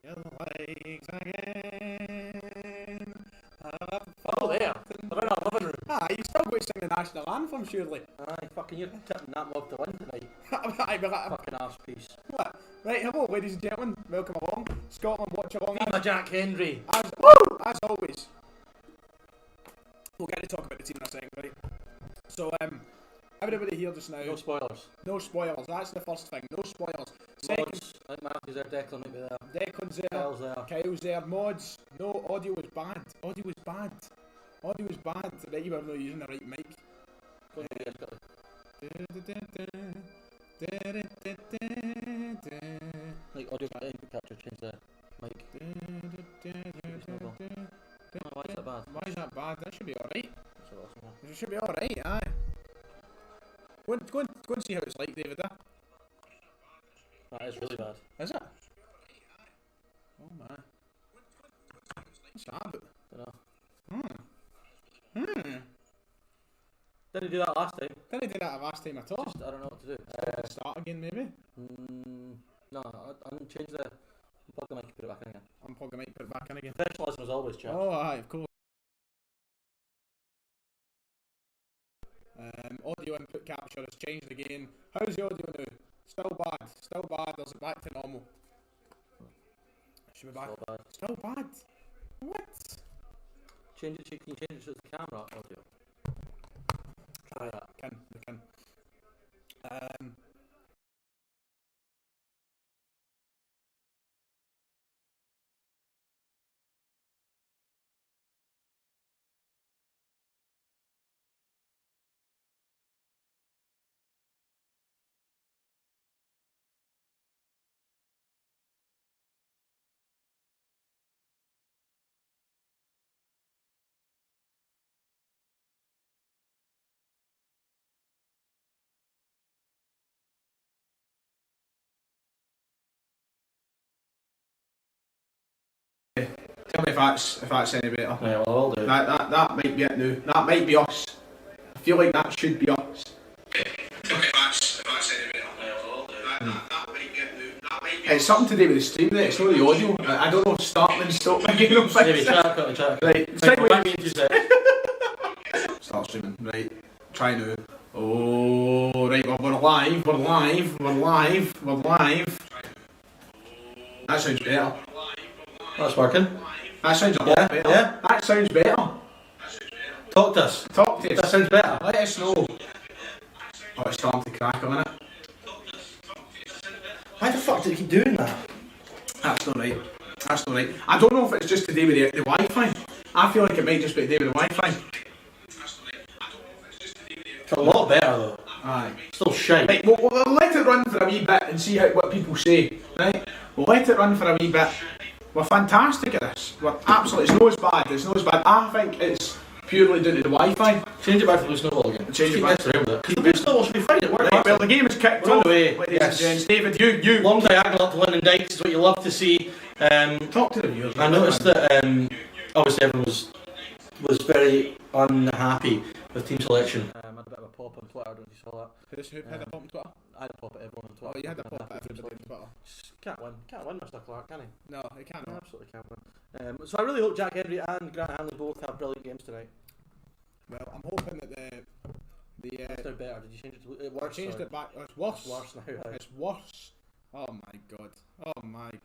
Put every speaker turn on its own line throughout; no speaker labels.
Your legs again.
Oh, there. They're in our living room.
You still got to sing the national anthem, surely.
Aye, fucking you're tipping that mob to win tonight.
Aye, but
Fucking arse piece.
what? Right, hello, ladies and gentlemen. Welcome along. Scotland watch along.
I'm a Jack Henry.
As always. We'll get to talk about the team in a second, right? So, everybody here just now.
No spoilers.
No spoilers. That's the first thing. No spoilers.
Second,
Second,
I think Matthew's there, Declan might be there.
Declan's there.
Kyle's there.
Kyle's there. Mods. No, audio was bad. Audio was bad. Audio was bad. Right, you were not using the right mic.
Go on, yeah, got it. Like audio input capture, change the mic. Why is that bad?
Why is that bad? That should be alright.
That's awesome.
It should be alright, aye. Go and see how it's like, David.
That is really bad.
Is it? Oh my. What's that about?
Dunno.
Didn't
Didn't do that last time.
do that last time at all.
Just, I don't know what to do.
Start again, maybe?
No, I'm change the plug the mic and put it back in again.
Unplug the mic, put it back in again.
Professionalism is always, chap.
Oh, aye, of course. Audio input capture has changed again. How's the audio now? Still bad. Still bad. Or is it back to normal? It should be back.
Still bad.
Still bad. What?
Change it. Can you change it to the camera audio? Try that.
We can. Tell me if that's any better.
Yeah, well, I'll do.
That might be it now. That might be us. I feel like that should be us. Tell me if that's any better.
Yeah, well, I'll do.
That might be it now. That might be it's something to do with the stream there. It's not the audio. I don't know if starting and stopping again will fix
Maybe
it.
try it.
Right,
Right, go back in 2 seconds.
Start streaming. Right. Try now. Oh, right. Well, we're live. That sounds better.
That's working.
That sounds a lot better.
Yeah.
That sounds better.
Talk to us.
Talk to
That
us.
sounds better.
Let us know. Oh, it's starting to crack on it.
Why the fuck did it keep doing that?
That's not right. I don't know if it's just to do with the Wi-Fi. I feel like it might just be to do with the Wi-Fi.
It's a lot better though.
Aye.
Still shite.
Right, we'll let it run for a wee bit and see what people say. Right? We'll let it run for a wee bit. We're fantastic at this. We're absolutely. It's not as bad. I think it's purely due to the Wi-Fi.
Change it back to the snowball again.
Change it back.
Because the blue snowball should be fine. It worked.
Right, well, the game is kicked
We're on
off.
the way.
Ladies
Yes.
and gents. David, you
Long diagonal up to London Dykes is what you love to see.
talk to the viewers.
I noticed that obviously everyone was very unhappy with team selection. I had a bit of a pop on Twitter, I don't know if you saw that.
Who had a pop on Twitter?
I had a pop at everyone on Twitter.
Oh, you had a pop at everybody on Twitter.
Can't win Mr. Clark, can he?
No, he can't.
No, absolutely can't win. So I really hope Jack Henry and Grant Hanley both have brilliant games tonight.
Well, I'm hoping that
It's now better. Did you change it to it worse?
changed it back. It's worse.
It's worse now.
It's worse. Oh my god.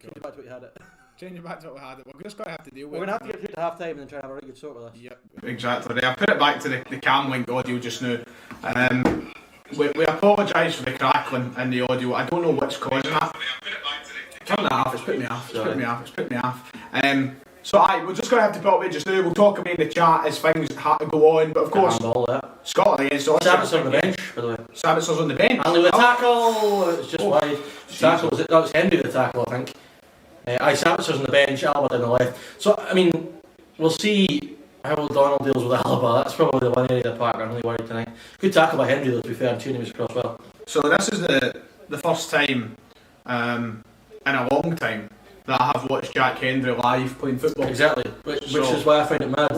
Change it back to what you had it.
Change it back to what we had it. We're just going to have to deal with
We're
it.
going to have to get through to half time and then try and have a really good sort with this.
Yep, exactly. I put it back to the cam link audio just now. We apologise for the crackling in the audio. I don't know what's causing that. Turn that off. It's put me off. It's put me off. So we're just going to have to put it away just now. We'll talk about it in the chat as things have to go on. But of course, Scotland against Austria.
Sabitzer's on the bench, by the way.
Sabitzer's on the bench.
Hanley with a tackle. It's just wide. Tackle was it? That was Henry with the tackle, I think. Sabitzer's on the bench. Alba on the left. So I mean, we'll see how Donald deals with Alba. That's probably the one area of the park I'm really worried tonight. Good tackle by Henry though, to be fair, and Tierney was across well.
So this is the first time in a long time that I have watched Jack Henry live playing football.
Exactly, which is why I find it mad.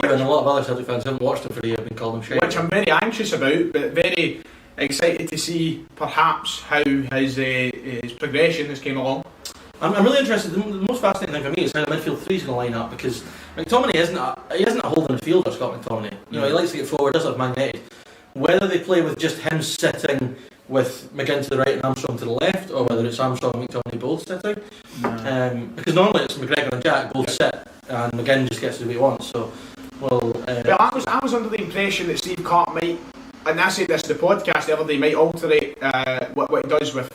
Even a lot of other Celtic fans haven't watched him for a year, been calling him shit.
Which I'm very anxious about, but very excited to see perhaps how his progression has came along.
I'm really interested. The most fascinating thing for me is how the midfield three is going to line up, because McTominay isn't a holding midfielder, Scott McTominay. You know, he likes to get forward, does have Man United. Whether they play with just him sitting with McGinn to the right and Armstrong to the left, or whether it's Armstrong and McTominay both sitting, because normally it's McGregor and Jack both sit, and McGinn just gets to do what he wants. So,
well, I was under the impression that Steve Clarke might, and I said this to the podcast the other day, might alterate what he does with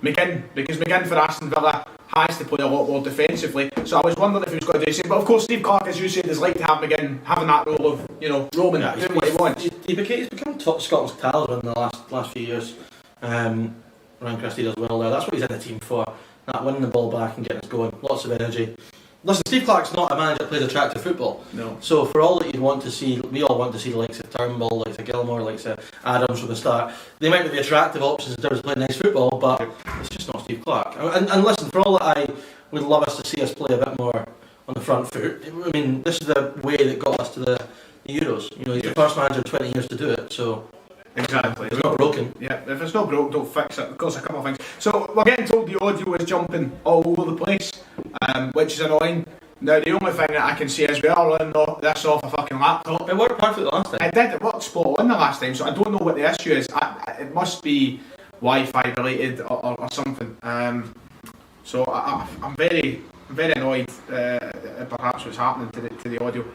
McGinn, because McGinn for Aston Villa has to play a lot more defensively. So I was wondering if he was going to do the same. But of course, Steve Clarke, as you said, is like to have McGinn having that role of, you know, roaming, doing what he wants.
He's become top Scotland's talisman in the last few years. Ryan Christie does well there. That's what he's in the team for. That winning the ball back and getting us going. Lots of energy. Listen, Steve Clarke's not a manager that plays attractive football.
No.
So for all that you'd want to see, we all want to see the likes of Turnbull, likes of Gilmore, likes of Adams from the start. They might be the attractive options in terms of playing nice football, but it's just not Steve Clarke. And listen, for all that I would love us to see us play a bit more on the front foot, I mean, this is the way that got us to the Euros. You know, he's the first manager in 20 years to do it, so...
Exactly.
It's not broken.
Yeah, if it's not broke, don't fix it. Of course, a couple of things. So we're getting told the audio is jumping all over the place, which is annoying. Now, the only thing that I can say is we are running this off a fucking laptop.
It worked perfectly the last time.
It worked spot on the last time, so I don't know what the issue is. It must be Wi-Fi related or something. So I'm very annoyed at perhaps what's happening to the audio.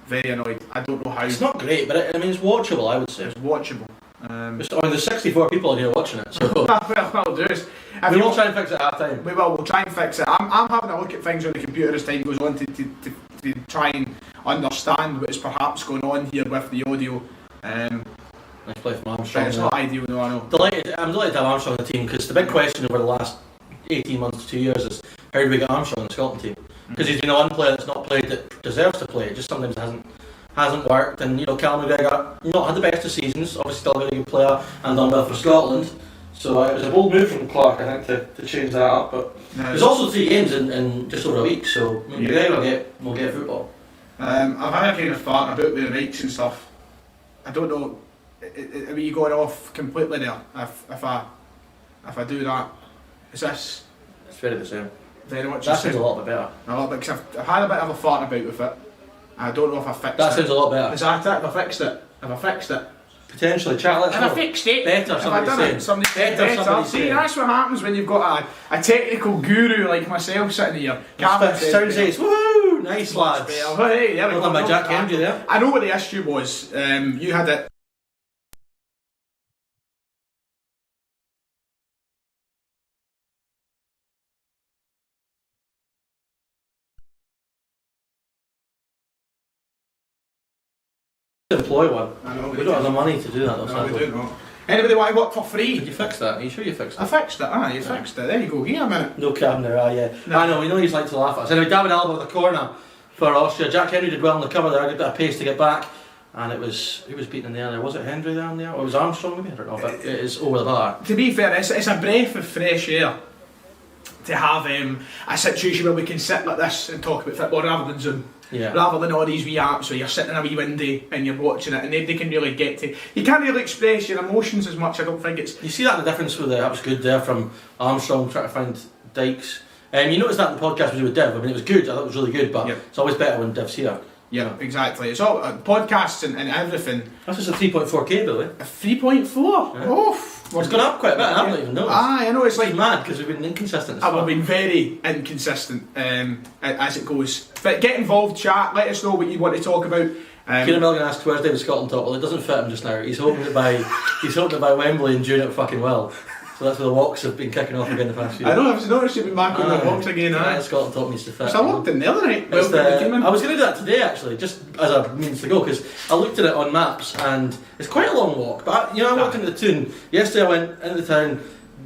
Very annoyed. I don't know how.
It's not great, but it's watchable, I would say.
It's watchable.
There's 64 people in here watching it, so...
What I'll do is...
We'll try and fix it at half time.
We'll try and fix it. I'm having a look at things on the computer as time goes on to try and understand what is perhaps going on here with the audio.
Nice play from Armstrong.
It's not ideal, no, I know.
I'm delighted to have Armstrong on the team, because the big question over the last 18 months to 2 years is how do we get Armstrong in the Scotland team? Because he's been the one player that's not played that deserves to play. It just sometimes hasn't worked, and you know, Callum McGregor not had the best of seasons, obviously still a very good player and done well for Scotland, so it was a bold move from Clarke, I think, to change that up, but there's also 3 games in just over a week, so McGregor will get football.
I've had a kind of thought about the rights and stuff. I don't know, are we going off completely there if I do that? Is this...
It's very the same.
Very much
that sounds a lot bit better.
A lot, because I've had a bit of a thought about with it. I don't know if I fixed it.
That sounds a lot better.
Is that it? If I fixed it?
Potentially. Chat, let's
If I fixed it?
Better, somebody's saying.
Better. See, that's what happens when you've got a technical guru like myself sitting here.
Sound says, woohoo! Nice lads.
Hey, there we go.
Well done by Jack Hendry there.
I know what the issue was. You had it.
Employ one.
I know.
We don't have the money to do that though.
No, we don't know. Anybody want to work for free?
Did you fix that? Are you sure you fixed it?
I fixed it, you fixed it. There you go, give me a minute.
No camera, yeah.
No.
I know, we know he's like to laugh at us. Anyway, David Alba with the corner for Austria. Jack Hendry did well on the cover there, a good bit of pace to get back. And it was, who was beating in the air there? Was it Hendry there in the air? Or was Armstrong maybe? I don't know, but it is over the bar.
To be fair, it's a breath of fresh air to have a situation where we can sit like this and talk about football rather than Zoom.
Yeah.
Rather than all these wee apps where you're sitting in a wee window and you're watching it and nobody can really get to... You can't really express your emotions as much, I don't think it's...
You see that the difference with that was good there from Armstrong trying to find Dykes. You noticed that in the podcast we did with Div. I mean, it was good, I thought it was really good, but it's always better when Div's here.
Yeah, exactly. It's all podcasts and everything.
That's just a 3.4K, Billy.
A 3.4?
Yeah.
Oh,
it's gone up quite a bit, I haven't even noticed.
I know, it's like...
mad, because we've been inconsistent.
We've been very inconsistent as it goes. But get involved, chat, let us know what you want to talk about.
Kieran Milligan asked where's David Scotland top. Well, it doesn't fit him just now. He's hoping to buy Wembley and doing it fucking well. So that's where the walks have been kicking off again the past few years.
I know, I've noticed you've been back on the walks again.
Scotland top needs to fit.
So I walked in the other night.
I was going to do that today actually, just as a means to go, because I looked at it on maps and it's quite a long walk. But I walked into the town. Yesterday I went into the town,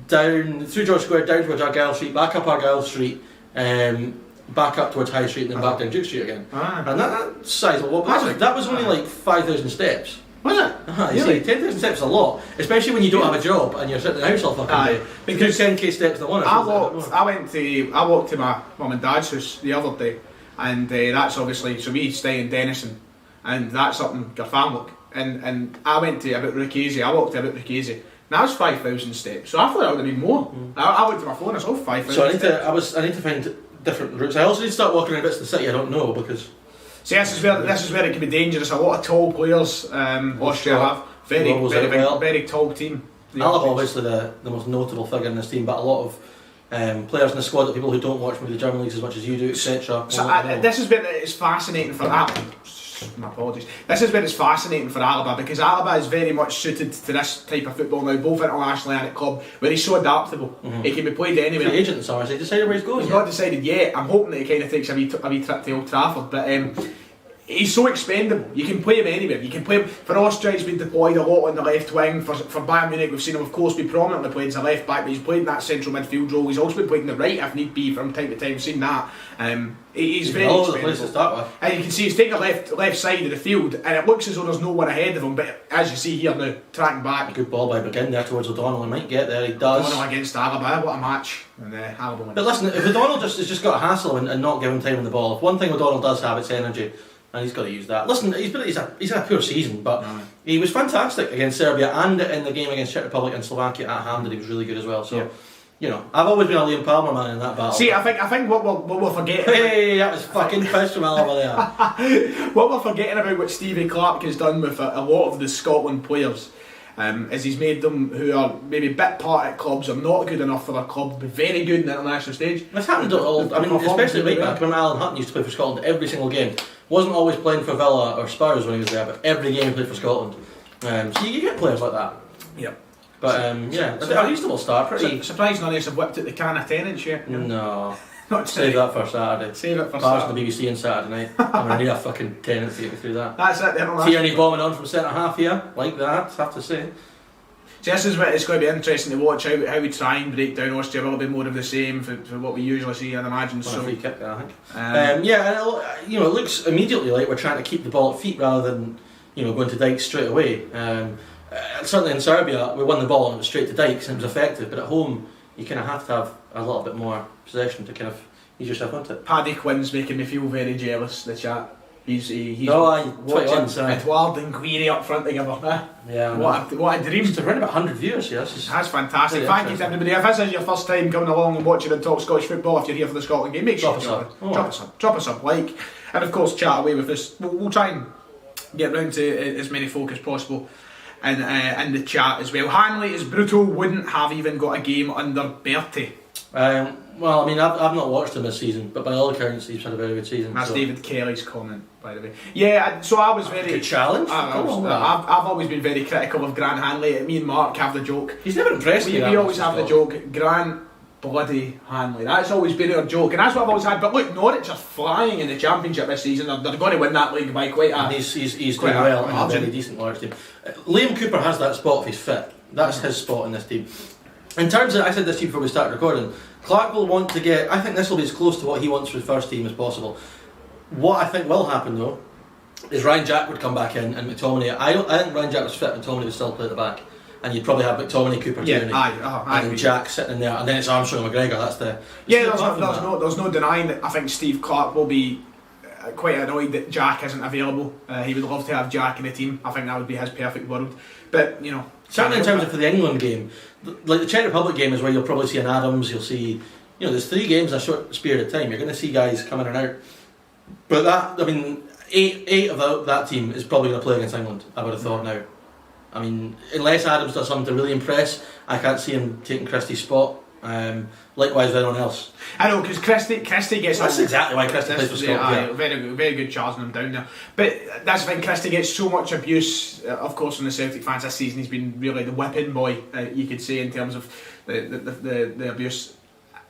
down through George Square, down towards Argyle Street, back up Argyle Street, back up towards High Street and then back down Duke Street again. And that size of walk, that was only like 5,000 steps.
Was it?
You see, 10,000 steps is a lot, especially when you don't have a job and you're sitting in the house all fucking day. Because 10k steps in one.
I walked to my mum and dad's house the other day, and that's obviously, so we stay in Denison, and that's up in Garfanlock, and I went to about Rukese. I walked to about Rukese, Now it's 5,000 steps. So I thought that would have been more. I looked at my phone. I saw 5,000.
So I need to find different routes. I also need to start walking around bits of the city I don't know because.
See, this is where it can be dangerous. A lot of tall players. Austria have very tall team.
Alaba obviously the most notable figure in this team, but a lot of players in the squad, people who don't watch maybe the German leagues as much as you do, etc.
So this is where it's fascinating for Alaba. My apologies. This is where it's fascinating for Alaba because Alaba is very much suited to this type of football now, both internationally and at club, where he's so adaptable. He can be played anywhere.
Free agent in summer, has he decided where he's going?
He's not decided yet. I'm hoping that he kind of takes a wee trip to Old Trafford, but he's so expendable. You can play him anywhere. You can play him for Austria. He's been deployed a lot on the left wing. For Bayern Munich, we've seen him, of course, be prominently played as a left back, but he's played in that central midfield role. He's also been played in the right if need be from time to time. We've seen that. He's very
all over the place to start with.
And you can see he's taking the left side of the field, and it looks as though there's no one ahead of him. But as you see here now, tracking back.
Good ball by Begin there towards O'Donnell. He might get there. He does.
O'Donnell against Alaba. What a match! And Alaba wins.
But listen, if O'Donnell has just got to hassle him and not give him time on the ball. If one thing O'Donnell does have, it's energy. And he's got to use that. Listen, he's had a poor season, but he was fantastic against Serbia and in the game against Czech Republic and Slovakia at Hampden. He was really good as well. So, you know, I've always been a Liam Palmer man in that battle.
See, I think what we're forgetting.
Hey, that was fucking piss from Alaba there.
What we're forgetting about what Stevie Clarke has done with a lot of the Scotland players. Is he's made them who are maybe bit part at clubs or not good enough for their club be very good in the international stage.
It's happened to all. I mean, especially right back when Alan Hutton used to play for Scotland every single game. Wasn't always playing for Villa or Spurs when he was there, but every game he played for Scotland. So you get players like that.
Yep.
But a reasonable start. Pretty
surprised none of us have whipped out the can of tenants yet.
No.
Not
Save that for Saturday.
Save it for
Bars
Saturday.
on the BBC on Saturday night. I'm going to need a fucking tenant to get me through that.
That's it.
Tierney bombing on from centre half here, like that, have to say.
So this is what it's going to be interesting to watch how we try and break down Austria. A little bit more of the same for what we usually see, I'd imagine.
So free kick there, I think. It looks immediately like we're trying to keep the ball at feet rather than going to Dykes straight away. Certainly in Serbia, we won the ball and it was straight to Dykes and it was effective. But at home, you kind of have to have a little bit more possession to kind of ease yourself onto it.
Paddy Quinn's making me feel very jealous. The chat. He's
watching
Edouard and Guiri up front together.
Yeah,
what a dream.
It's around about 100 viewers, yes.
That's fantastic. Thank you to everybody. If this is your first time coming along and watching and talk Scottish football, if you're here for the Scotland game, make sure drop us a like, and of course chat away with us. We'll try and get round to as many folk as possible in the chat as well. Hanley is brutal. Wouldn't have even got a game under Bertie.
Well, I mean, I've not watched him this season, but by all accounts, he's had a very good season.
That's David Kelly's comment, by the way. Yeah, so I was very...
Good challenge.
I've always been very critical of Grant Hanley. Me and Mark have the joke.
He's never impressed me.
We always have the joke, Grant bloody Hanley. That's always been our joke, and that's what I've always had. But look, Norwich are flying in the Championship this season. They're going to win that league by quite a...
And he's doing well in a very decent large team. Liam Cooper has that spot if he's fit. That's his spot in this team. In terms of, I said this to you before we started recording, Clarke will want to get, I think this will be as close to what he wants for his first team as possible. What I think will happen though, is Ryan Jack would come back in and McTominay, I think Ryan Jack was fit, McTominay would still play at the back. And you'd probably have McTominay, Cooper, Tierney, and Jack sitting in there, and then it's Armstrong and McGregor, that's the...
There's no denying that I think Steve Clarke will be quite annoyed that Jack isn't available. He would love to have Jack in the team. I think that would be his perfect world. But,
certainly in terms of for the England game, like the Czech Republic game is where you'll probably see an Adams, you'll see, there's 3 games in a short period of time, you're going to see guys coming in and out. But that, I mean, eight of that team is probably going to play against England, I would have thought now. I mean, unless Adams does something to really impress, I can't see him taking Christie's spot. Likewise with anyone else.
I know, because Christie gets...
That's exactly why Christie plays for Scotland.
Very good charging him down there. But that's the thing, Christie gets so much abuse, of course, from the Celtic fans this season. He's been really the whipping boy, you could say, in terms of the abuse.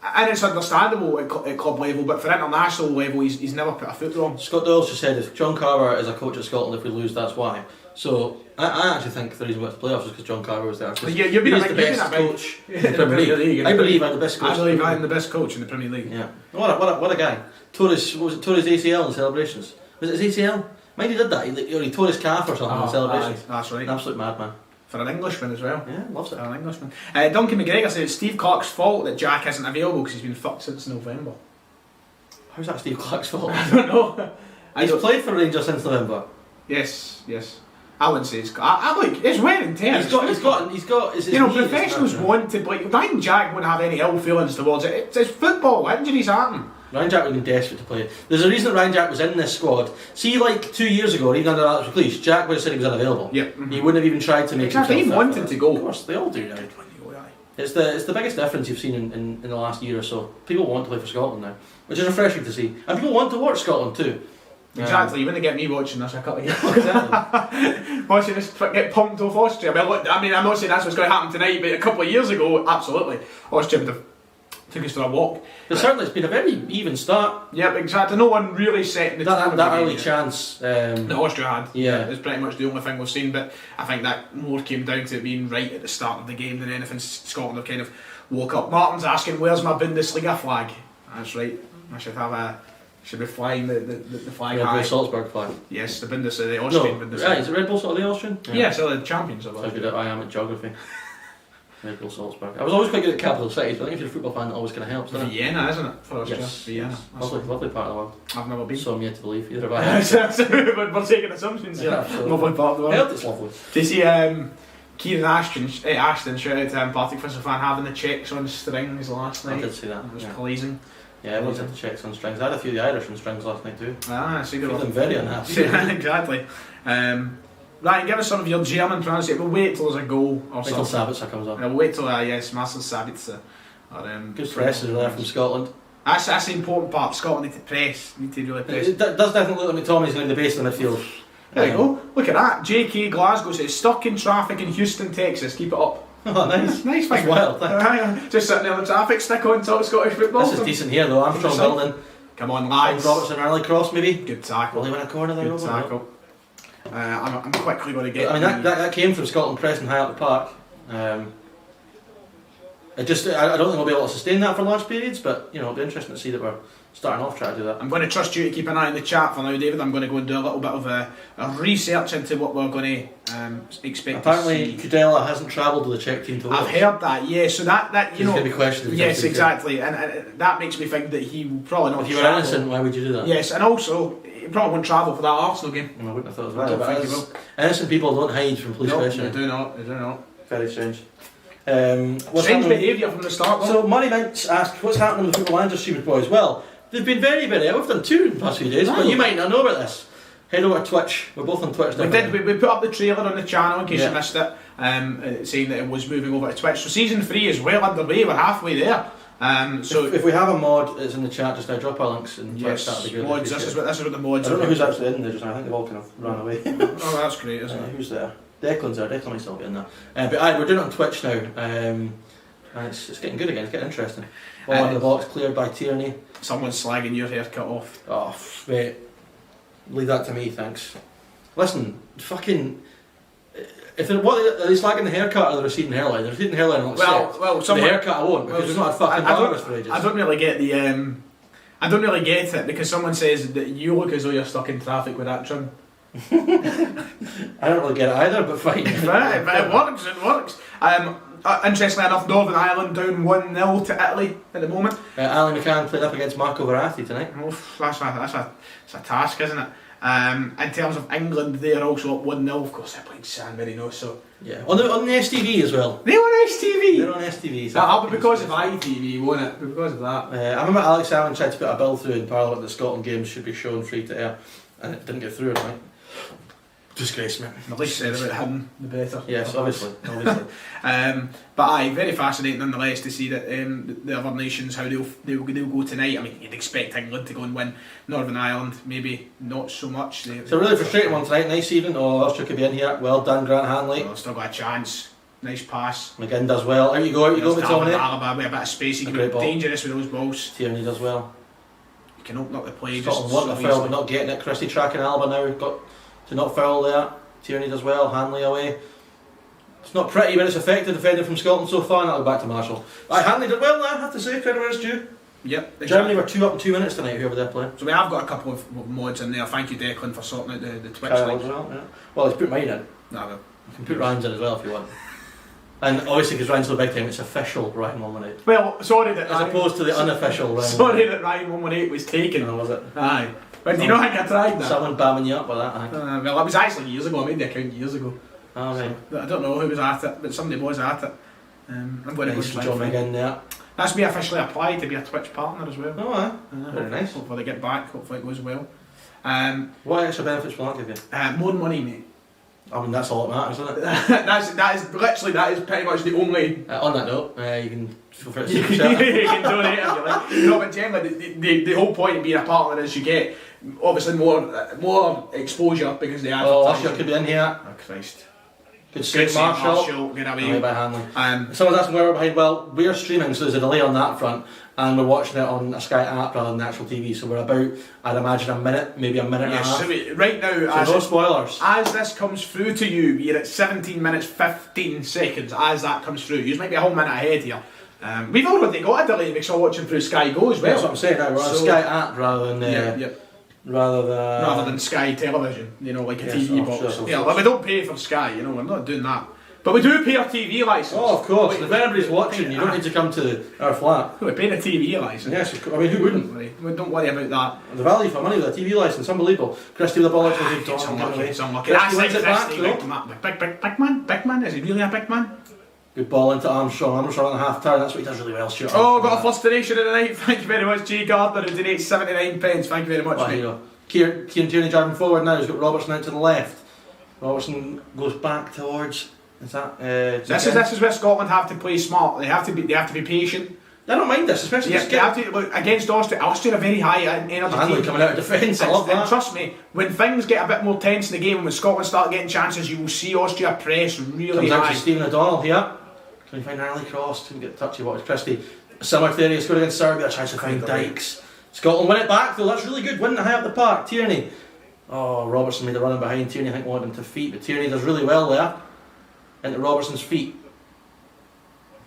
And it's understandable at club level, but for international level, he's never put a foot wrong.
Scott Doyle's just said, if John Carver is a coach at Scotland, if we lose, that's why. So I actually think the reason we went to playoffs is because John Carver was there.
You've been
the best coach in the Premier League. I believe I'm the best coach.
I believe I'm the best coach in the Premier League.
Yeah. What a guy. Torres ACL in the celebrations. Was it his ACL? Mind he did that. He tore his calf or something in the celebrations.
That's right.
An absolute madman.
For an Englishman as well.
Yeah, loves it.
For an Englishman. Duncan McGregor says it's Steve Clarke's fault that Jack isn't available because he's been fucked since November.
How's that Steve Clarke's fault?
I don't know.
He's played for Rangers since November.
Yes. I wouldn't say it's wear and tear.
He's got. His
professionals want to. Like Ryan Jack won't have any ill feelings towards it. It's football. Injuries happen.
Ryan Jack would have been desperate to play. There's a reason that Ryan Jack was in this squad. See, like 2 years ago, or even under Alex McLeish, Jack would have said he was unavailable.
Yep. Mm-hmm.
He wouldn't have even tried to make
exactly. He wanted to go.
Of course, they all do now. It's the biggest difference you've seen in the last year or so. People want to play for Scotland now, which is refreshing to see, and people want to watch Scotland too.
Exactly, you wouldn't get me watching this a couple of years.
Exactly.
Watching us get pumped off Austria. I'm not saying that's what's going to happen tonight, but a couple of years ago, absolutely, Austria would have took us for a walk.
But certainly, it's been a very even start.
Yep, exactly. No one really set the tone.
That early chance
that Austria had.
Yeah,
it's pretty much the only thing we've seen. But I think that more came down to it being right at the start of the game than anything. Scotland have kind of woke up. Martin's asking, "Where's my Bundesliga flag?" That's right. I should be flying the flag high.
The Salzburg flag.
Yes, the Bundesliga, the Austrian Bundesliga.
Yeah, is it Red Bull Salzburg the Austrian?
Yeah, so the champions.
How good I am at geography. Red Bull Salzburg. I was always quite good at capital cities, but I think if you're a football fan, it always kind of helps, doesn't it?
Vienna, isn't it? For Austria.
Yes.
Vienna.
Yes. Lovely part of the world.
I've never been.
So I'm yet to believe either have I.
We're taking assumptions here.
Absolutely.
Lovely part of the world.
I heard it's lovely.
Do you see Kieran Ashton, shout out to him, Partick Thistle fan, having the checks on strings last night?
I did see that.
It was pleasing.
Yeah, everyone's had the checks on strings. I had a few of the Irish on strings last night too.
I see
them very unhappy.
Yeah, exactly. Ryan, give us some of your German pronunciation. We'll wait till there's a goal or something.
Wait till Sabitzer comes up.
We'll wait till, yes, Marcel Sabitzer.
Good presses there from Scotland.
That's the important part. Scotland need to press. Need to really press.
It does definitely look like McTominay's going to be the base of the midfield.
There you go. Look at that. JK Glasgow says, stuck in traffic in Houston, Texas. Keep it up.
Oh, nice.
Nice thing.
Wild.
Just sitting there on the traffic, stick on top of Scottish football.
This is decent here though. Armstrong building.
Come on, lads.
Robertson early cross maybe.
Good tackle.
Will he win a corner there?
Good tackle. I'm quickly going to get.
I mean that came from Scotland pressing high up the park. I don't think we'll be able to sustain that for large periods, but it'll be interesting to see that we're starting off trying to do that.
I'm going to trust you to keep an eye on the chat for now, David. I'm going to go and do a little bit of a research into what we're going to expect.
Apparently, Kudela hasn't travelled with the Czech team to watch.
I've heard that, yeah. So that
he's going to be questioned.
Yes, exactly, and that makes me think that he will probably not.
If you were innocent, why would you do that?
Yes, and also he probably won't travel for that Arsenal game.
I wouldn't have thought as well. But innocent people don't hide from police questioning.
They do not.
Very strange.
Strange behaviour from the start though.
So Murray Minks asked, what's happening with the Football Manager series, boys? Well, they've been very, very ill. We've done 2 in the past few days, but you might not know about this. Head over to Twitch. We're both on Twitch now.
We put up the trailer on the channel in case you missed it, saying that it was moving over to Twitch. So season 3 is well underway. We're halfway there. So
if we have a mod, it's in the chat just now. Drop our links in Twitch. That'd be good.
Mods. This is what the mods.
I don't know who's actually in there just now. I think they've all kind of run away.
Oh, that's great, isn't it?
Who's there? Declan's there. Declan might still be in there. But we're doing it on Twitch now. And it's getting good again. It's getting interesting. Ball in the box cleared by Tierney.
Someone's slagging your haircut off.
Oh, mate. Leave that to me, thanks. Listen, fucking. If they're, are they slagging the haircut or the receding hairline? The receding hairline I won't the haircut I won't because we've not had fucking barbers for ages.
I don't really get the. I don't really get it because someone says that you look as though you're stuck in traffic with that trim.
I don't really get it either, but fine.
Right, but it works. Interestingly enough, Northern Ireland down 1-0 to Italy at the moment.
Alan McCann played up against Marco Verratti tonight.
That's a task, isn't it? In terms of England, they are also up 1-0. Of course, they're playing San Marino, so
yeah. On the STV as well.
They're on STV.
They're on STV. So
that'll be because of ITV, won't it? Because of that.
I remember Alex Allen tried to put a bill through in Parliament that Scotland games should be shown free to air, and it didn't get through. Right. Disgrace, man.
The least said about him, the better.
Yes, obviously.
But aye, very fascinating nonetheless to see that the other nations, how they'll go tonight. I mean, you'd expect England to go and win. Northern Ireland, maybe not so much.
It's a really frustrating one tonight. Nice evening. Austria could be in here. Well done, Grant Hanley.
Well, still got a chance. Nice pass.
McGinn does well. Out you go, McTominay.
Alaba with a bit of space. He can be dangerous with those balls.
Tierney does well.
You can open up the play.
Scotland want a foul but not getting it. Christie tracking Alba now. Got to not foul there. Tierney does well. Hanley away. It's not pretty, but it's effective defending from Scotland so far. And that'll go back to Marshall. Hanley did well there, I have to say. Credit where it's due.
Yep. Exactly.
Germany were 2 up in 2 minutes tonight, whoever they're playing.
So we have got a couple of mods in there. Thank you, Declan, for sorting out the Twitch
link. Well, let's put mine in.
No.
You can put Ryan's in as well if you want. And obviously, because Ryan's so big time, it's official Ryan 118.
Well, sorry that
as opposed to the unofficial Ryan.
Sorry that Ryan 118 was taken.
Oh, was it?
Aye. But do you know I think I tried that?
Someone bamming you up with that, I think.
Well, it was actually years ago. I made the account years ago.
Oh, right.
So, I don't know who was at it, but somebody was at it. I'm going to
Nice
go
job again there.
That's me officially applied to be a Twitch partner as well.
Oh, aye. Very nice.
Hopefully they get back, hopefully it goes well.
What extra benefits will that give you?
More money, mate.
I mean, that's all that matters, isn't it?
that is pretty much the only...
On that note, you can feel free to
you
super chat.
can donate if you like. No, but generally, the whole point of being a partner is you get, obviously, more exposure because they advertise.
Oh, Austria could be in here.
Oh, Christ.
Good save, Marshall.
Good away
by Hanley.
Someone's
Someone's asking where we're behind. Well, we're streaming, so there's a delay on that front, and we're watching it on a Sky app rather than actual TV. So we're about, I'd imagine, a minute, maybe a minute and a half.
So right now,
So no spoilers.
As this comes through to you, you're at 17 minutes 15 seconds as that comes through. You might be a whole minute ahead here. We've already got a delay because we're watching through Sky Go as well.
That's what I'm saying now. We're on a Sky app rather than rather than
Sky Television, you know, like a
yes,
TV box. Well, we don't pay for Sky, you know, we're not doing that. But we do pay our TV licence.
Oh, of course. If anybody's watching, you don't need to come to our flat.
We pay the TV licence.
Yes, I mean, who wouldn't?
Don't worry about that.
The value for money with a TV licence, unbelievable. Christie with the ball,
It's unlucky.
Christie wins it back, though.
Big man, is he really a big man?
Good ball into Armstrong. Armstrong on the half turn, that's what he does really well, Stuart.
Oh, got a first donation of the night. Thank you very much, G. Gardner, who donates 79 pence. Thank you very much, mate.
Kieran Tierney driving forward now. He's got Robertson out to the left. Robertson goes back towards. Is that? This
is where Scotland have to play smart. They have to be patient.
I don't mind this, especially
they have to look against Austria. Austria are very high energy
team coming out of defence. I love that.
And trust me, when things get a bit more tense in the game, when Scotland start getting chances, you will see Austria press really high.
Comes out to Stephen O'Donnell here. Can you find Harley Cross? Couldn't get touchy. What was Christie? Similar theory. Scored against Serbia. Tries to find Dykes. Scotland win it back though. That's really good. Winning high up the park. Tierney. Oh, Robertson made a run behind Tierney. I think wanted him to feet, but Tierney does really well there. Into Robertson's feet.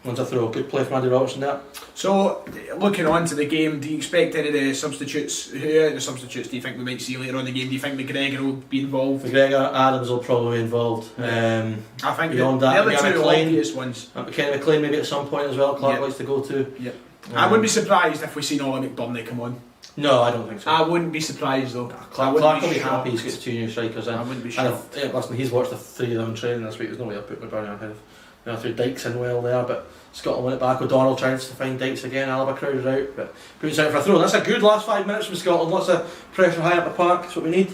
One's a throw. Good play from Andy Robertson there.
So, looking on to the game, do you expect any of the substitutes? Who are the substitutes do you think we might see later on in the game? Do you think McGregor will be involved?
McGregor, Adams will probably be involved.
I think
beyond that,
they're the two obvious ones.
Kenny McLean maybe at some point as well. Clark likes to go to.
Yep. I wouldn't be surprised if we seen Ollie McDonald come on.
No, I don't think so.
I wouldn't be surprised though.
Clark will be happy he's got 2 new strikers in.
I wouldn't be shocked.
Listen, he's watched the 3 of them training this week. There's no way I'll put McBurney ahead of. Through Dykes in well there, but Scotland win it back. O'Donnell tries to find Dykes again. Alaba crowded out, but puts out for a throw. That's a good last 5 minutes from Scotland. Lots of pressure high up the park. That's what we need.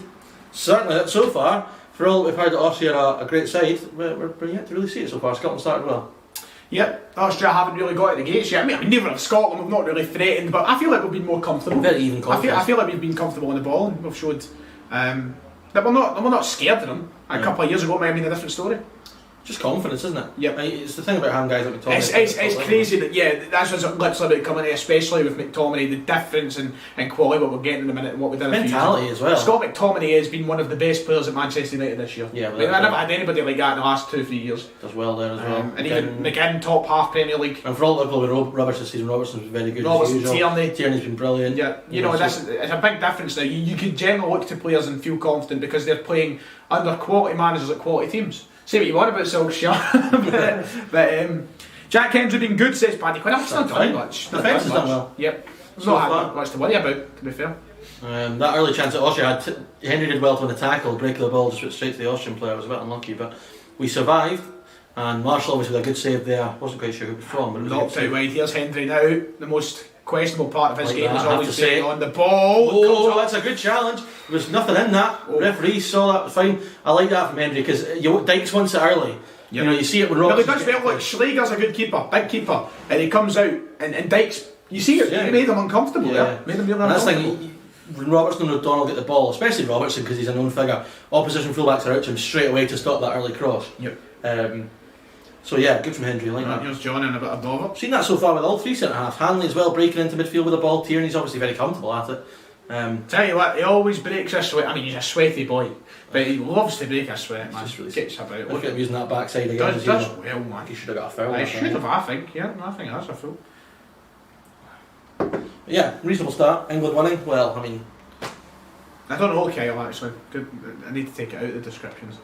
Certainly, so far, for all that we've heard, that Austria are a great side. We're yet to really see it so far. Scotland started well.
Yep, Austria haven't really got at the gates yet. I mean, neither have Scotland. We've not really threatened, but I feel like we've been more comfortable.
Very even confidence.
I feel like we've been comfortable on the ball, and we've showed that we're not scared of them. A couple of years ago might have been a different story.
Just confidence, isn't it?
Yep.
It's the thing about having guys like McTominay.
It's crazy that that's what's literally about coming in, especially with McTominay, the difference in quality what we're getting in a minute and what we did.
Mentality as well.
Scott McTominay has been one of the best players at Manchester United this year.
Yeah,
I never had anybody like that in the last 2-3 years.
Does well there as well.
And even McGinn, top half Premier League.
And for all the people with Roberts this season, Robertson's been very good.
Robertson, Tierney's
been brilliant.
Yeah, it's a big difference now. You can generally look to players and feel confident because they're playing under quality managers at quality teams. Say what you want about Solskjaer, but Jack Hendry been good, says Paddy Quinn. I've not done much.
Defence has done well.
Yep, there's not had much to worry about, to be fair.
That early chance that Austria had, Henry did well to win the tackle, break the ball, just went straight to the Austrian player. It was a bit unlucky, but we survived. And Marshall obviously with a good save there. Wasn't quite sure who it was from, but it was
knocked out wide. Here's Hendry now. The most questionable part of his game
that,
is always being on the ball.
Oh, that's a good challenge. There was nothing in that. Referee saw that, fine. I like that from Hendry because Dykes wants it early. Yep. You know, you see it when Robertson.
Well, he does well. Look, Schlegel's a good keeper, big keeper, and he comes out and Dykes. You see it. He made him uncomfortable. Yeah, made him really uncomfortable.
When Robertson and O'Donnell get the ball, especially Robertson because he's a known figure, opposition fullbacks are out to him straight away to stop that early cross.
Yep.
So yeah, good from Hendry, I like that.
Here's John in a bit of bother.
Seen that so far with all 3 centre-halves. Hanley as well, breaking into midfield with the ball. Tierney's obviously very comfortable at it.
Tell you what, he always breaks a sweat. I mean, he's a sweaty boy, but he loves to break a sweat, man.
Just really
gets about.
Look at him using that backside again.
Does well, man.
He should have got a foul.
He should have, I think. Yeah, I think that's a foul.
Yeah, reasonable start. England winning. Well, I mean,
I don't know Kyle actually. I need to take it out of the descriptions.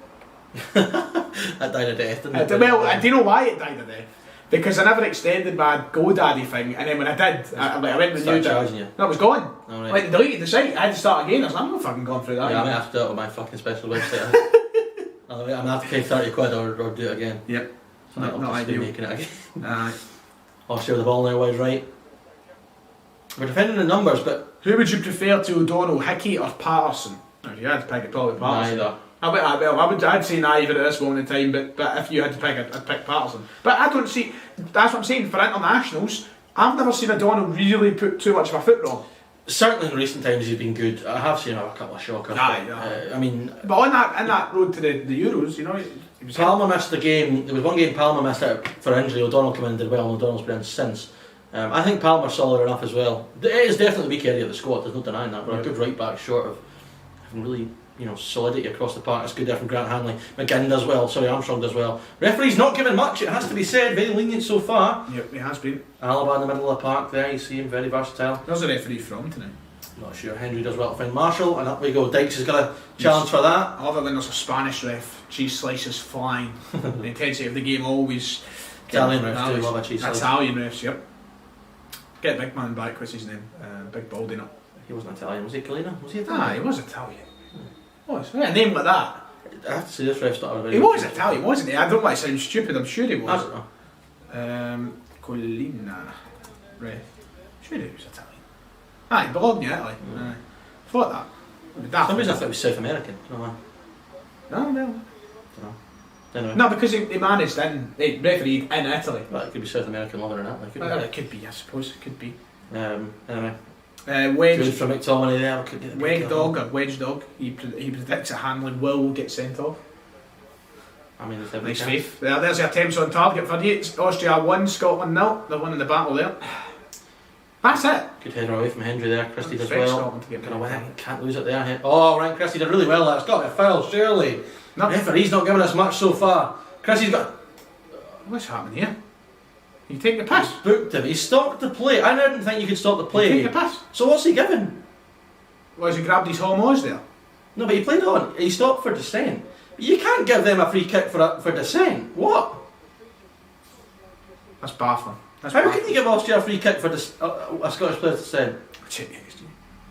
That died a death, didn't it?
Well, do you know why it died a death? Because I never extended my GoDaddy thing, and then when I did, I went and renewed
charging you.
it. No, it was gone.
Oh, right.
Like, they deleted the site, I had to start again. I was like, I'm not fucking going through that.
Yeah, I might have to do it on my fucking special website. I'm going to have to pay 30 quid or do it again.
Yep.
So not ideal. Making it again. Austria with the ball now, wide right. We're defending the numbers, but...
Who would you prefer to O'Donnell, Hickey or Patterson? If you had to pick it, probably Patterson.
Neither.
I'd say neither at this moment in time, but if you had to pick it, I'd pick Patterson. But I don't see, that's what I'm saying, for internationals, I've never seen O'Donnell really put too much of a foot wrong.
Certainly in recent times he's been good. I have seen a couple of shockers.
Aye.
I mean...
But on that road to the Euros, you know... He was
Palmer missed the game. There was one game Palmer missed out for injury. O'Donnell came in and did well, and O'Donnell's been in since. I think Palmer's solid enough as well. It is definitely the weak area of the squad, there's no denying that, but a good right back short of having really, solidity across the park. That's good there from Grant Hanley. McGinn does well, Armstrong does well. Referee's not given much, it has to be said, very lenient so far.
Yep, he has been.
Alaba in the middle of the park there, you see him, very versatile.
Where's the referee from tonight?
Not sure. Henry does well to find Marshall, and up we go. Dykes has got a challenge for that.
I love it when there's a Spanish ref. Cheese slices flying. The intensity of the game always.
Italian refs do love a cheese slice.
Italian refs, yep. Get big man back. What's his name? Big baldy nut.
He wasn't Italian, was he? Colina? Was he Italian?
Ah, he was Italian. Was a name like that.
I have to say this ref's not a very.
He was Italian, wasn't he? I don't want to sound stupid. I'm sure he was.
I don't know.
Colina ref. Sure he was Italian. Aye, he belonged in Italy. Thought that.
For some reason I thought it was South American. No,
no.
Anyway.
No, because he managed he refereed in Italy.
Well, it could be South American lover in Italy.
It could be, I suppose. It could be.
Anyway.
Wedge.
Good for McTominay there. Could get the
Wedge dog. He predicts that Hanlon will get sent off.
I mean, there's every
Nice
chance.
faith. There's the attempts on target for you. Austria 1, Scotland 0. They're winning the battle there. That's it.
Good header away from Hendry there. Christie does
Expect
well.
Scotland to get
Gonna
back.
win. Can't lose it there. Oh, Ryan Christie did really well. That's got to be a foul, surely.
No.
Referee's not giving us much so far. Christie's got.
What's happening here? You take the pass.
He's booked him. He stopped the play. I didn't think you could stop the play.
Take the pass.
So what's he given?
Well, has he grabbed his homos there?
No, but he played on. He stopped for dissent. You can't give them a free kick for dissent. What?
That's baffling.
How can you give Austria a free kick for a Scottish player's dissent?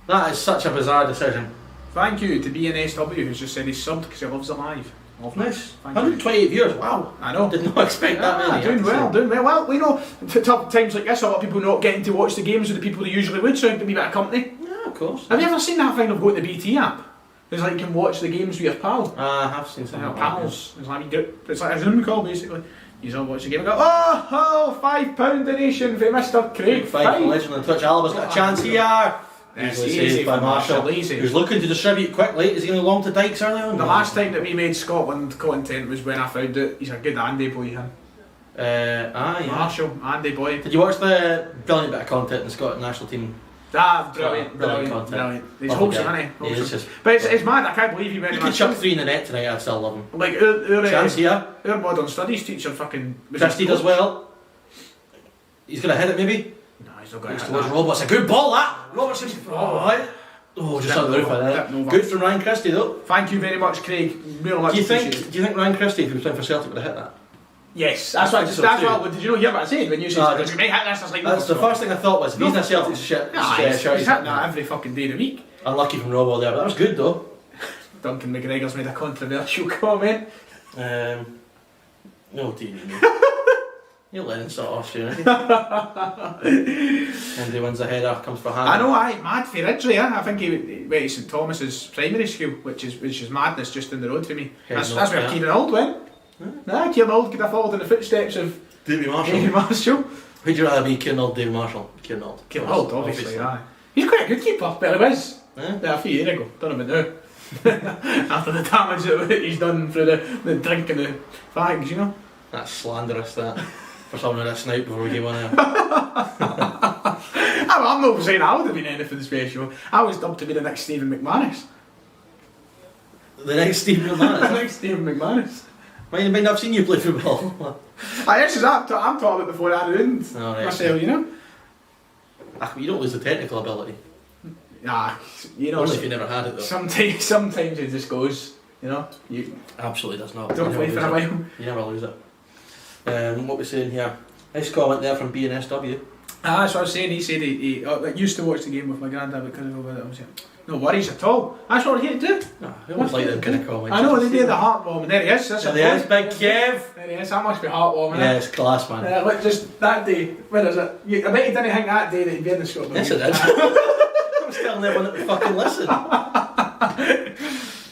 That is such a bizarre decision.
Thank you to BNSW who's just said he's subbed because he loves it live.
Nice.
Thank you.
128 viewers. Wow.
I know.
Did not expect that many.
Doing well. Well, we know tough times like this, a lot of people not getting to watch the games with the people they usually would, so it can be a bit of company.
Yeah, of course.
Have you ever seen that thing of going to the BT app? It's like you can watch the games with your pal.
I have seen some
pals. It's like it's like a Zoom call basically. You all watch the game and go, £5 donation for Mr. Craig.
Five legend on Twitch. Alaba's got a chance here.
Easy
by
for
Marshall.
Easy.
Who's looking to distribute quickly. Is he going to long to Dykes early on?
The last time that we made Scotland content was when I found out he's a good Andy boy. Him.
Yeah.
Marshall, Andy boy.
Did you watch the brilliant bit of content in the Scotland national team?
Brilliant
content.
He's wholesome, isn't he?
Is,
but it's mad, I can't believe he went
you could chuck 3 in the net tonight, I'd still love him.
Like,
chance here.
Our modern studies teacher fucking...
Christie does well. He's going to hit it maybe?
No, he's not going to hit
towards
that.
Roberts. A good ball that! Roberts is... just on the roof of that. Good from Ryan Christie though.
Thank you very much, Craig. Real much appreciated.
Do you think Ryan Christie, if he was playing for Celtic, would have hit that?
Yes, that's what. Did you not hear what I said when you said
that's the first thing I thought was, if he's in a Celtic shirt,
he's hitting that every fucking day of the week.
Unlucky from Robo there, but that was good though.
Duncan McGregor's made a controversial comment.
No, dear me. You'll let him start off soon. And he wins the header, comes for hand.
I know, mad for Ridgely. I think he went to St Thomas's primary school, which is madness just in the road for me. That's where Kieran Auld went. Kieran Auld could have followed in the footsteps of
Davy Marshall. Who'd you rather be, Kieran Auld, Davy Marshall? Kieran Auld.
Kieran Auld, obviously. He's quite a good keeper, but he was. A few years ago. Don't know about now. After the damage that he's done through the drink and the fags, you know.
That's slanderous, that. For someone with a snout before we came on there.
I'm not saying I would have been anything special. I was dubbed to be the next Stephen McManus.
The next Stephen McManus?
The next Stephen McManus.
Might not have seen you play football.
I'm talking about before I ruined myself, you know.
You don't lose the technical ability.
Nah, you know.
Only if you never had it though.
Sometimes it just goes, you know. You
absolutely does not.
Don't play for a while.
You never lose it. What we're saying here. Nice comment there from BNSW.
That's what I was saying. He said he used to watch the game with my granddad, but couldn't go with it. I was like, no worries at all. That's what we're here to do.
No, I always like them kind of comments.
I know, they do the heartwarming. There he is.
There he is, Big Kev.
There he is. That must be heartwarming.
Yeah, it's class, man.
Look, just that day. Where is it? I bet you didn't think that day that he'd be in the Scotland.
Yes, I did. I was telling everyone that would fucking listen.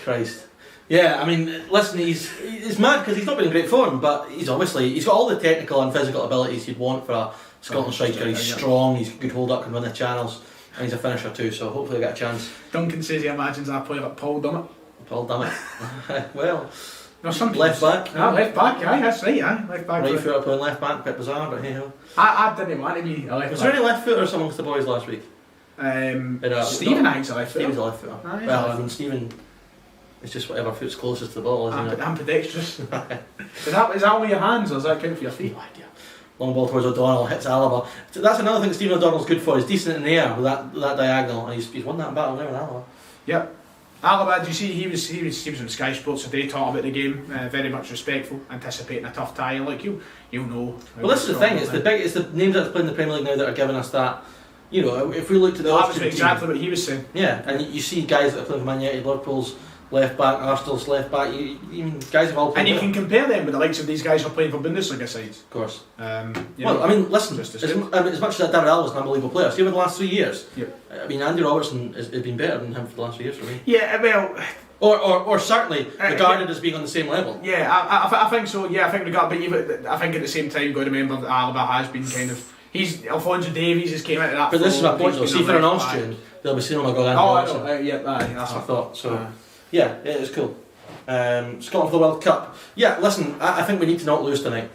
Christ. Yeah, I mean, listen, he's mad because he's not been in great form, but he's got all the technical and physical abilities you'd want for a Scotland striker. He's strong, he's good hold up, can run the channels, and he's a finisher too, so hopefully he'll get a chance.
Duncan says he imagines I play like Paul Dummett.
Paul Dummett. Well,
no, some
left back.
Left back, aye, that's right, left back.
Right footer playing left back, bit bizarre, but hey ho.
I didn't want to be a left back.
Was there any left footers amongst the boys last week?
Stephen, I think's a left footer.
Stephen's a left footer. Well, I mean, Stephen, it's just whatever foot's closest to the ball, isn't it?
Ambidextrous. is that only your hands, or does that count for your feet?
No idea. Long ball towards O'Donnell, hits Alaba. That's another thing Stephen O'Donnell's good for. He's decent in the air with that diagonal, and he's won that battle now with Alaba.
Yep. Alaba, do you see he was on Sky Sports today talking about the game, very much respectful, anticipating a tough tie. Like you'll know.
Well, this is the thing. It's the names that's playing in the Premier League now that are giving us that. You know, if we look to the
that was exactly what he was saying.
Yeah, and you see guys that are playing for Man United, Liverpool's left back, Arsenal's left back. Guys have all played.
And you can compare them with the likes of these guys who are playing for Bundesliga sides.
Of course.
Well,
I mean, listen. As much as that David Alba's an unbelievable player, see over the last 3 years.
Yep.
I mean, Andy Robertson has been better than him for the last 3 years for me.
Yeah, well.
Or certainly regarded as being on the same level.
Yeah, I think so. Yeah, I think I think at the same time, you've got to remember that Alaba has been kind of. Alfonso Davies has came into that.
But this is my point though. See, for an Austrian, they'll be saying, "Oh my God, Andy Robertson."
I know.
That's what I thought. So, yeah, it was cool. Scotland for the World Cup. Yeah, listen, I think we need to not lose tonight.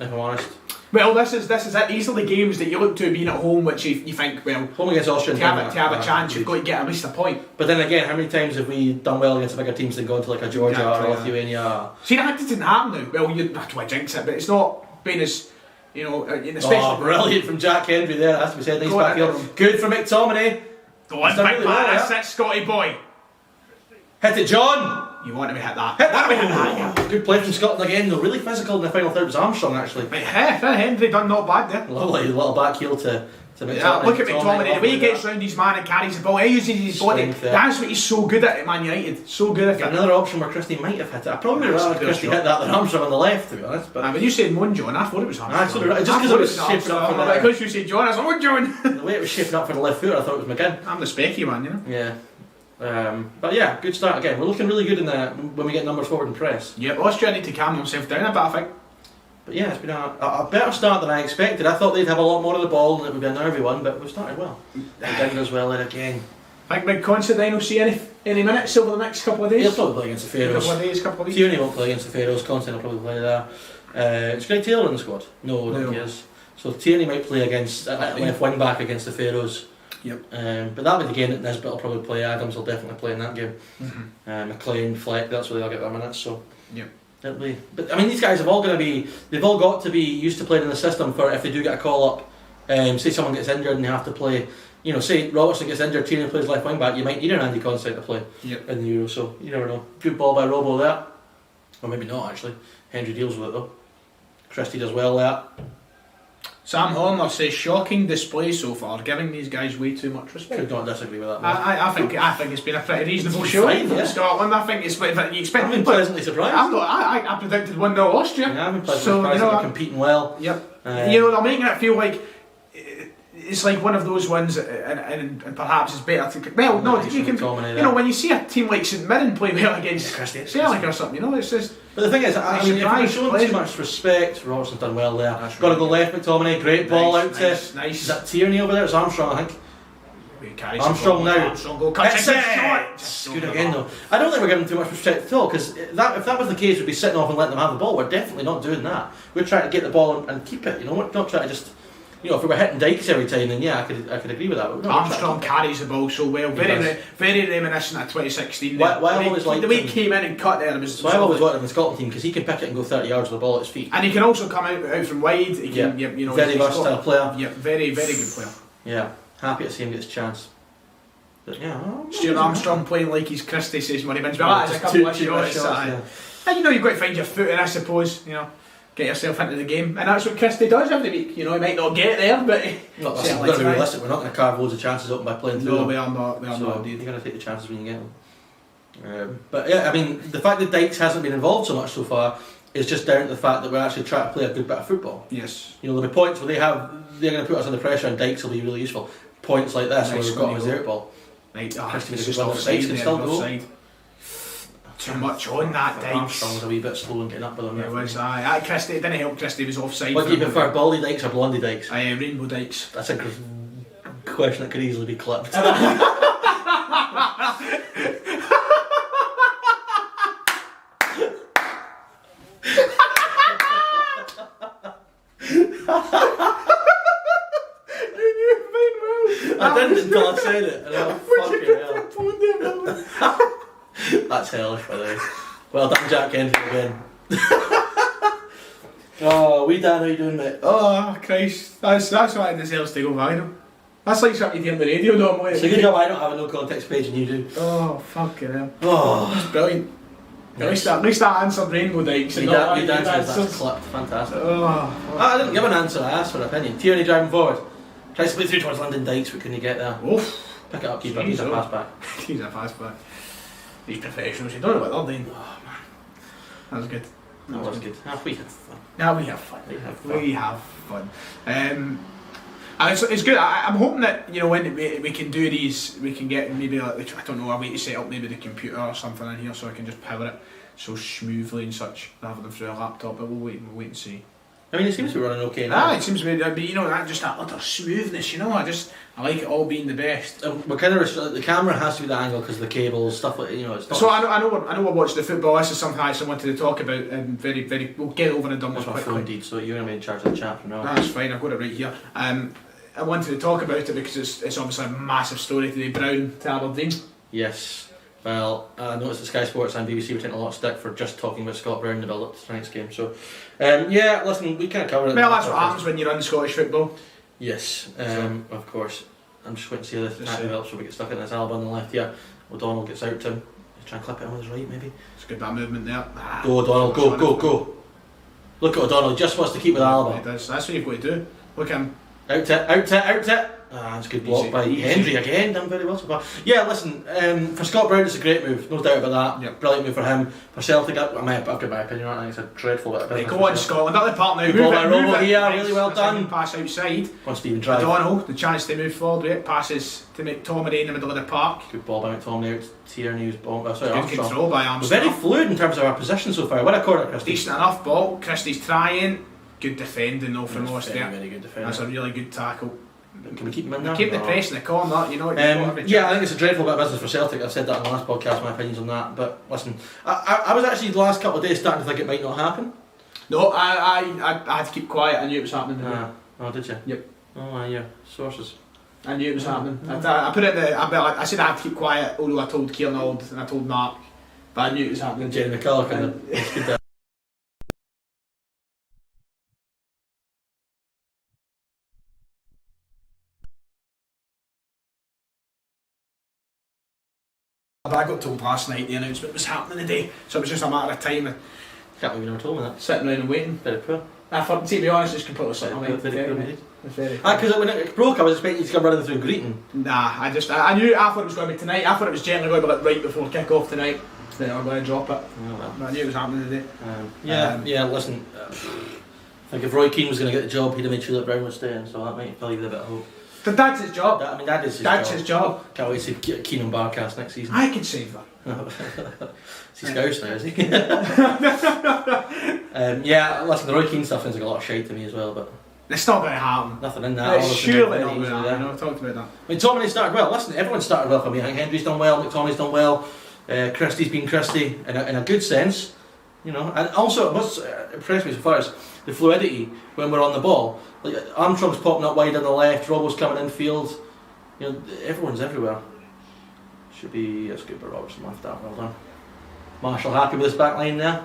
If I'm honest.
Well, this is it. These are the games that you look to being at home, which you think, well,
home against Austria
to have a chance, you've got to get at least a point.
But then again, how many times have we done well against the bigger teams than gone to like a Georgia or Lithuania?
See, that didn't happen now. Well, you not to jinx it, but it's not been as, especially.
Brilliant from Jack Hendry there. That has to be said. Nice back heel. Good for McTominay.
Go on, big man. That's it, Scotty boy.
Hit it, John.
You want to be hit that?
Hit that! Good play from Scotland again. Though really physical in the final third was Armstrong actually.
Henry done not bad there.
Lovely little back heel to McTominay.
Yeah, look at McTominay. The way he gets round his man and carries the ball, he uses his body. That's what he's so good at Man United. So good at it.
Another option where Christie might have hit it. I probably would rather Christie hit that than Armstrong on the left, to be honest. But
when you said Moon John, I thought it was Armstrong.
Just because it was shaping up for the
because you said John, I was like, Moon John.
The way it was shaping up for the left foot, I thought it was McGinn.
I'm the specky one, you know.
Yeah. But yeah, good start again. We're looking really good in when we get numbers forward and press.
Yeah, Austria need to calm themselves down a bit, I think.
But yeah, it's been a better start than I expected. I thought they'd have a lot more of the ball and it would be a nervy one, but we've started well. Did as well there again.
I think Big Considine will see any minutes over the next couple of days.
He'll probably play against the Pharaohs.
Couple of weeks.
Tierney won't play against the Pharaohs. Considine will probably play there. Is Greg Taylor in the squad? No, I don't think he is. So Tierney might play against left wing back against the Pharaohs.
Yep.
But that'll be the game that Nisbet will probably play. Adams will definitely play in that game. McLean, Fleck, that's where they'll get their minutes. So
yep.
It'll be. But I mean, these guys have all got to be used to playing in the system for if they do get a call up. Say someone gets injured and they have to play. Say Robertson gets injured, Tierney plays left wing back. You might need an Andy Considine to play in the Euro. So you never know. Good ball by Robo there, or maybe not actually. Hendry deals with it though. Christie does well there.
Sam Horner says shocking display so far, giving these guys way too much respect.
Could not disagree with that.
I think it's been a pretty reasonable show for Scotland. I think it's what you expect.
I've been pleasantly surprised.
I predicted 1-0 Austria.
Yeah, I've been pleasantly surprised that they're competing well.
Yep. They're making it feel like it's like one of those ones, and perhaps it's better to. Well, no, you can. When you see a team like St Mirren play well against Celtic or something, it's just.
But the thing is, I mean, if we're showing too much respect, Robertson's done well there. Got to go left, McTominay. Great ball out to. Is that Tierney over there? It's Armstrong, I think. Armstrong now. It's good again though. I don't think we're giving too much respect at all because if that was the case, we'd be sitting off and letting them have the ball. We're definitely not doing that. We're trying to get the ball and keep it. We're not trying to just. If we were hitting dikes every time, then yeah, I could agree with that.
Armstrong carries the ball so well, very reminiscent of 2016.
The way
he came in and cut there was.
So I always wanted him in the Scotland team because he can pick it and go 30 yards with the ball at his feet,
and he can also come out from wide. He can,
very versatile player.
Yeah, very very good player.
Yeah, happy to see him get his chance. But yeah,
Stuart Armstrong playing like he's Christie says when he wins. Well, that is a couple of shots. And you've got to find your footing, I suppose. get yourself into the game, and that's what Christie does every week. You know, he might not get there, but
Look, listen, we've got to be realistic. We're not going to carve loads of chances open by playing through
no,
them.
we are not. We are
So
not indeed.
you're going to take the chances when you get them. But yeah, I mean, the fact that Dykes hasn't been involved so much so far is just down to the fact that we're actually trying to play a good bit of football.
Yes.
You know, there'll be points where they're going to put us under pressure, and Dykes will be really useful. Points like this where we've got his air ball.
Right,
Christie
it's
was
just
a good
offside
can
there,
still go.
offside. Too much on that, Dykes.
Armstrong was a wee bit slow in getting up with him.
It was, Christie, it didn't help Christie was offside.
What do you prefer, Baldy Dykes or Blondie Dykes?
Rainbow Dykes.
That's a question that could easily be clipped. I didn't until I said it. And that's hellish, by the way. Well done, Jack Henry again. Oh, wee Dan, how you doing, mate?
Oh, Christ. That's why it deserves to go viral. That's like something you do on the radio, don't we?
It's a good job I don't have a no context page and you do.
Oh, fucking hell.
Oh,
That's brilliant.
yes.
At least that answered Rainbow Dykes.
You Dan says that's clipped. Fantastic.
Oh,
I didn't give an answer, I asked for an opinion. Tierney driving forward. Tries to play through towards London Dykes, but couldn't get there.
oof.
Pick it up, keep it. He's a pass back.
He's a fast back. These professionals, you don't know what they're doing.
Oh, man.
That was good.
That was good. We had fun.
Yeah, we have fun.
We have fun.
We have fun. And it's good. I'm hoping that, you know, when we can do these, we can get maybe like, I don't know, a way to set up maybe the computer or something in here so I can just power it so smoothly and such rather than through a laptop. But we'll wait and see.
I mean, it seems to be running okay now.
It seems to be, you know, that just that utter smoothness. You know, I like it all being the best.
We're kind of the camera has to be the angle because of the cables, stuff like, you know. It's not
So I know we're watching the football. This is something I actually wanted to talk about, and we'll get over and done with
That's my phone
quickly.
deed, so you're going to be in charge of the chat from now on.
That's fine. I've got it right here. I wanted to talk about it because it's obviously a massive story today. Brown to Aberdeen.
Yes. Well, I noticed that Sky Sports and BBC were taking a lot of stick for just talking about Scott Brown in the build-up to tonight's game. So, yeah, listen, we kind of covered it.
Well, that's what happens when you run Scottish football.
Yes, of course. I'm just waiting to see how the attack develops so we get stuck in this Alba on the left. Yeah, O'Donnell gets out to him. He's trying to clip it on his right, maybe.
It's good, that movement there.
Go O'Donnell, go. Look at O'Donnell, he just wants to keep with Alba.
It does. That's what you've got to do. Look at him.
Out it. That's a good block
Easy.
by Henry again, done very well so far. Yeah, listen, for Scott Brown it's a great move, no doubt about that.
Yep.
Brilliant move for him. For Celtic, I've got my opinion on it, it's a dreadful bit of
Right,
business.
go on, Scotland. At the part now.
Good
Move
ball
it,
by
move
Robo
it.
here,
Nice.
really well
That's a good
done.
pass outside.
On Stephen Drive.
O'Donnell, the chance to move forward. Right, passes to McTominay in the middle of the park.
Good ball by McTominay out to Tierney, who's ball. Sorry,
Good
Armstrong.
control by
We're
Armstrong.
very fluid in terms of our position so far. What a corner, Christie.
Decent enough ball. Christie's trying. Good defending though from
That's
Austria.
very good defender.
That's a really good tackle.
Can we keep him in there?
Keep the
No.
press in the corner, you know.
Yeah, I think it's a dreadful bit of business for Celtic. I've said that on the last podcast, my opinions on that. But listen, I was actually the last couple of days starting to think it might not happen.
No, I had to keep quiet. I knew it was happening.
Oh, did you?
Yep.
Oh, yeah. Sources.
I knew it was happening. I put it in I said I had to keep quiet, although I told Kieran Auld and I told Mark, but I knew it was happening.
Jerry McCulloch and the
But I got told last night the announcement was happening today, so it was just a matter of time and
can't believe you never told me that.
sitting around and waiting.
Very poor.
To be honest, it's completely slipped my mind.
Very poor indeed.
It's very
Because when it broke, I was expecting you to come running through and greeting.
Nah, I thought it was going to be tonight. I thought it was generally going to be like right before kick-off tonight. Then I'm going to drop it.
Oh, well.
But I knew it was happening today.
Yeah, listen. I think if Roy Keane was going to get the job, he'd have made sure that Brown was staying, so that might fill you with a bit of hope.
But that's his job.
That is his
That's
job.
his job.
Can't wait to see Keane on Barcast next season.
I could save that.
Is he Scouse now, is he? Yeah, listen, the Roy Keane stuff sounds like a lot of shite to me as well, but
It's not going to happen.
nothing in that.
It's
all
surely
very
not going to
easily
happen.
there.
I talked about that.
I mean, Tomlin started well. Listen, everyone started well for me. I think Hendry's done well, McTominay's done well, Christie's been Christie in a good sense, you know. And also, what's impressed me so far is the fluidity when we're on the ball. Like Armstrong's popping up wide on the left, Robbo's coming in field. You know, everyone's everywhere. Should be that's good, but Robertson left that. Well done. Marshall happy with his back line there.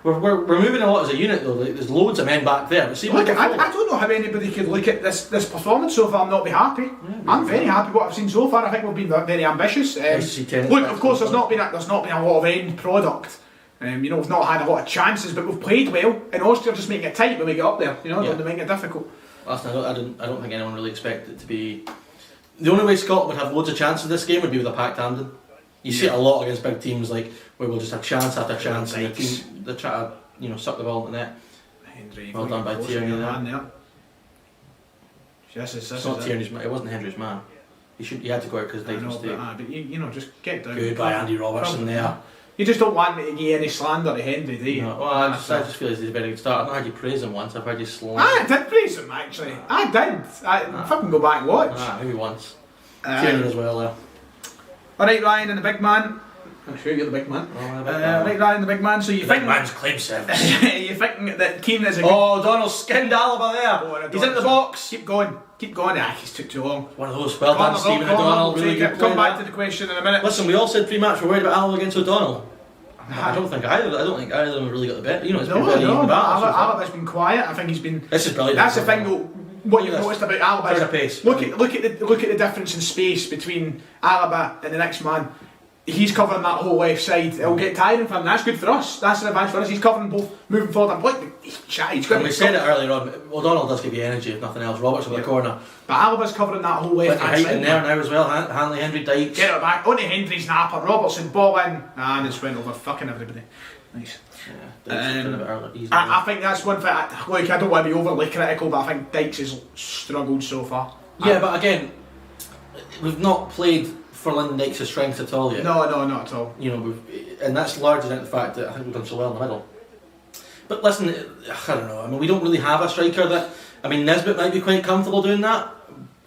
We're moving a lot as a unit though. Like, there's loads of men back there. But see,
Look, I don't know how anybody could look at this performance so far and not be happy. I'm very happy with what I've seen so far. I think we've been very ambitious.
Nice to see Tennant
Look,
back
of course,
to
there's not been a lot of end product You know, we've not had a lot of chances, but we've played well. And Austria just making it tight when we get up there. You know, they're making it difficult.
Last night, I don't think anyone really expected it to be. The only way Scotland would have loads of chances in this game would be with a packed Hampden. You see it a lot against big teams, like where we'll just have chance after chance, and the team they try to suck the ball into the net.
Hendry,
well done by Tierney there.
It's
not Tierney's man. It wasn't Hendry's man. He had to go out because they mistake.
But you know, just get down.
Good by Andy Robertson there.
You just don't want me to give any slander to Hendry, do you?
No, well, I just feel he's a very good start. I've not heard you praise him once. I've heard you slander.
I did praise him actually. I did. I fucking go back and watch.
Maybe once. Tierney as well there.
Alright, Ryan and the big man. I'm sure you're the big man. Right, Ryan, the big man. So you think
man's claim service.
you think that Keane is a good...
Donald skinned Alaba there. He's in the box.
Keep going. He's took too long.
One of those. Well done, Stephen O'Donnell. Really good.
Come back to the question in a minute.
Listen, we all said pre-match we're worried about Alaba against O'Donnell. I don't think either of them really got the bet. You know, it's been very even battle.
Alaba's been quiet. I think he's been.
This is brilliant.
That's the thing, though. What you've noticed about Alaba
is
look at the difference in space between Alaba and the next man. He's covering that whole left side. It'll get tiring for him. That's good for us. That's an advantage for us. He's covering both, moving forward. And like, he's good.
And we said it earlier on. O'Donnell does give you energy, if nothing else. Roberts in the corner.
But Alaba's covering that whole left side.
In there now as well. Hanley, Hendry, Dykes.
Get it back. Only Hendry's napper. Robertson ball in, and it's went over fucking everybody. Nice. I think that's one thing. I don't want to be overly critical, but I think Dykes has struggled so far.
Yeah, but again, we've not played for Lyndon Dykes' strength at all yet.
No, not at all.
You know, and that's largely down to the fact that I think we've done so well in the middle. But listen, I don't know. I mean, we don't really have a striker that. I mean, Nesbitt might be quite comfortable doing that,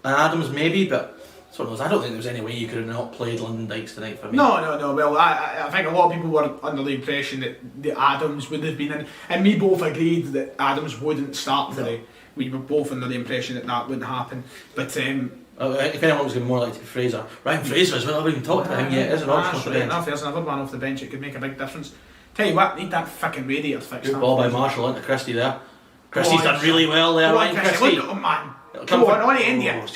and Adams maybe, but. I don't think there's any way you could have not played Lyndon Dykes tonight for me.
No. Well, I think a lot of people were under the impression that Adams would have been in, and we both agreed that Adams wouldn't start today. We were both under the impression that wouldn't happen. But if
anyone was going to be more likely to be Fraser, Ryan Fraser as well. I haven't even talked about him yet. There's an option off the bench.
There's another one off the bench. It could make a big difference. Tell you what, need that fucking radiator fixed.
Good ball by Marshall into Christie there. Christie's done really well there. Ryan Christie.
Look at him, man. Come on India.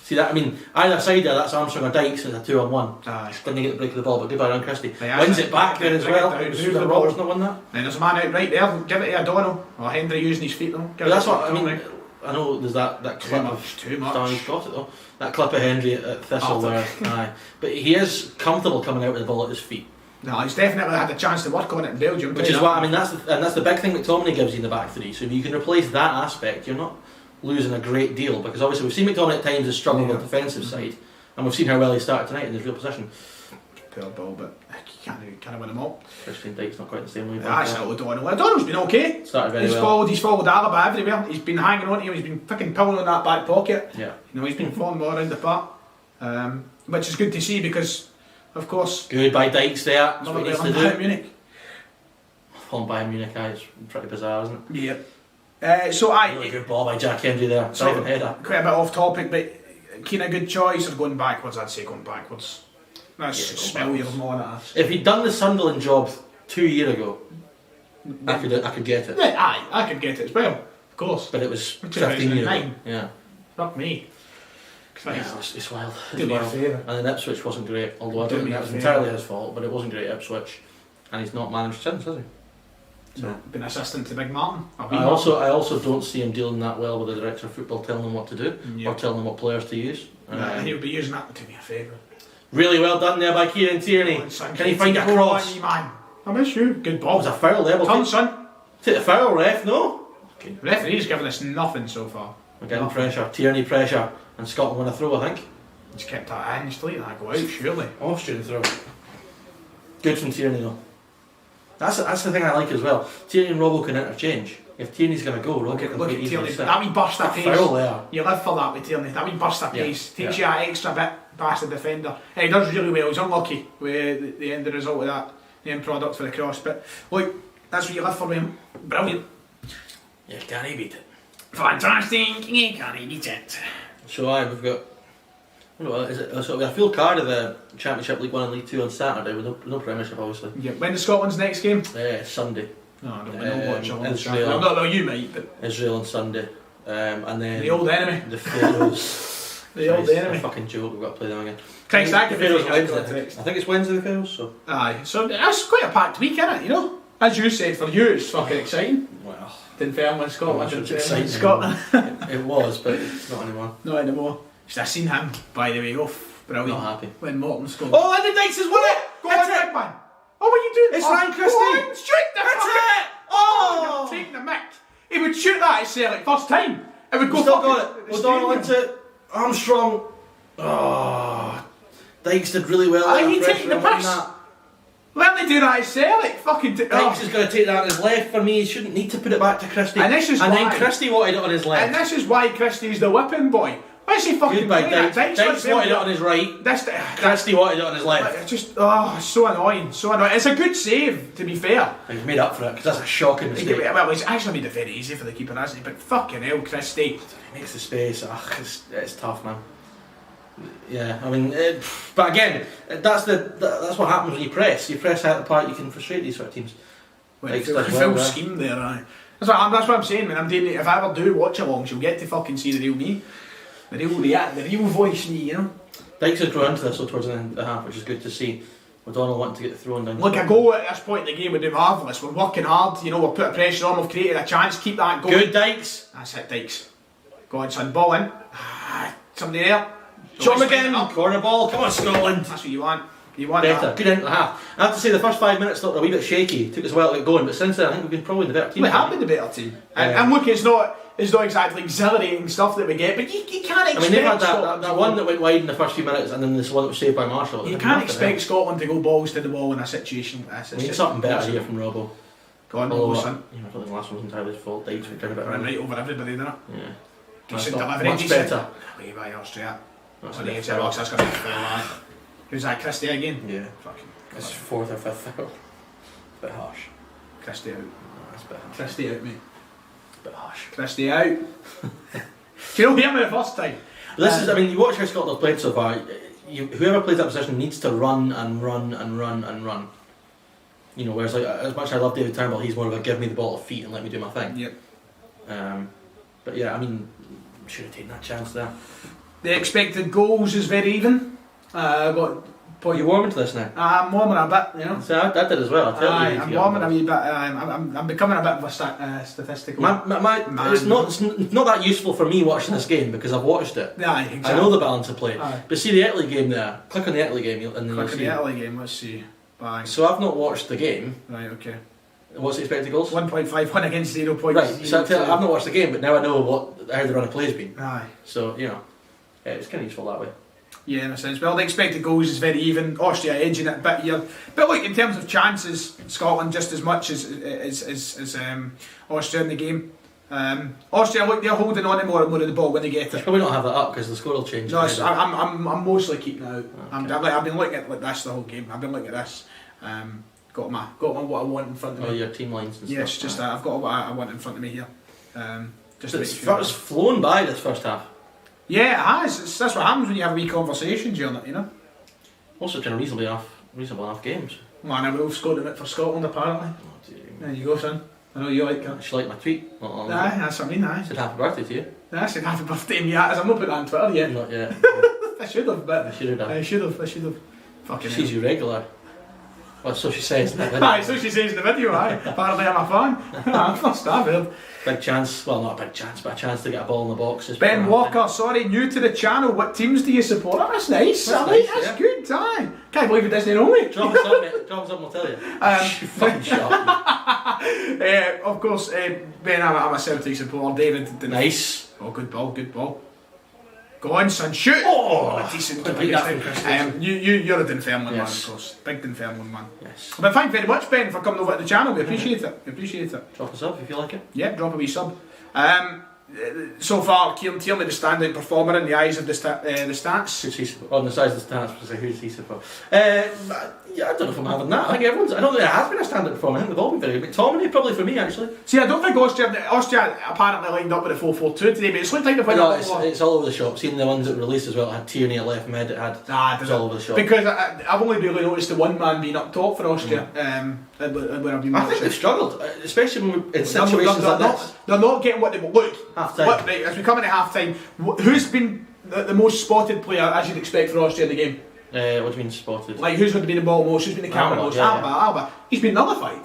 See that? I mean, either side there, that's Armstrong or Dykes, it's a 2-on-1. Didn't get the break of the ball, but good by Ryan Christie. Wins it back there as well. The Roberts not won that.
And there's a man out right there. Give it to O'Donnell. Or Hendry using his feet though.
That's what I mean. I know there's that clip of
too much.
He's got it though. That clip of Hendry at Thistle there. But he is comfortable coming out with the ball at his feet.
No, he's definitely had the chance to work on it in Belgium.
Which is what I mean. That's the big thing McTominay gives you in the back three. So if you can replace that aspect, you're not losing a great deal, because obviously we've seen McTominay at times has struggled on the defensive side, and we've seen how well he started tonight in his real position.
Poor ball, but you can't win them all.
Christian Dykes not quite the same way.
That's not O'Donnell. O'Donnell's been okay.
Started very well.
He's followed Alaba everywhere. He's been hanging on to him. He's been fucking pulling on that back pocket.
Yeah.
You know, he's been falling all around the park, which is good to see because, of course.
Good by Dykes there. That's what he needs to do.
Munich.
Falling by Munich, it's pretty bizarre, isn't it?
Yeah.
Really good ball by Jack Hendry there. Diving header.
Quite a bit off topic, but Keane a good choice or going backwards? I'd say going backwards. That's smell your more on it.
If he'd done the Sunderland job 2 years ago, I could get it.
Yeah, I could get it as well, of course.
But it was 15 years ago. Yeah.
Fuck me.
Yeah, it's wild.
Do me a favour.
And then Ipswich wasn't great, although I don't think that was entirely his fault, but it wasn't great at Ipswich, and he's not managed since, has he?
So, been assistant to Big Martin.
I also don't see him dealing that well with the director of football telling him what to do or telling him what players to use.
And he'll be using that to do me a favour.
Really well done there by Kieran Tierney. Can he find a cross?
Man. I miss you. Good ball.
It was a foul there.
Turn, son.
Take the foul, ref. No.
Okay. The referee's given us nothing so far.
Again, pressure. Tierney pressure, and Scotland win a throw, I think.
He's kept that in. Just let that go out, surely.
Austrian throw. Good from Tierney though. That's the thing I like as well. Tierney and Robbo can interchange. If Tierney's going to go, Robbo can
look at Tierney. That wee burst of pace.
Foul there.
You live for that with Tierney. That wee burst of pace takes you that extra bit past the defender. And he does really well. He's unlucky with the end result of that, the end product for the cross. But look, that's what you live for with him. Brilliant.
Yeah, can't he beat it?
Fantastic. You can't beat it.
So we've got. So we have a full card of the Championship League 1 and League 2 on Saturday with no Premiership obviously.
Yeah, when is Scotland's next game?
Sunday.
No, I don't watch it.
Israel.
Well, you might, but
Israel on Sunday. And then
the old enemy.
The Pharaohs.
The old enemy.
A fucking joke. We've got to play them again.
Thanks,
The
thank you
Faroes
for
Wednesday.
the
I think it's Wednesday the Faroes, so.
Aye, so that's quite a packed week, isn't it? You know, as you said, for you it's fucking exciting.
Well,
Dunfermline, Scotland,
sure it's
Dunfermline,
exciting
Scotland.
it was, but it's not anymore.
Not anymore. I seen him, by the way, off. Brilliant.
Not happy.
When Morton scored.
Oh, Andy Dykes has won it!
Go on, big man. Oh, what are you doing?
It's Ryan Christie.
Go on, shoot the
That's
fucking...
it! Oh!
You're taking the mick. He would shoot that at Celtic first time. It would go
Still
fucking...
got it. O'Donnell into Armstrong. Oh, Dykes did really well.
Are you taking the piss? Well, they do that at Celtic. Fucking...
Dykes is going to take that on his left for me. He shouldn't need to put it back to Christie.
And this is
and
why...
then Christie wanted it on his left.
And this is why Christie's the whipping boy. Where's he fucking
Goodbye,
playing
Dykes.
at?
Dykes wanted it on his right. Christie wanted it on his left.
It's just, so annoying, so annoying. It's a good save, to be fair.
He's made up for it, because that's a shocking mistake.
Well, he's actually made it very easy for the keeper, hasn't he? But fucking hell, Christie.
He makes the space. It's tough, man. Yeah, I mean, but again, that's what happens when you press. You press out the part, you can frustrate these sort of teams.
Well, full scheme there, aye. That's what I'm saying. When I'm doing it, if I ever do watch alongs, you'll get to fucking see the real me, the real voice me, you know.
Dykes has grown into this towards the end of the half, which is good to see. O'Donnell wanting to get the throw down.
Look, a goal at this point in the game would do marvellous. We're working hard, you know. We've put pressure on. We've created a chance. Keep that going.
Good, Dykes.
That's it, Dykes. Go on, son. Ball in. Somebody there.
Shot again. Corner ball. Come on, Scotland.
That's what you want. You want
better.
that.
Good end of the half. I have to say the first 5 minutes looked a wee bit shaky. Took us a while to get going, but since then I think we've been probably the better team.
We have been the better team. And look, it's not exactly exhilarating stuff that we get, but you can't expect.
I mean, they've had that one that went wide in the first few minutes, and then this one that was saved by Marshall.
You can't expect Scotland to go balls to the wall in a situation like this.
We need something better here from Robbo.
Go on, Robbo, son.
I don't think the last one was entirely his fault. Dykes went down a bit
right over everybody there.
Yeah.
Decent delivery.
Much better.
Way by Austria.
That's
on the edge of the box. That's going to be fair, man. Who's that? Christie again?
Yeah.
Fucking.
It's fourth or fifth foul. Bit harsh.
Christie out.
No, that's a bit harsh.
Christie out, mate.
Bit harsh.
Christie out. Do you know him the first time?
This is, I mean, you watch how Scotland have played so far. Whoever plays that position needs to run and run and run and run. You know, whereas like as much as I love David Turnbull, he's more of a give me the ball of feet and let me do my thing.
Yep.
But yeah, I mean, should have taken that chance there.
The expected goals is very even. Got
Are you warming to this now?
I'm warming a bit, you know.
So I did as well.
I'm warming a wee bit. I'm becoming a bit of a statistical.
It's not that useful for me watching this game because I've watched it.
Yeah, exactly.
I know the balance of play.
Aye.
But see the Italy game there. Click on the Italy game and then
Click on
see.
the Italy game. Let's see. Bang.
So I've not watched the game.
Right. Okay.
What's the expected goals?
1.51 against 0.0.
Right. So I've not watched the game, but now I know how the run of play has been.
Aye.
So you know, it's kind of useful that way.
Yeah, in a sense. Well, the expected goals is very even. Austria edging it a bit here, but look, in terms of chances, Scotland just as much as Austria in the game. Austria, look, they're holding on to more and more of the ball when they get it.
Probably not have that up because the score will change.
No, I'm mostly keeping it out.
Okay.
I've been looking at like this the whole game. I've been looking at this. Got my what I want in front of me.
Oh, your team lines and stuff.
Yes, just that. I've got what I want in front of me here. Just
it's flown by this first half.
Yeah, it has. That's what happens when you have a wee conversation during it, you know.
Also, been reasonable enough games.
Man, we've scored a bit for Scotland apparently.
Oh, dear.
There you go, son. I know you like it.
She liked my tweet.
Aye, that's what I mean, aye.
Said happy birthday to you.
I said happy birthday to me, as I'm not putting that on Twitter yet.
Not yet.
I should have, but
I should have done.
I should have. Fucking
She's
hell.
your regular. Well, so she says in the video.
Aye, so she says in the video, aye. Apparently I'm a fan. First I've heard.
Big chance, well not a big chance, but a chance to get a ball in the box.
Ben Walker, sorry, new to the channel. What teams do you support? Oh, that's nice. That's good, aye. Can't believe it doesn't know me.
Drop us up, mate. Drop us up and we'll tell you. You fucking shut up.
Of course, Ben, I'm a Celtic supporter. David.
Nice.
Oh, good ball. Go on, son, shoot!
Oh,
a decent
that
you're a Dunfermline man,
yes.
of course. Big Dunfermline man.
Yes.
But thank you very much, Ben, for coming over to the channel. We appreciate it.
Drop us up if you like it.
Yeah, drop a wee sub. So far, Kieran Tierney, the standout performer in the eyes of the stats.
Who's he support? On the size of the stats, who's he support? Yeah, I don't know if I'm having that. I think I don't think it has been a standout performer. I think they've all been very good. McTominay probably for me, actually.
See, I don't think Austria apparently lined up with a 4-4-2 today, but it's looked like they've went
it's all over the shop. Seeing the ones that were released as well, it had Tierney at left mid, it had it's all over the shop.
Because I've only really noticed the one man being up top for Austria.
I think they've struggled, especially in situations like this.
They're not getting what they look.
Half time.
Right, as we come into half time, who's been the most spotted player, as you'd expect for Austria in the game?
What do you mean spotted?
Like, who's had been the ball most? Who's been the camera most? Alba. He's been nullified.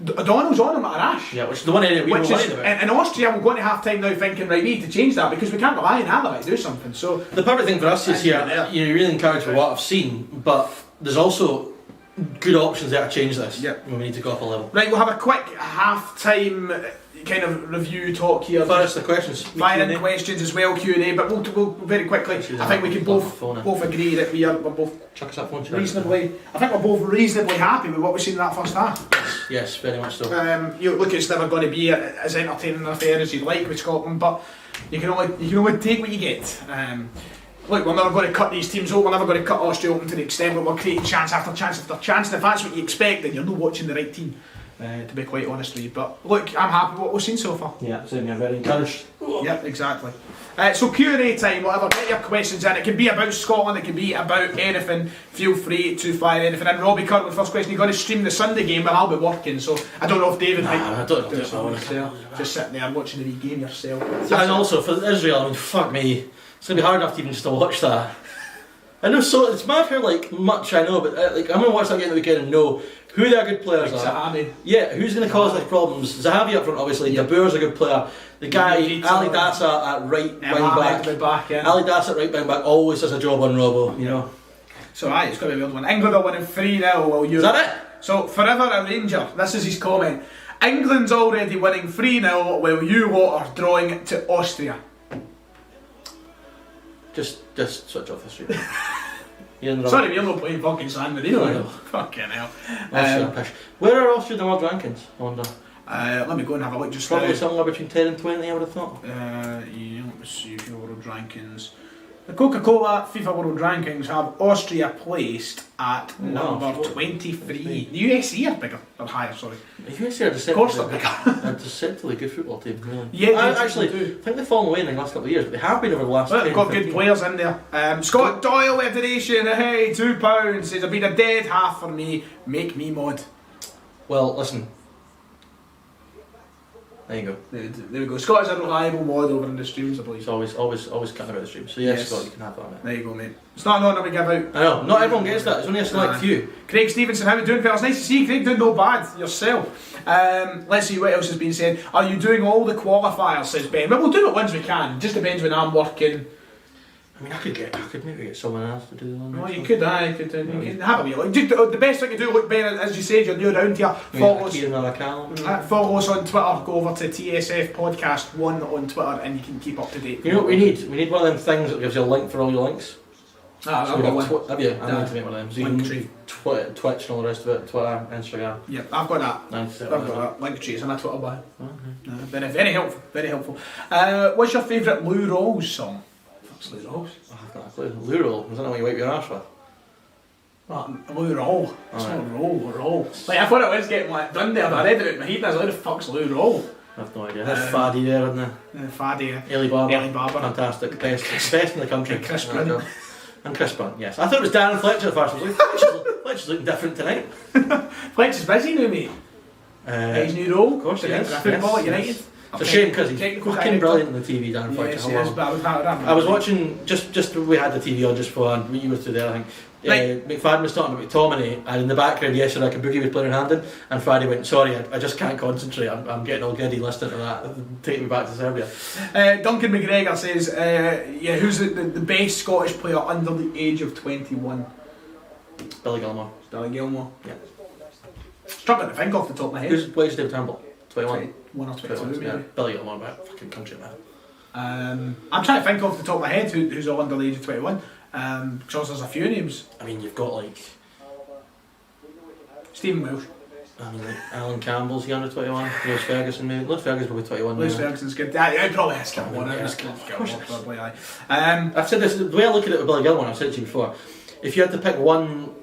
O'Donnell's on him at a rash.
Yeah, which is the one area we were worried about.
And Austria will go into half time now thinking, right, we need to change that because we can't rely on Alba to do something. So
the perfect thing for us is here, you're really encouraged with what I've seen, but there's also good options there to change this.
Yep.
We need to go up a level.
Right, we'll have a quick half time kind of review talk here.
First, the questions.
Fire in questions as well, Q&A, but we'll very quickly. I think we can both agree that we're both
chuck us that phone.
Reasonably. I think we're both reasonably happy with what we've seen in that first half.
Yes, very much so.
You look, it's never going to be as entertaining an affair as you'd like with Scotland, but you can only take what you get. Look, we're never going to cut these teams open. We're never going to cut Austria open to the extent where we're creating chance after chance after chance. And if that's what you expect, then you're not watching the right team. To be quite honest with you, but look, I'm happy with what we've seen so far.
Yeah, same here, very encouraged.
Yep, exactly. So Q&A time, whatever, get your questions in. It can be about Scotland, it can be about anything. Feel free to fire anything in. Robbie Kirkwood, first question, you're going to stream the Sunday game, but I'll be working, so I don't know if David might
I don't know
just sitting there watching the wee game yourself.
And also, for Israel, I mean, fuck me, it's going to be hard enough to even just to watch that. I know, so it's mad how much I know, but I'm going to watch that game the weekend and know who their good players are. Yeah, who's going to cause us problems? Zahavi up front, obviously. Yep. Dabour's a good player. The guy, Ali Dassa at right wing back. Ali Dassa at right wing back always does a job on Robbo, you know.
So it's going to be a weird one. England are winning 3-0.
Is that it?
So, forever a Ranger. This is his comment. England's already winning 3-0 while you lot are drawing to Austria.
Just switch off the stream.
Sorry, we're not playing fucking San Marino. Fucking hell.
Where are Austria in the world rankings, I wonder?
Let me go and have a look just
Probably somewhere between 10 and 20, I would have thought.
Yeah, let me see FIFA World Rankings. The Coca-Cola FIFA World Rankings have Austria placed at number 23. The USA are bigger, or higher, sorry.
The USA are deceptively good football team, really.
Yeah,
I think they've fallen away in the last couple of years, but they have been over the last 10
they've got good players in there. Scott Doyle with a donation, hey, £2, says, I've been a dead half for me, make me mod.
Well, listen. There you go.
There we go. Scott is a reliable mod over in the streams, I believe.
It's always cutting about the streams. So yes, Scott, you can have that, mate.
There you go, mate. It's not an honour we give out.
I know, not everyone gets that. It's only a select few.
Craig Stevenson, how are you doing, fellas? Nice to see you, Craig. Doing no bad yourself. Let's see what else has been said. Are you doing all the qualifiers, says Ben? Well, we'll do it once we can. Just depends when I'm working.
I mean, I could maybe get someone else to do the one.
Well, you could have a wee look. The best thing to do, look, Ben, as you said, you're new around here. Follow us on Twitter. Go over to TSF Podcast 1 on Twitter, and you can keep up to date.
You know what we need? We need one of them things that gives you a link for all your links.
I've got one.
Have you? I'm going to make one of them. So you can Twitch and all the rest of it. Twitter, Instagram.
Yeah, I've got that.
Nice.
I've got that. Linktree is on my Twitter bio. Very helpful. Very helpful. What's your favourite Lou Rawls song? Lou Rawls?
I've got a clue. Lou Roll. Is that not what you wipe your arse with?
Lou Roll. It's not Roll. Like, I thought it was getting done there, but I read it out in my head and I was like, who the fuck's Lou Roll?
I have no idea. There's Faddy there, isn't there?
Faddy.
Ellie Barber. Fantastic. Best in the country.
And Chris Brunt.
And Chris Brunt, yes. I thought it was Darren Fletcher at first. I was like, Fletcher's looking different tonight.
Fletcher's busy now, mate. His new role.
Of course he is.
Football at United.
It's a shame because he's fucking brilliant on the TV, Darren Fletcher.
Yes, but
I was watching, just we had the TV on just before, and you were through there, I think. McFadden was talking about McTominay, and in the background yesterday, like a boogie was playing in Handon, and Friday went, sorry, I just can't concentrate, I'm getting all giddy listening to that, take me back to Serbia.
Duncan McGregor says, who's the best Scottish player under the age of 21?
Billy Gilmore.
Yeah. Struggling to think off the top of my head.
Where's David Turnbull? 21?
1 or 22 maybe.
Yeah. Billy Gilmore, about fucking country man.
I'm trying to think off the top of my head who's all under the age of 21. Because there's a few names.
I mean, you've got
Stephen Welsh.
I mean, Alan Campbell's he under 21. Lewis Ferguson maybe. Lewis Ferguson's probably 21.
Lewis Ferguson's good. Yeah, probably has got one.
I've said this, the way I look at it with Billy Gilmore, I've said it to you before, if you had to pick one,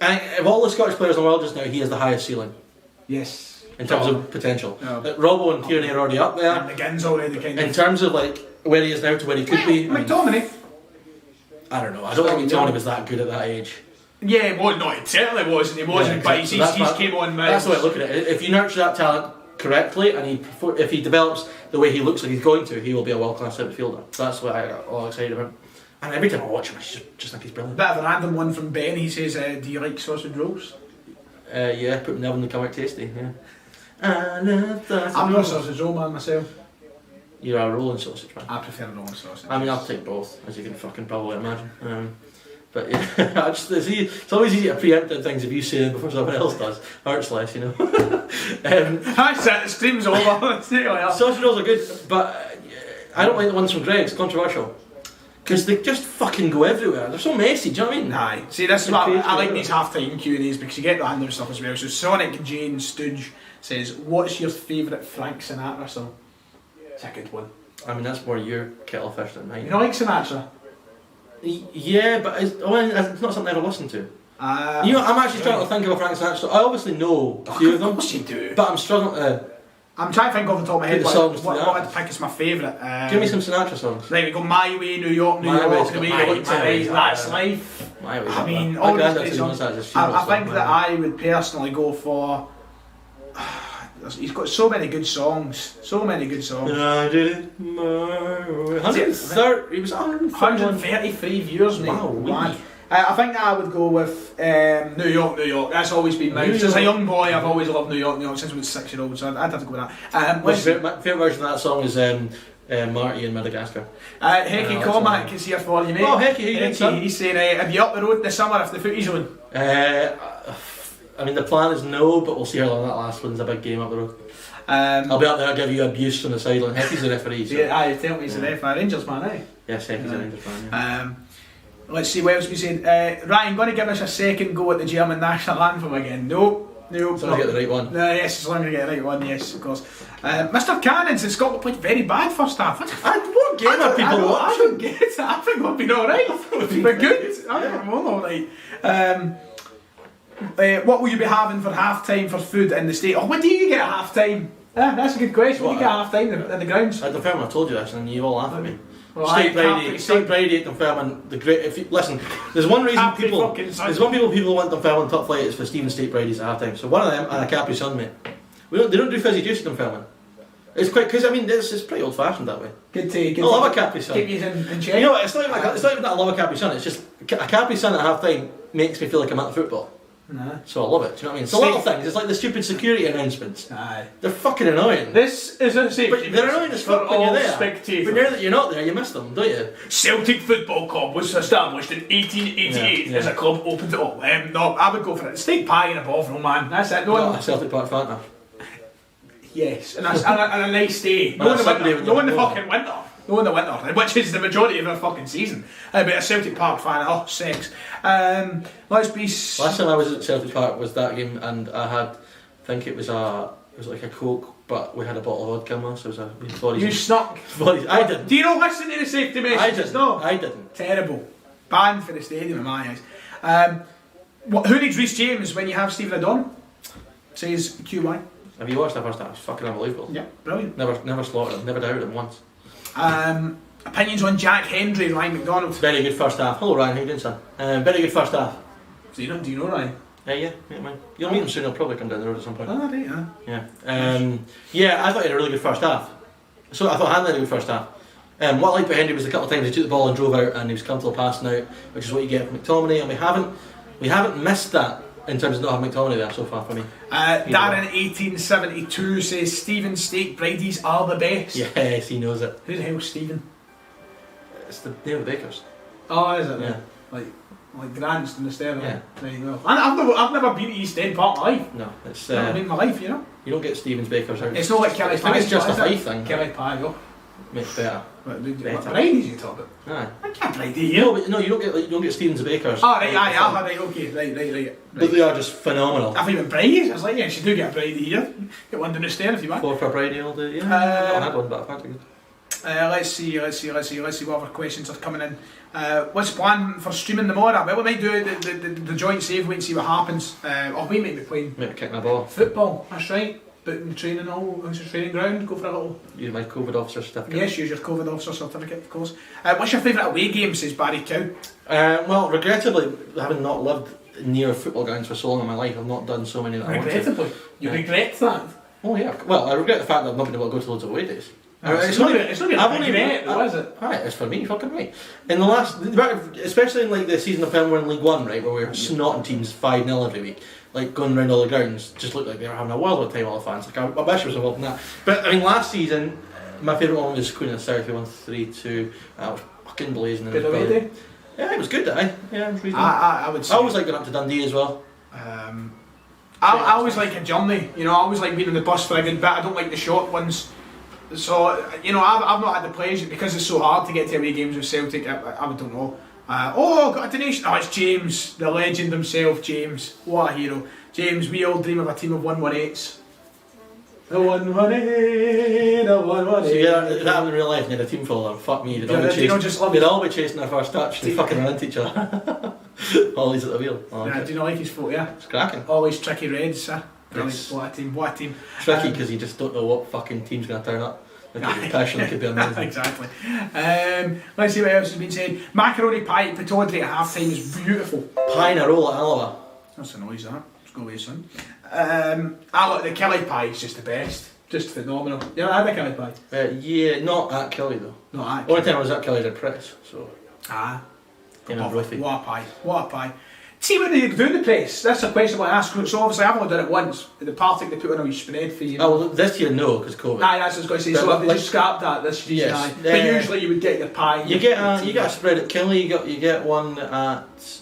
of all the Scottish players in the world just now, he has the highest ceiling.
Yes.
In terms of potential. Robbo and Tierney are already up there.
And McGinn's already kind of...
In terms of where he is now to where he could be.
McTominay.
I don't know. I don't think McTominay was that good at that age.
Yeah, well, no, it certainly wasn't. He wasn't, but he's came on.
That's the way I look at it. If you nurture that talent, correctly, and if he develops the way he looks like he's going to, he will be a world-class midfielder. That's what I got all excited about. And every time I watch him, I just think he's brilliant.
Bit of a random one from Ben. He says, "Do you like sausage rolls?"
Yeah, put them in the come out tasty. Yeah. I love sausage
I'm not a
rolls.
sausage roll man myself.
You're a rolling sausage man.
I prefer a rolling sausage.
I mean, I'll take both, as you can fucking probably imagine. But yeah, it's always easy to preempt things if you say them before someone else does. Hurts less, you know.
That's it, the stream's over.
Sausage rolls are good, but I don't like the ones from Greg's. Controversial. Because they just fucking go everywhere. They're so messy, do you know what I mean?
Aye. See, this is what I like these half-time Q&As, because you get the random stuff as well. So Sonic Jane Stooge says, "What's your favourite Frank Sinatra song?" It's a good one.
I mean, that's more your kettle fish than mine.
You don't like Sinatra?
Yeah, but it's not something I ever listen to. You know, I'm actually trying to think of a Frank Sinatra song. I obviously know a few of them.
Of course you do.
But I'm struggling to...
I'm trying to think off the top of my head
the songs
what I'd pick as my favourite.
Give me some Sinatra songs.
Right, we go My Way, New York, New York, The Way You Look Tonight, That's Life.
My Way.
I mean,
My
all
granddad
these
said he
songs.
once had his
I
funeral
think
song,
that
man.
I would personally go for... He's got so many good songs. So many good songs.
I did it my way. 130, he was
133 years, mate.
Wow,
Mad. I think that I would go with New York, New York. That's always been mine. As a young boy, I've always loved New York, New York since I was 6-year-old, so I'd have to go with that.
My favourite version of that song is Marty in Madagascar.
Hecky Cormac is here for you, mate.
Oh, Hecky, how you doing, son?
He's saying, "Have you up the road this summer if the footy's on?"
I mean, the plan is no, but we'll see how long that lasts when there's a big game up the road. I'll be up there, I'll give you abuse from the sideline. Hecky's the referee. So.
Yeah, aye, tell me he's the referee. Rangers man, eh?
Yes, Hecky's a Rangers fan, yeah.
Let's see what else we said. Ryan, going to give us a second go at the German national anthem again? No.
So I get the right one.
No, yes, as long as I get the right one, yes, of course. Mr. Cannon says Scotland played very bad first half.
What game are people
I
watching?
don't get it. I think we've been alright. We're good. I think we're alright. What will you be having for half time for food in the state? Oh, what do you get at half time? That's a good question. What do you get at half time in the grounds?
At Dunfermline, I told you this, and you all laugh at me.
Well,
State Brady at Dunfermline, the great. If you listen, there's one reason people want Dunfermline top flight is for Stephen State Brady's at half time. So one of them and a Capri Sun, mate. They don't do fizzy juice at Dunfermline. It's quite because I mean it's pretty old fashioned that way.
Good take.
I love a Capri Sun.
Keep you in check.
You know what? It's not even that I love a Capri Sun. It's just a Capri Sun at half time makes me feel like I'm at the football.
Nah.
So I love it. Do you know what I mean? It's the little things. It's like the stupid security announcements.
Aye.
They're fucking annoying.
This isn't safe.
But they're annoying as fuck when you're there.
Spectators.
But now that you're not there, you miss them, don't you?
Celtic Football Club was established in 1888 as a club open to all. No, I would go for it. Steak pie and a bottle, man. That's it.
No, a Celtic Park Fanta.
Yes, and a nice day. No in the winter. No in the fucking winter. No in the winter, which is the majority of our fucking season. But a Celtic Park fan, oh, sex. Let's be...
Last time I was at Celtic Park was that game, and I had, I think it was like a Coke, but we had a bottle of vodka in us. So it was a bodies.
You snuck.
Bodies. I didn't.
Do you not listen to the safety messages?
I didn't.
No,
I didn't.
Terrible. Banned for the stadium in my eyes. Who needs Reece James when you have Stephen O'Donnell? Says QY.
Have you watched that first half? It's fucking unbelievable.
Yeah, brilliant.
Never slaughtered him. Never doubted him once.
Opinions on Jack Hendry, Ryan McDonald.
Very good first half. Hello Ryan, how you doing, son? Very good first half.
Do you know Ryan?
Yeah, man. You'll meet him soon. He'll probably come down the road at some point.
Oh, right,
yeah. Yeah, I thought he had a really good first half. So I thought Hanley had a good first half. What I liked about Hendry was a couple of times he took the ball and drove out, and he was comfortable passing out, which is what you get from McTominay, and we haven't missed that in terms of not having McTominay there so far for me.
Darren 1872 says Stephen Steak Brady's are the best.
Yes, he knows it.
Who the hell's Stephen?
It's the name of the bakers.
Oh, is it?
Yeah.
Like Grant's in the stairwell.
Yeah.
There you go. I've never been to East End Park in my life.
No, it's
Never been in my life, you know.
You don't get Stephen's bakers out.
It's not like Kelly Pie.
I think it's just a Fife thing.
Kelly Pie, yo.
Makes better.
What Brady's you talking about?
Aye.
I can't Brady you.
No, you don't get Stephen's bakers.
Oh, right, right, okay, right.
But they are just phenomenal.
I've even Brady's. I was like, yes, you do get a Brady here. Get one down the stair if you want.
4 for Brady all day. Yeah, I had one, but I can't think.
Let's see what other questions are coming in. What's the plan for streaming tomorrow? Well, we might do the joint save, wait and see what happens. Or we might be playing
kick my ball.
Football, that's right. But training all, once you're training ground, go for a little...
Use my COVID officer certificate.
Yes, use your COVID officer certificate, of course. What's your favourite away game, says Barry Cow?
Well, regrettably, having not lived near football grounds for so long in my life, I've not done so many that I want to.
Regrettably? You regret that?
Oh yeah. Well, I regret the fact that I've not been able to go to loads of away days.
It's not been
I've only
great, though, is it?
Right, it's for me, fucking right. In the last, especially in like the season of film we're in League One, right, where we're snotting teams 5-0 every week, like going around all the grounds, just looked like they were having a world of time, all the fans. Like I wish I was involved in that. But I mean, last season, my favourite one was Queen of the South. We won 3-2. I was fucking blazing.
Good away day.
Yeah, it was good. Yeah, it was reasonable.
I would say.
I always like going up to Dundee as well.
I always like a journey. You know, I always like being on the bus for a good bit. I don't like the short ones. So, you know, I've not had the pleasure because it's so hard to get to away games with Celtic. I don't know. Got a donation. Oh, it's James, the legend himself, James. What a hero. James, we all dream of a team of 118s. The 118, the 118.
So yeah, if that happened in real life and you had a team full of them, fuck me, they'd all be chasing their first touch, they fucking run into each other. Ollie's at the wheel.
Do you not like his photo? Yeah.
It's cracking.
Always tricky reds,
Yes.
What a team.
Tricky because you just don't know what fucking team's going to turn up. It could be passion, it could be amazing.
Exactly. Let's see what else has been said. Macaroni pie at Pataudry at half time is beautiful.
Pie in a roll at Alaba.
That's a noise, that. Let's go away, son. The Kelly pie is just the best. Just phenomenal. You ever had a Kelly pie?
Yeah, not at Kelly though.
Not at
Only time I was at Kelly at press, so.
What a pie. See when they're doing the press, that's a question I want to ask. So obviously I've only done it once. The party they put on a wee spread for you.
Oh, well, this year no, because COVID.
Aye, that's what I was going to say. So they just scrapped that this season.
Yes.
But usually you would get your pie.
You get a spread at Kelly. You get one at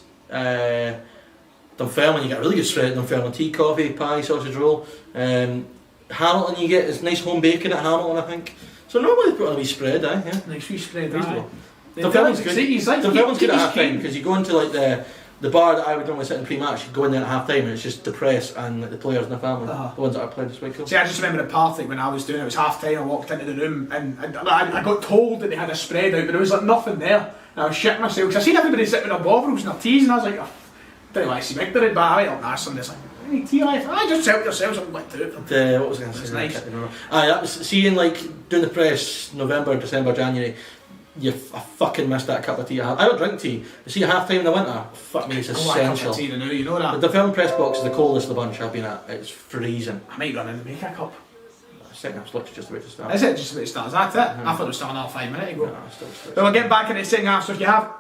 Dunfermline. You get a really good spread at Dunfermline: tea, coffee, pie, sausage roll. Hamilton, you get this nice home bacon at Hamilton, I think. So normally they put on a wee spread, yeah.
Nice wee spread.
Reasonable. Dunfermline's good. Dunfermline's good at half time because you go into like the bar that I would normally sit in pre-match. You go in there at half time and it's just the press and the players and the family, the ones that are playing this week.
See, I just remember the party when I was doing it. It was half time. I walked into the room and I got told that they had a spread out, but there was like nothing there. And I was shitting myself because I seen everybody sitting with their bovrils and their teas, and I was like, oh, don't like to see Victor, but I went up nice and it's like, any tea life? Just help yourselves. I'm like, do it.
What was I going to say?
Nice.
That was seeing like doing the press November, December, January. I fucking missed that cup of tea. I don't drink tea, but see, at half time in the winter, fuck me, it's essential.
Tea now, you know that.
The film press box is the coldest of the bunch I've been at. It's freezing.
I might run in and make a cup.
I think that's literally just about to start.
Is it just about to start? Is that it? I thought it was starting half 5 minutes ago.
No, still.
Well, we'll get back into the second half. So if you have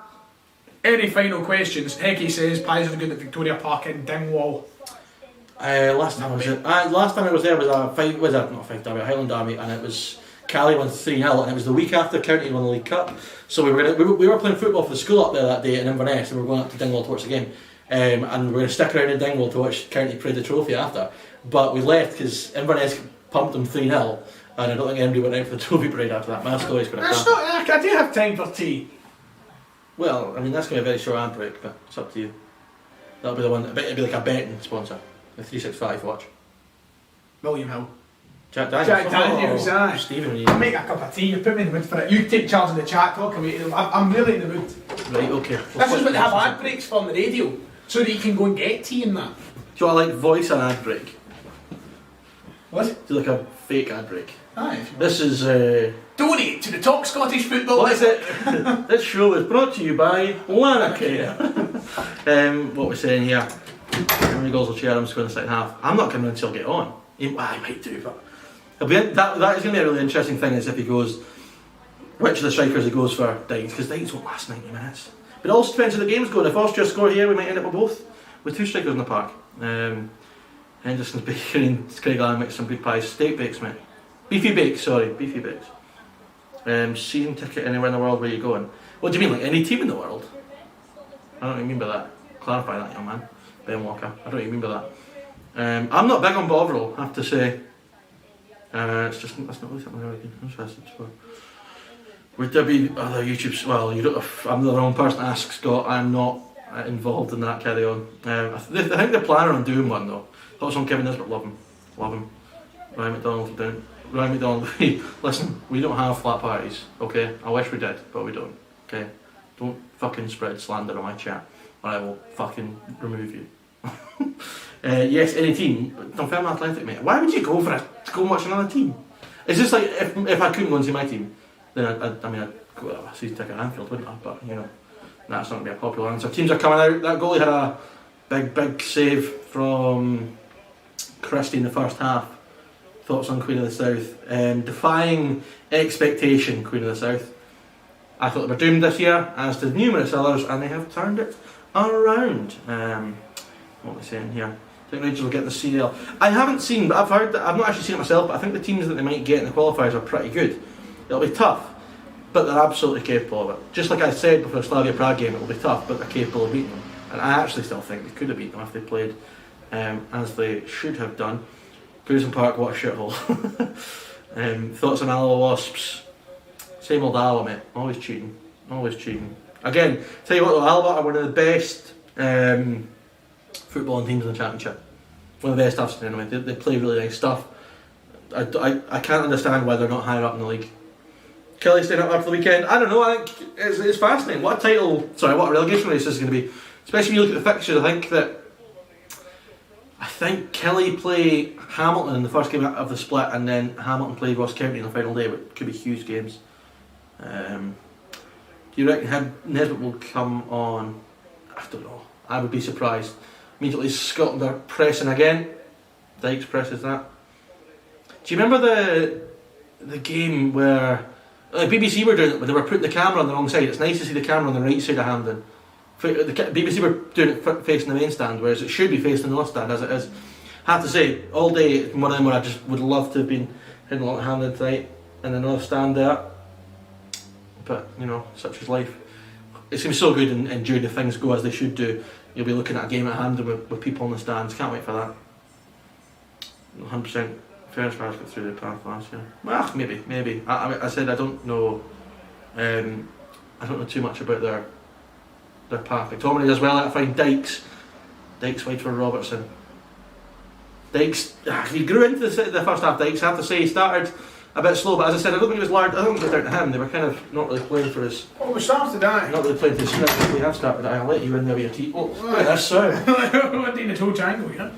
any final questions, Hecky says pies are good at Victoria Park in Dingwall.
Last time I was there was a Highland Army, and it was Cali won 3-0, and it was the week after County won the League Cup. So we were playing football for the school up there that day in Inverness, and we were going up to Dingwall to watch the game. And we were going to stick around in Dingwall to watch County parade the trophy after. But we left because Inverness pumped them 3-0, and I don't think anybody went out for the trophy parade after that. My story's going to come.
I do have time for tea.
Well, I mean, that's going to be a very short ad break, but it's up to you. That'll be the one. It'll be like a betting sponsor. The 365 watch.
William Hill.
Jack Daniels.
Jack Daniels, aye.
Stephen,
I'll make a cup of tea, you put me in the mood for it. You take charge of the chat, talk away to them. I'm really in the mood.
Right, okay.
This is what they have ad breaks for on the radio, so that you can go and get tea and that.
Do you want to like voice an ad break?
What?
Do like a fake ad break.
Aye.
This is
Donate to the Talk Scottish Football.
What is it? This show is brought to you by Lanarcare. What we're saying here. How many goals will Cherham score in the second half? I'm not convinced he'll get on. He might do, but that is going to be a really interesting thing, is if he goes, which of the strikers he goes for Dykes, because Dykes won't last 90 minutes. But it also depends how the game's going. If Austria score here, we might end up with two strikers in the park. Henderson's baking, Craig Allen makes some good pies. Steak bakes, mate. Beefy bakes. Season ticket anywhere in the world, where you going? What do you mean, like any team in the world? I don't know what you mean by that. Clarify that, young man. Ben Walker. I don't know what you mean by that. I'm not big on Bovril, I have to say. It's just, that's not really something I'm interested for. Would there be other YouTubes? Well, I'm the wrong person to ask, Scott. I'm not involved in that carry on. I think they're planning on doing one though. Thoughts on Kevin Nisbet? Love him. Ryan McDonald, listen, we don't have flat parties, okay? I wish we did, but we don't, okay? Don't fucking spread slander on my chat, or I will fucking remove you. Yes, any team, but Dunfermline Athletic, mate. Why would you go for to go and watch another team? It's just like, if I couldn't go and see my team, then I'd go to a season ticket at Anfield, wouldn't I? But, you know, that's not going to be a popular answer. Teams are coming out. That goalie had a big save from Christie in the first half. thoughts on Queen of the South. Defying expectation, Queen of the South. I thought they were doomed this year, as did numerous others, and they have turned it around. What am I saying here? I think Rangers will get the CDL. I haven't seen, but I've heard that, I've not actually seen it myself, but I think the teams that they might get in the qualifiers are pretty good. It'll be tough, but they're absolutely capable of it. Just like I said before the Slavia Prague game, it'll be tough, but they're capable of beating them. And I actually still think they could have beaten them if they played as they should have done. Goodison Park, what a shithole. Thoughts on Alloa Wasps? Same old Alloa, mate. Always cheating. Always cheating. Again, tell you what, though, Alloa are one of the best footballing teams in the Championship. One of the best I've seen anyway. They play really nice stuff. I can't understand why they're not higher up in the league. Kelly staying up for the weekend. I don't know. I think it's fascinating. What a relegation race this is going to be. Especially when you look at the fixtures. I think Kelly play Hamilton in the first game of the split, and then Hamilton play Ross County on the final day. But could be huge games. Do you reckon Nesbitt will come on? I don't know. I would be surprised. Immediately Scotland are pressing again. Dykes presses that. Do you remember the game where BBC were doing it, when they were putting the camera on the wrong side? It's nice to see the camera on the right side of Hampden. The BBC were doing it facing the main stand, whereas it should be facing the north stand as it is. I have to say, all day it's one of them where I just would love to have been heading along to Hampden tonight in the north stand there. But, you know, such is life. It seems so good in June if things go as they should do. You'll be looking at a game at Hampden with people in the stands. Can't wait for that. 100%. Fairness got through the path last year. Well, maybe. I said I don't know. I don't know too much about their path. McTominay does well. I find Dykes wide for Robertson. Dykes, he grew into the first half. Dykes, I have to say, he started a bit slow, but as I said, I don't think it was large. I don't think it was down to him. They were kind of not really playing for his.
Oh, we started that.
Not really playing to his strength. We have started. I'll let you in there with your tea. Oh, look at this sound.
What did the toe jangle, you know?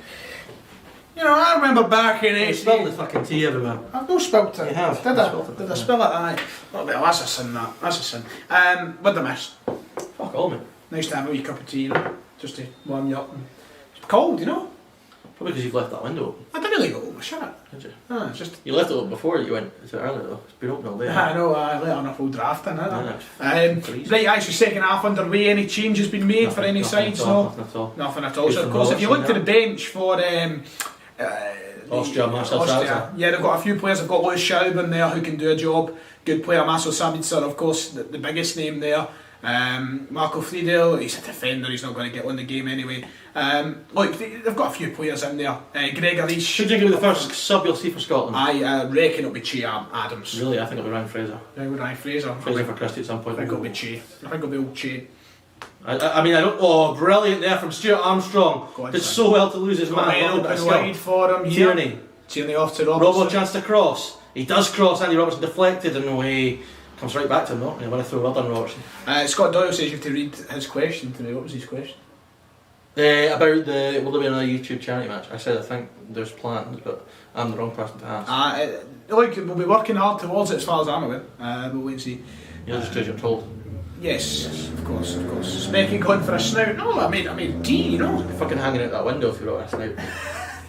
You know, I remember back in
You spilled the fucking tea everywhere.
I've no spilt it.
You have.
Did I spill it? Aye. Oh, well, that's a sin, that. That's a sin. What the miss?
Fuck all, mate.
Nice to have a wee cup of tea, you know, just to warm you up. It's cold, you know.
Probably because you've left that window open.
I didn't leave it open, shut it.
Did you?
It's just...
You left it open before you went. Is it early though? It's been open all day.
I know, I let on a full draft in,
Freezing.
Right, actually, second half underway. Any changes been made for any sides?
Nothing at all.
Nothing at all. So, of course, if you look to the bench for
Austria, Marcel Sabitzer.
Yeah, they've got a few players. They've got Lewis Schaub there who can do a job. Good player, Marcel Sabitzer, of course, the biggest name there. Marco Friedel, he's a defender, he's not going to get on the game anyway. Look, they've got a few players in there. Gregory.
Should you give me the first sub you'll see for Scotland?
I reckon it'll be Che Adams.
Really? I think it'll be Ryan Fraser.
Ryan Fraser.
Fraser for Christie at some point.
I think it'll be Che. I think it'll be old Che.
I mean, I don't. Oh, brilliant there from Stuart Armstrong. Did so well to lose his man.
Open wide for him. Tierney off to Robertson.
Robo chance to cross. He does cross. Andy Robertson deflected and away. Comes right back to him, though. I want to throw well done, Robertson.
Scott Doyle says you have to read his question to me. What was his question?
About will there be another YouTube charity match? I said I think there's plans, but I'm the wrong person to ask.
Look, we'll be working hard towards it as far as I'm aware. We'll wait and see.
You'll just do as you're told.
Yes, of course. Specky going for a snout. No, I made tea, you know.
You'd be fucking hanging out that window if you wrote a snout.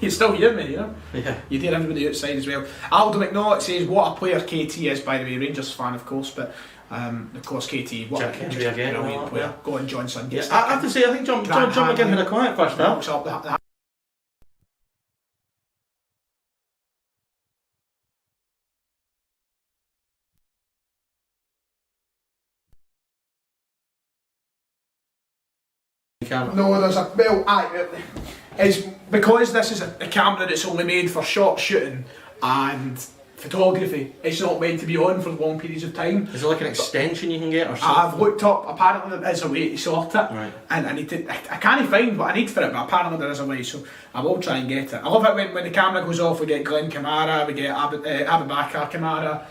You still hear me, you know?
Yeah.
You hear everybody outside as well. Aldo McNaught says, what a player KT is, by the way. Rangers fan, of course, but of course KT, what
Jack Hendry again,
a brilliant player. Go on, Johnson.
Yeah, I have to say, I think John McGinn had a quiet first half.
No, there's a it's because this is a camera that's only made for short shooting and photography. It's not meant to be on for long periods of time.
Is there like an extension you can get or something?
I've looked up. Apparently there is a way to sort it,
right. And
I need to. I can't find what I need for it, but apparently there is a way. So I will try and get it. I love it when the camera goes off. We get Glenn Kamara, we get Abubakar Kamara,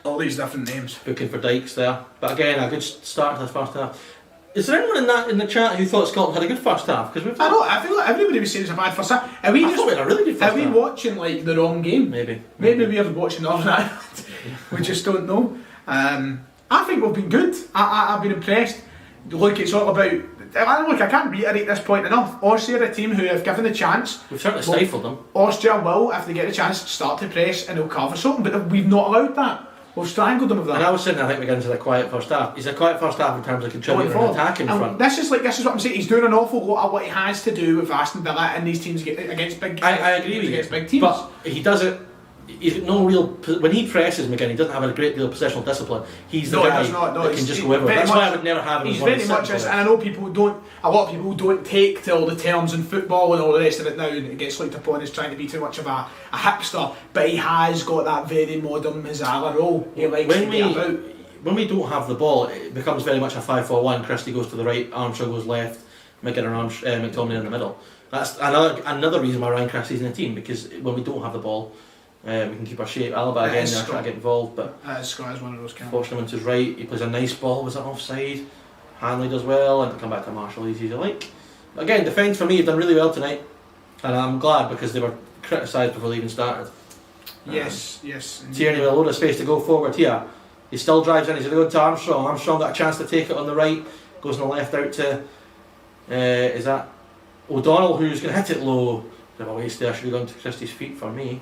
all these different names.
Booking for Dykes there, but again a good start to the first half. Is there anyone in the chat who thought Scotland had a good first half? Because
I feel like everybody was saying it's a bad first half. Are we
thought we had a really good first half.
Are we watching like the wrong game?
Maybe
we are watching Northern Ireland. We just don't know. I think we've been good. I've been impressed. look, it's all about. Look, I can't reiterate this point enough. Austria are a team who, if given the chance,
we've certainly stifled them.
Austria will, if they get the chance, start to press and they'll cover something. But we've not allowed that. We've strangled them with that.
And I was saying, I think we get into the quiet first half. He's a quiet first half in terms of contributing and attacking front.
This is what I'm saying. He's doing an awful lot of what he has to do with Aston Villa and these teams against big.
I agree with you.
Against big teams,
but he does it. He's got no real. When he presses, McGinn, he doesn't have a great deal of positional discipline. He's the guy that can just go everywhere. That's why I would never have him.
He's very much, and I know people don't. A lot of people don't take to all the terms in football and all the rest of it now, and it gets looked upon as trying to be too much of a hipster. But he has got that very modern Mazzara role. He likes to get about.
When we don't have the ball, it becomes very much a 5-4-1. Christie goes to the right, Armstrong goes left, McGinn and McTominay in the middle. That's another reason why Ryan Christie's in the team, because when we don't have the ball, we can keep our shape. Alaba again, they're trying to get involved, but
Scott is one of those kind.
Forcing him to his right, he plays a nice ball. Was that offside? Hanley does well, and come back to Marshall easy as you like. Again, defence for me have done really well tonight, and I'm glad because they were criticised before they even started.
Yes.
Tierney with a load of space to go forward here. He still drives in. He's going to go to Armstrong. Armstrong got a chance to take it on the right. Goes on the left out to is that O'Donnell, who's going to hit it low. Bit of a waste there. Should have gone to Christie's feet for me.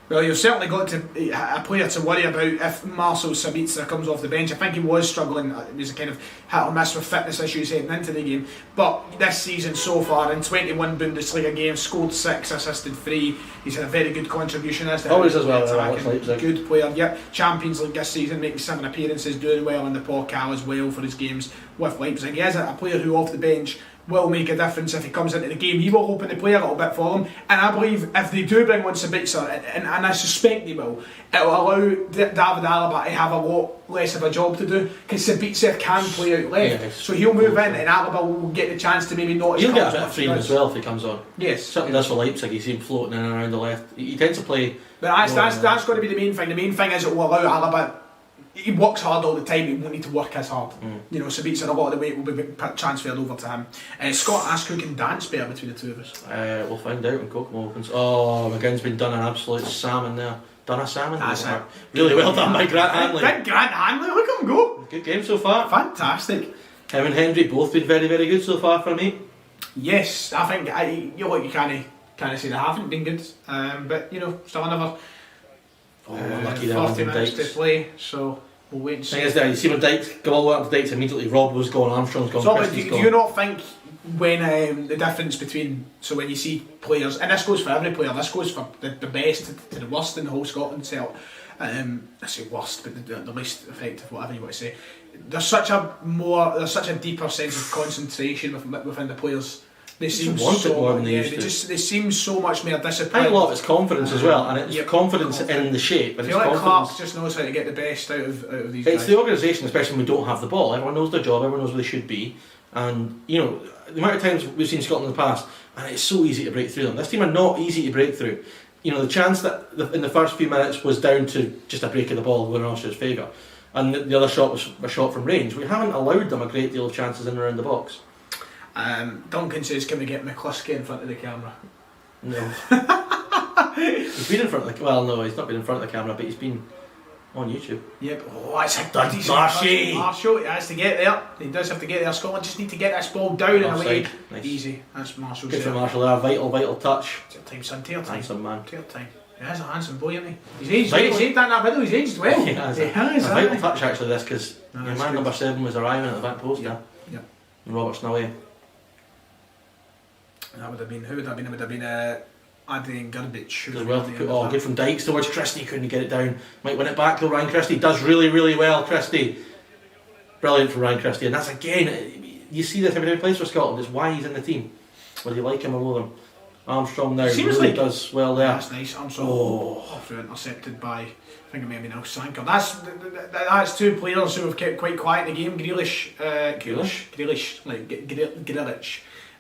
Well, you've certainly got a player to worry about if Marcel Sabitzer comes off the bench. I think he was struggling. It was a kind of hit or miss with fitness issues heading into the game. But this season so far, in 21 Bundesliga games, scored 6, assisted 3. He's had a very good contribution.
Always as well.
Good player. Yep. Champions League this season, making 7 appearances, doing well in the Pokal as well for his games with Leipzig. He is a player who off the bench will make a difference if he comes into the game. He will open the play a little bit for them, and I believe if they do bring on Sabitzer, and I suspect they will, it will allow David Alaba to have a lot less of a job to do, because Sabitzer can play out left, so he'll move in and Alaba will get the chance to maybe not.
He'll get a bit of freedom as well if he comes on.
Yes,
certainly does for Leipzig. You see him floating in and around the left. He tends to play.
But that's got to be the main thing. The main thing is it will allow Alaba. He works hard all the time, he won't need to work as hard. You know, Sabitzer, a lot of the weight will be transferred over to him. Scott asked who can dance better between the two of us.
We'll find out when Kokomo opens. Oh, McGinn's been done an absolute salmon there. Done a salmon?
That's it.
Really well done by Grant Hanley.
Big Grant Hanley, look at him go.
Good game so far.
Fantastic.
Him and Hendry both been very, very good so far for me.
Yes, I think you can't say they haven't been good. But, you know, still another
lucky
40 minutes to play, so we'll wait and see.
Thing is that you see when Dykes go all the way up to Dykes immediately, Rob was gone, Armstrong's gone,
so
Christie's
do you not think when the difference between, so when you see players, and this goes for every player, this goes for the best to the worst in the whole Scotland setup, I say worst, but the least effective, whatever you want to say, there's such a deeper sense of concentration within the players. They seem they seem so much more disciplined.
I think a lot of it's confidence as well, and it's confidence in the shape.
I feel like Clark just knows how to get the best out of these guys.
It's the organisation, especially when we don't have the ball. Everyone knows their job, everyone knows where they should be, and you know the amount of times we've seen Scotland in the past, and it's so easy to break through them. This team are not easy to break through. You know, the chance that in the first few minutes was down to just a break of the ball going in Austria's favour, and the other shot was a shot from range. We haven't allowed them a great deal of chances in and around the box.
Duncan says, can we get McCluskey in front of the camera?
No. He's been in front of the... Well, no, he's not been in front of the camera, but he's been on YouTube.
Yep. Oh, it's a dirty
Marshall.
He has to get there. He does have to get there. Scotland just need to get this ball down and away.
Nice.
Easy. That's Marshall's.
Good for Marshall there. Vital touch.
Tail time, son. Tail time.
Handsome man.
Tail time. He is a handsome boy, isn't he? He's aged well. He said that in that video. He's aged well.
He has. A vital touch actually this, because man number 7 was arriving at the back post there.
Yeah.
And Robert's away.
That would have been, who would that have been? It would have been Adrian Garbage.
Well, good from Dykes towards Christie, couldn't get it down. Might win it back though, Ryan Christie does really, really well, Christie. Brilliant from Ryan Christie, and that's again, you see this every time he plays for Scotland, it's why he's in the team. Whether you like him or loathe him. Armstrong now really does well there.
That's nice, Armstrong through intercepted by, I think it may have been Alsanker. That's two players who have kept quite quiet in the game, Grealish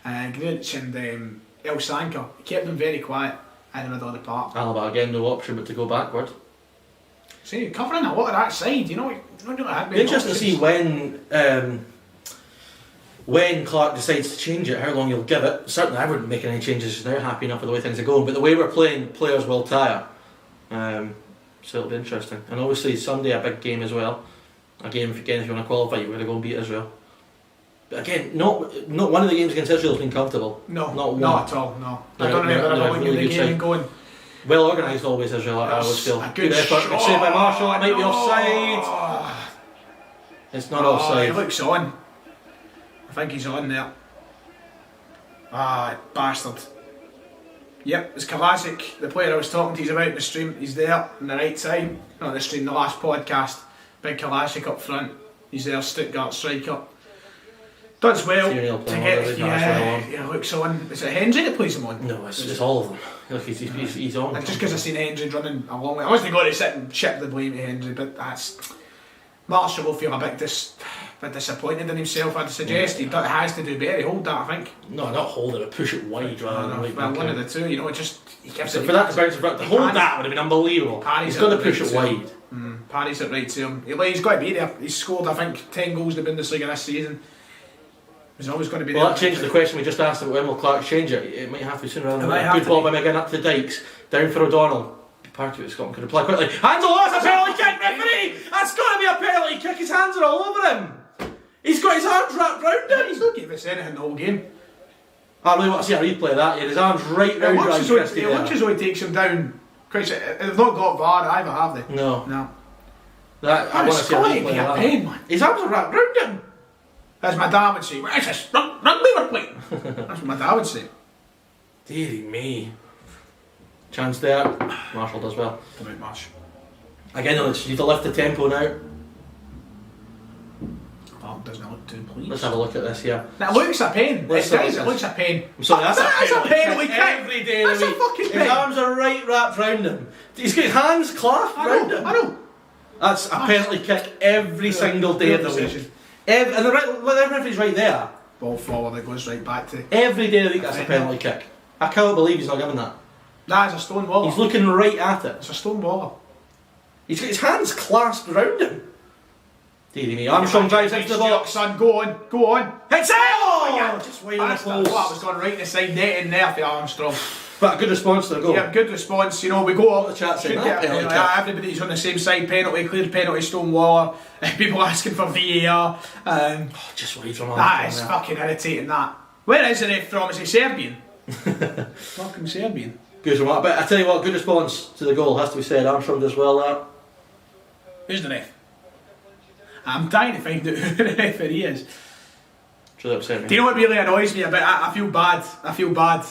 and El Sanker. He kept them very quiet in the middle of the park.
Alaba again, no option but to go backward.
See, covering a lot of that side, you know.
Interesting to see when Clark decides to change it, how long he'll give it. Certainly I wouldn't make any changes just now, happy enough with the way things are going, but the way we're playing, players will tire. So it'll be interesting. And obviously Sunday a big game as well. A game, if you want to qualify, you've got to go and beat Israel. But again, not one of the games against Israel has been comfortable.
No,
not
at all. No, I don't remember ever looking at the game and going.
Well organised always Israel. I always feel.
A good
effort.
shot.
Saved by Marshall. It might be offside. It's not offside.
He looks on. I think he's on there. Bastard. Yep, it's Kovacic, the player I was talking to. He's about in the stream. He's there on the right side. Not the stream, the last podcast. Big Kovacic up front. He's there, Stuttgart striker. Does well to get. Yeah, looks on. Is it Hendry that plays him on?
No, it's all of them. Look, he's on.
Just because I seen Hendry running a long way. I wasn't going to sit and chip the blame to Hendry, but that's. Marshall will feel a bit disappointed in himself. I'd suggest he has to do better. Hold that, I think.
No, not hold it, but push it wide rather than
well, one of the two. You know, just he gives it.
For that to bounce back, to hold that would have been unbelievable. He's got to push it wide.
Parry's it right to him. He's got to be there. He's scored, I think, 10 goals in the Bundesliga this season. He's always going to be there.
Well, that changes the question we just asked about when will Clark change it. It might have to be sooner rather than later. Good ball by McGinn up to Dykes, down for O'Donnell. Part of it, Scotland could reply quickly. Hands all, that's a penalty kick, referee! That's got to be a penalty kick. His hands are all over him. He's got his arms wrapped round him.
He's not giving us anything the whole game.
I really want to see a replay of that. He had his arms right round Christie.
It looks as though he takes him down. They've not got VAR either, have they?
No. I want to see a replay of that.
Pain, man.
His arms are wrapped round him.
As my dad would say, what is this? Rugby we're playing. That's what my dad would say.
Deary me. Chance there. Marshall does well.
Come out, Marsh.
Again, though, you need to lift the tempo now.
Oh, doesn't look too pleased.
Let's have a look at this here.
That looks a pain. It looks a pain.
I'm sorry, that's
a penalty kick.
Every day of the week.
That's a fucking
His arms are right wrapped round him. He's got his hands clasped round him.
I know.
That's a penalty kick every single day of the week. And the referee's right there.
Ball forward, it goes right back to.
Every day of the week, that's a penalty kick. I can't believe he's not given that.
That is a stone wall.
He's looking right at it.
It's a stone wall.
He's got his hands clasped round him. Deary me. Armstrong drives into the box.
Son, go on.
Hits it! Oh, just wide on the close.
That was going right in the side net in there for Armstrong.
But a good response to the goal.
Yeah, good response. You know, we go up.
The chat saying
everybody's on the same side. Penalty, clear penalty, stone wall. People asking for VAR.
Just wide from Armstrong.
That is fucking irritating. That. Where is the ref from? Is he Serbian? Fucking Serbian.
Good remark. But I tell you what, good response to the goal has to be said. Armstrong does well there.
Who's the ref? I'm dying to find out who the referee is.
Do
you know what really annoys me about it? I feel bad.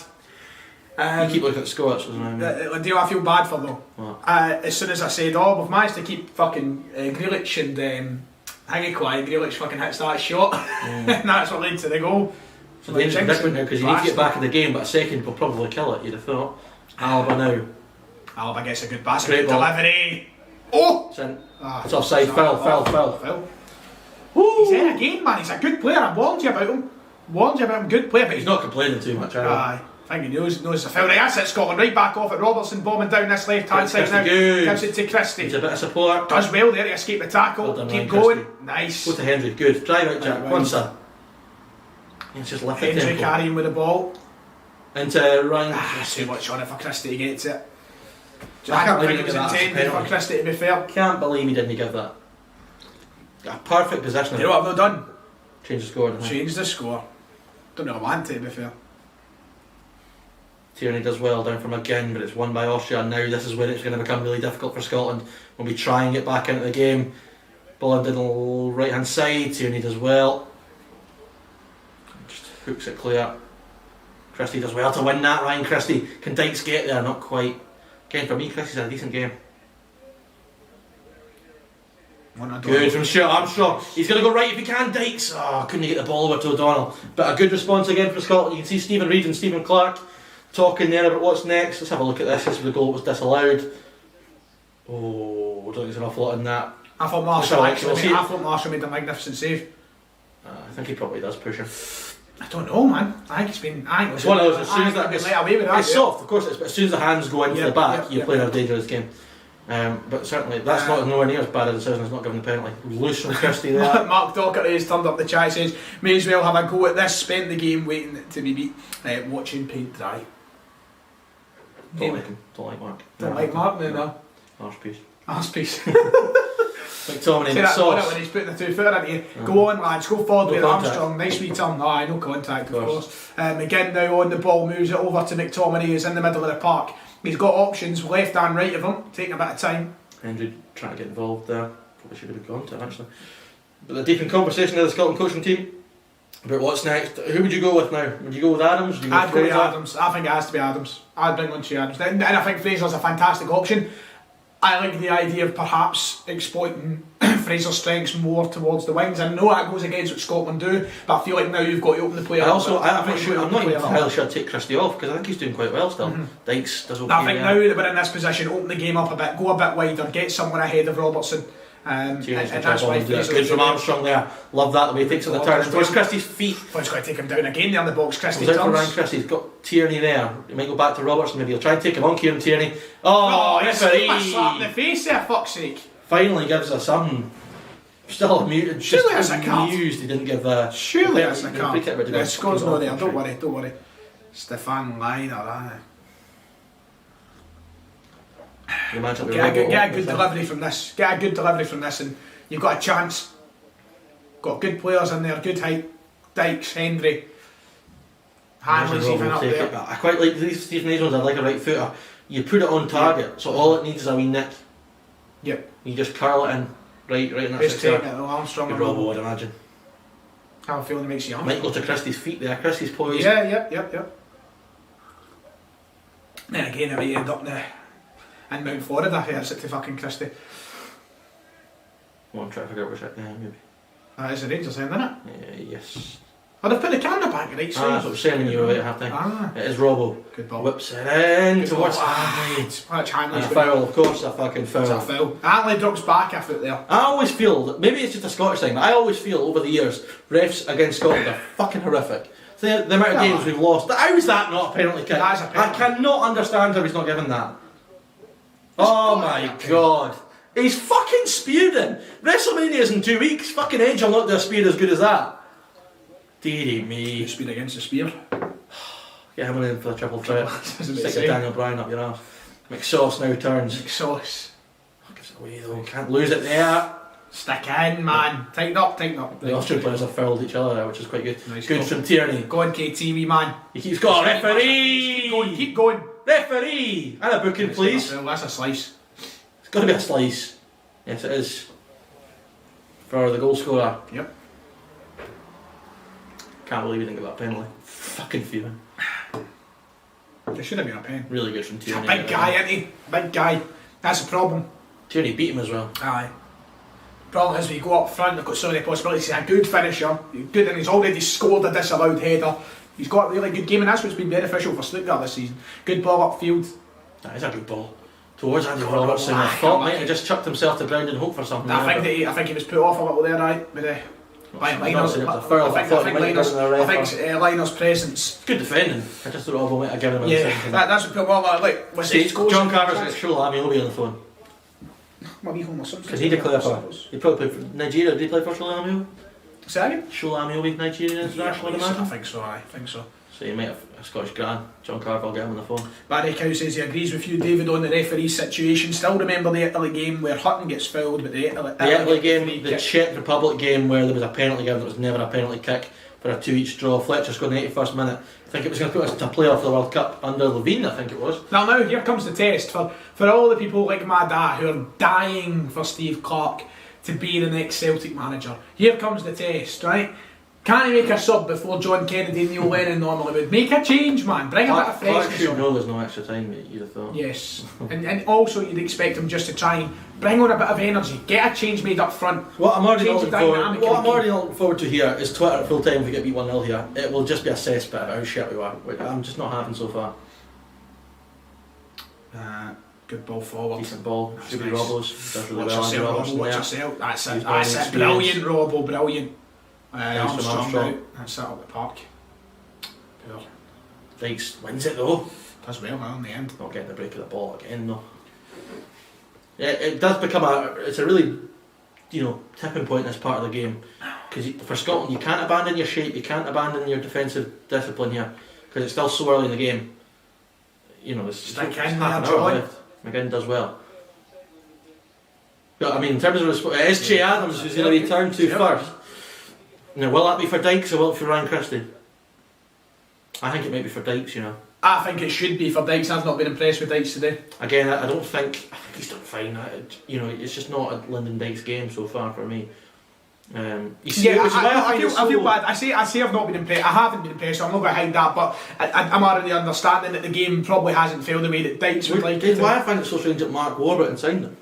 You keep looking at the score, that's what I'm
do you know what I feel bad for though?
What?
As soon as I said, we've managed to keep fucking Grealish and hanging quiet, Grealish fucking hits that shot, and that's what led to the goal.
So the danger's different now because you need to get back in the game, but a second will probably kill it, you'd have thought. Alba now.
Alba gets a good pass,
great
delivery. Oh!
It's offside, foul.
He's there again, man. He's a good player. I warned you about him. Good player, but
he's not complaining too much.
I think he knows the foul. Right, that's it. Scotland right back off at Robertson, bombing down this left hand side now. Gives it to Christie.
He's a bit of support.
Does well there to escape the tackle.
Well done,
keep
Ryan
going.
Christie.
Nice.
Go to Hendry. Good. Drive out, Jack. One, sir. He's just left it.
Hendry carrying with the ball.
Into Ryan.
Too much on it for Christie to get it.
I can't believe
it was intended for Christie to be fair.
Can't believe he didn't give that. A perfect possession.
You know what I've not done?
Change the score.
Change the score. Don't really want it to be fair.
Tierney does well down from McGinn, but it's won by Austria. And now this is where it's going to become really difficult for Scotland when we try and get back into the game. Ball on the right hand side. Tierney does well. Just hooks it clear. Christie does well to win that. Ryan Christie. Can Dykes get there? Not quite. Again, for me, Christie's had a decent game. Good from Stuart Armstrong. He's going to go right if he can. Dykes. Couldn't get the ball over to O'Donnell. But a good response again for Scotland. You can see Stephen Reid and Stephen Clark talking there about what's next. Let's have a look at this. This was the goal that was disallowed. I don't think there's an awful lot in that.
I thought Marshall made a magnificent save.
I think he probably does push him.
I don't know, man. I think it's been.
It's one of those. As soon as that, it's soft, of course. But as soon as the hands go into the back, you're playing a dangerous game. But certainly, that's not nowhere near as bad a decision as not giving the penalty. Loose from Christie there.
Mark Docherty has turned up the chat. Says may as well have a go at this. Spent the game waiting to be beat, watching paint dry.
Don't like him. Don't like Mark.
Don't like Mark, no.
Arse piece. McTominay,
See that
sauce.
when he's putting the 2 footer into you. Go on, lads, go forward with
contact.
Armstrong. Nice wee turn. Aye, no contact, of course. Again, now on the ball, moves it over to McTominay, who's in the middle of the park. He's got options left and right of him, taking a bit of time.
Hendry trying to get involved there. Probably should have gone to actually. But the deep in conversation of the Scotland coaching team about what's next. Who would you go with now? Would you go with Adams? Would you go
I'd go with
Fraser?
Adams. I think it has to be Adams. I'd bring on Che Adams. And I think Fraser's a fantastic option. I like the idea of perhaps exploiting Fraser's strengths more towards the wings. I know that goes against what Scotland do, but I feel like now you've got to open the play up.
I'm not even entirely sure I'd take Christie off because I think he's doing quite well still. Dykes does okay.
I think now that we're in this position, open the game up a bit, go a bit wider, get someone ahead of Robertson. And that's why
good from Armstrong there. Love that the way he takes on the turn. Towards Christie's feet.
Well, he's got to take him down again there in the box. Christie
turns.
turns.
Ryan Christie's got Tierney there. He might go back to Robertson. Maybe he'll try and take him on. Kieran Tierney. Oh, referee!
Slap in the face there, fuck's sake.
Finally gives us something. Still muted.
Surely it's a card.
Amused he didn't give.
Surely it's a card.
The
score's not there. Don't worry. Stefan Leiner. Get a good delivery from this. Get a good delivery from this, and you've got a chance. Got good players in there, good height. Dykes, Hendry, Hanley's even up there.
I quite like these Steve Nails ones. I like a right footer. You put it on target, so all it needs is a wee nick.
Yep.
You just curl it in, right in that
Just
six.
taking it, Armstrong.
Good Robbo, I'd imagine.
I have a feeling it makes you young.
Might go to Christie's feet there. Christie's poised.
Yeah, yep. Then again, it might end up in Mount Florida if he hits it to fucking Christie.
Well, I'm trying to figure out which it maybe.
It's the Rangers end, isn't it?
Yes.
Oh, they've put the camera back right side.
That's what I'm saying you were about half time. It is Robbo.
Good ball.
Whips it in
Good
towards
ball.
Hanley.
That's Hanley's
And a foul, of course, a fucking foul.
It's a foul. Hanley drops back a foot there.
I always feel that, maybe it's just a Scottish thing, but I always feel over the years, refs against Scotland are fucking horrific. The amount of games we've lost. How is that not a penalty kick?
That is a penalty.
I cannot understand how he's not given that. Oh my god. He's fucking spewed him. WrestleMania's in 2 weeks. Fucking Edge will not do a spear as good as that. Deary me.
Spear against the spear.
Get him in for the triple threat.
Doesn't
Stick
it say?
Daniel Bryan up your ass. McSauce now turns.
Sauce.
Gives it away though. Can't lose it there.
Stick in, man. Tighten up.
The Austrian players have fouled each other there, which is quite good.
Nice
Good
goal.
from Tierney.
Go on, KT, wee man.
He keeps going. Referee!
Keep going.
Referee! And a booking, please.
That's a slice.
It's got to be a slice. Yes, it is. For the goal scorer.
Yep.
Can't believe he didn't get that penalty. Fucking fuming.
There should have been a pen.
Really good from Tierney.
Big guy, isn't he? Big guy. That's the problem.
Tierney beat him as well.
Aye. Problem is, we go up front, they've got so many possibilities. He's a good finisher, good, and he's already scored a disallowed header. He's got a really good game, and that's what's been beneficial for Stuttgart this season. Good ball upfield.
That is a good ball. Towards Andy Robertson. I thought might have just chucked himself to ground and hope for something.
I think he was put off a little there, right? With Liner's presence.
Good defending. I just thought Robbo might have given him
Yeah,
a second.
that's what people are like.
John Carver's got Shola Amiobi on the phone. Because he declared for. He probably played for Nigeria. Did he play for Shola Amiobi?
Say again?
Shola Amiobi, Nigerian international, I'd imagine.
I think so.
So you might have a Scottish grand. John Carver will get him on the phone.
Barry Cow says he agrees with you, David, on the referee situation. Still remember the Italy game where Hutton gets fouled, but the
Italy game, the Czech Republic game where there was a penalty given, it was never a penalty kick for a 2-each draw. Fletcher scored in the 81st minute. I think it was going to put us to play off the World Cup under Levine, I think it was.
Now here comes the test for all the people like my dad who are dying for Steve Clarke to be the next Celtic manager. Here comes the test, right? Can he make a sub before John Kennedy and Neil Lennon normally would? Make a change, man. Bring a bit of freshness.
I should know there's no extra time, mate, you'd have thought.
Yes. and also you'd expect him just to try and bring on a bit of energy. Get a change made up front.
What I'm already looking forward to here is Twitter at full time if we get beat 1-0 here. It will just be a cesspit about how shit we were. I'm just not having so far.
Good ball forward.
Decent ball. Should be
nice.
Robbo's. Does really
Watch
well.
yourself, watch yourself. That's it. Brilliant, Robbo, brilliant. Armstrong out. That's it up the park. Poor.
Dykes wins it though.
Does well in the end.
Not getting the break of the ball again though. Yeah, it does become it's a really, tipping point in this part of the game. Because for Scotland, you can't abandon your shape, you can't abandon your defensive discipline here. Because it's still so early in the game. There's
Stick in
half
there,
an hour
John.
left. McGinn does well. But I mean, in terms of it is Che Adams who's going to return to first. Now, will that be for Dykes or will it be for Ryan Christie? I think it might be for Dykes,
I think it should be for Dykes. I've not been impressed with Dykes today.
Again, I think he's done fine. It's just not a Lyndon Dykes game so far for me.
I feel bad. I say I've not been impressed. I haven't been impressed, so I'm not going to hide that. But I'm already understanding that the game probably hasn't failed the way that Dykes would like it.
Why I find it so strange that Mark Warburton signed him?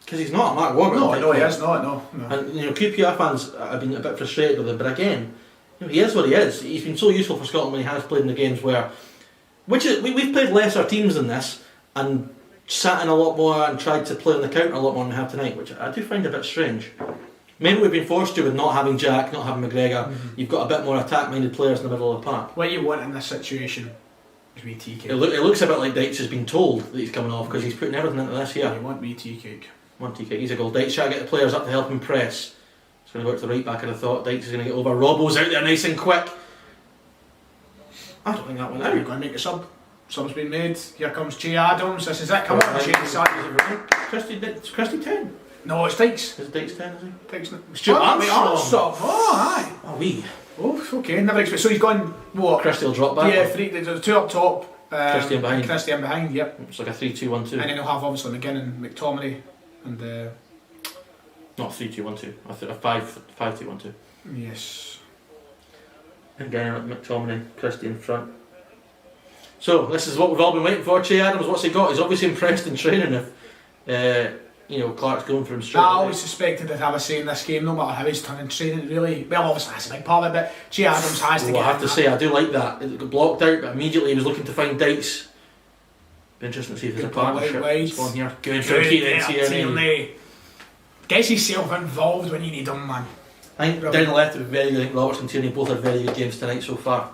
Because he's not a Mark Warburton.
No, he is not. No.
And QPR fans have been a bit frustrated with it, but again, he is what he is. He's been so useful for Scotland when he has played in the games where, we've played lesser teams than this and sat in a lot more and tried to play on the counter a lot more than we have tonight, which I do find a bit strange. Maybe we've been forced to with not having Jack, not having McGregor. You've got a bit more attack-minded players in the middle of the park.
What you want in this situation is TK.
It looks a bit like Dykes has been told that he's coming off because he's putting everything into this here.
You want TK.
He's a goal. Dykes trying to get the players up to help him press. It's going to work to the right back, I'd have thought. Dykes is going to get over. Robbo's out there nice and quick. I don't think that went out.
We're going to make a sub. Sub's been made. Here comes Che Adams. This is it. Come on, change the side.
Christie 10?
No, it's Dykes.
Is Dykes 10, is he?
Dykes.
Stuart Armstrong.
Oh, aye.
Oh, wee.
Oh, okay. Never expect. So he's gone, what?
Christie will drop back.
Yeah, three. There's two up top.
Christie in behind.
Yep.
It's like a 3-2-1-2.
And then he'll have obviously McGinn and McTominay and.
Not 3-2-1-2. I think a 5-2-1-2.
Yes.
Again, McTominay, Christie in front. So this is what we've all been waiting for. Che Adams, what's he got? He's obviously impressed in training. If Clark's going for him straight.
I always suspected that I was saying this game, no matter how he's done in training, really. Well, obviously that's a big part of it, but Che Adams has to get.
I have to say, I do like that. It got blocked out, but immediately he was looking to find Dykes. Be interesting to see if there's a partnership. Spawn here. Good for Tierney.
Gets yourself involved when you need him, man.
I think down the left, very good. I think Roberts and Tierney both had very good games tonight so far.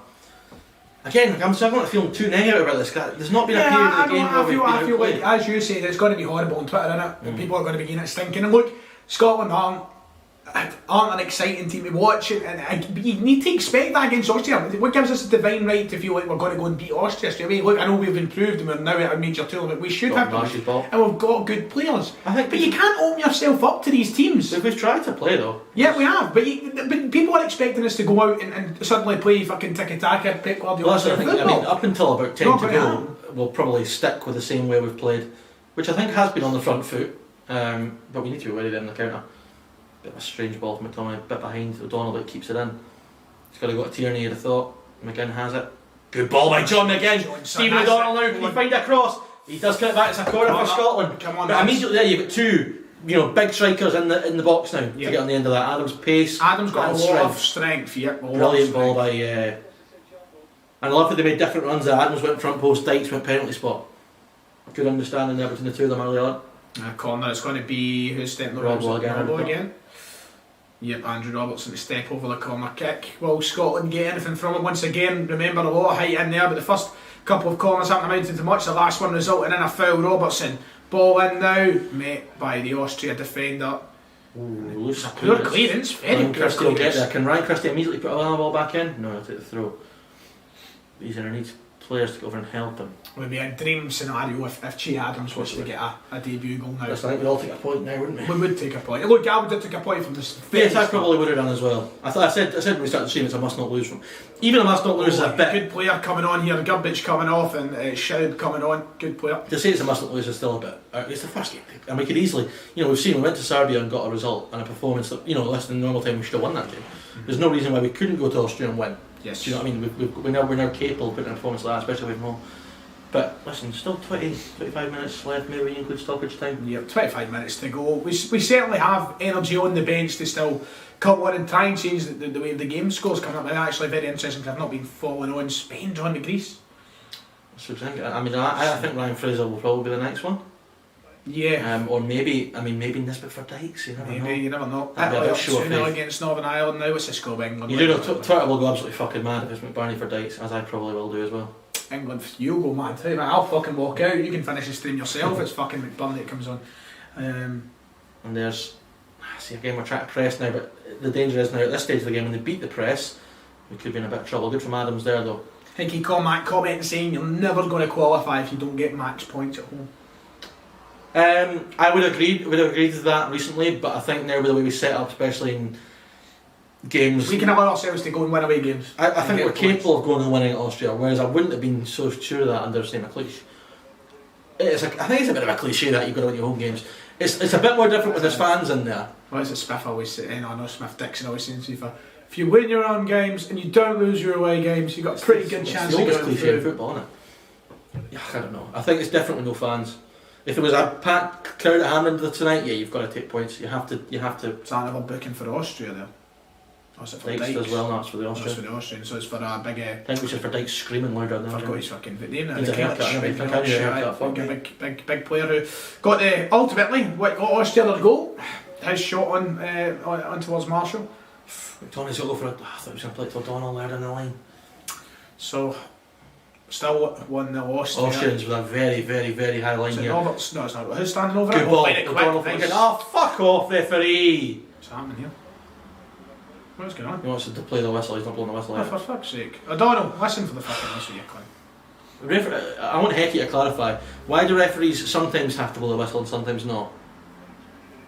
Again, I'm not feeling too negative about this. There's not been a period of the game where we've been
I feel like, as you say, it's going to be horrible on Twitter, innit? And people are going to be getting it stinking. And look, Scotland aren't an exciting team to watch, and you need to expect that against Austria. What gives us a divine right to feel like we're going to go and beat Austria straight away? Look, I know we've improved and we're now at a major tournament. We should have to, and we've got good players. But you can't open yourself up to these teams.
We've tried to play though.
Yeah, we have. But people are expecting us to go out and suddenly play fucking tiki-taka, Pep Guardiola.
Up until about 10 to go, we'll probably stick with the same way we've played, which I think has been on the front foot. But we need to be ready then on the counter. Bit of a strange ball from McTominay, a bit behind O'Donnell, but keeps it in. He's got to go to Tierney, I'd have thought. McGinn has it. Good ball by John McGinn. Stephen O'Donnell now, can he find a cross? He does get it back, it's a corner for Scotland.
Come on,
but immediately there you've got two big strikers in the box now to get on the end of that. Adams' pace.
Adam's got a lot of strength,
Brilliant ball by. And I love that they made different runs. Adams went front post, Dykes went penalty spot. Good understanding there between the two of them early on.
Corner, it's going to be who's stepping the
Robbo again.
Yep, Andrew Robertson to step over the corner kick. Will Scotland get anything from it? Once again, remember a lot of height in there, but the first couple of corners haven't amounted to much. The last one resulting in a foul. Robertson, ball in now, met by the Austria defender.
Loose
poor clearance, very poor clearance.
Can Ryan Christie immediately put a ball back in? No, he'll take the throw. He's going to need players to go over and help him.
It would be a dream scenario if Che Adams was to get a debut goal now.
I think we'd all take a point now, wouldn't we?
We would take a point. Look, I would have took a point from this.
Yes, I probably would have done as well. I said when we started the stream, it's a must not lose from. Even a must not lose is a bit.
Good player coming on here, Gurbage coming off, and Shroud coming on. Good player.
To say it's a must not lose is still a bit. It's the first game, and we could easily, we've seen we went to Serbia and got a result and a performance that, less than normal time we should have won that game. There's no reason why we couldn't go to Austria and win.
Yes.
Do you know what I mean? We're now capable of putting a performance like that, especially with home. But listen, still 25 minutes left, maybe we include stoppage time.
Yep, 25 minutes to go. We certainly have energy on the bench to still come on and try and change the way the game scores coming up. And actually very interesting because I've not been following on Spain drawn to Greece.
I mean, I think Ryan Fraser will probably be the next one.
Yeah.
Or maybe Nisbet for Dykes. You never know.
That'd be a show against Northern Ireland now. What's the score of England?
You do know Twitter will go absolutely fucking mad if it's McBurney for Dykes, as I probably will do as well.
England, you go mad. Hey, man, I'll fucking walk out. You can finish the stream yourself. It's fucking McBurney that comes on.
And there's, see again, we're trying to press now, but the danger is now at this stage of the game when they beat the press, we could be in a bit of trouble. Good from Adams there though.
I think he commenting saying you're never going to qualify if you don't get match points at home.
I would agree. Would have agreed with that recently, but I think now with the way we set up, especially in games,
we can allow ourselves to go and win away games.
I think we're capable of going and winning at Austria, whereas I wouldn't have been so sure of that under Steve McLeish. I think it's a bit of a cliche that you've got to win your home games. It's a bit more different when there's fans in there.
What is it Smith always saying? I know Smith Dixon always saying to FIFA, if you win your own games and you don't lose your away games, you've got a pretty good chance of going through.
It's the oldest cliche in football, isn't it? Yeah, I don't know. I think it's different with no fans. If there was a packed crowd at Hammond tonight, yeah, you've got to take points. You have to.
Is that another booking for Austria there? Or is it for
Dykes
Dykes?
as well, that's for the Austrian.
That's for the Austrian, so it's for a big...
I think it's just for Dykes screaming louder than
I've got his fucking name now.
He's a
big player who got the... Ultimately, what got Austria their goal, his shot on towards Marshall.
McDonald's got to go for it. I thought he was going to play to O'Donnell there down the line.
So... Still 1-0 Austria.
Austrians with a very, very, very high line here.
Roberts, no, it's not. Who's standing over
Good
it?
ball.
O'Donnell
Thinking, oh, fuck off, referee!
What's happening here? What's going on?
He wants to play the whistle, he's not blowing the whistle
Oh, for fuck's sake. O'Donnell, listen for the fucking whistle, you cunt.
I want Hecky to clarify, why do referees sometimes have to blow the whistle and sometimes not?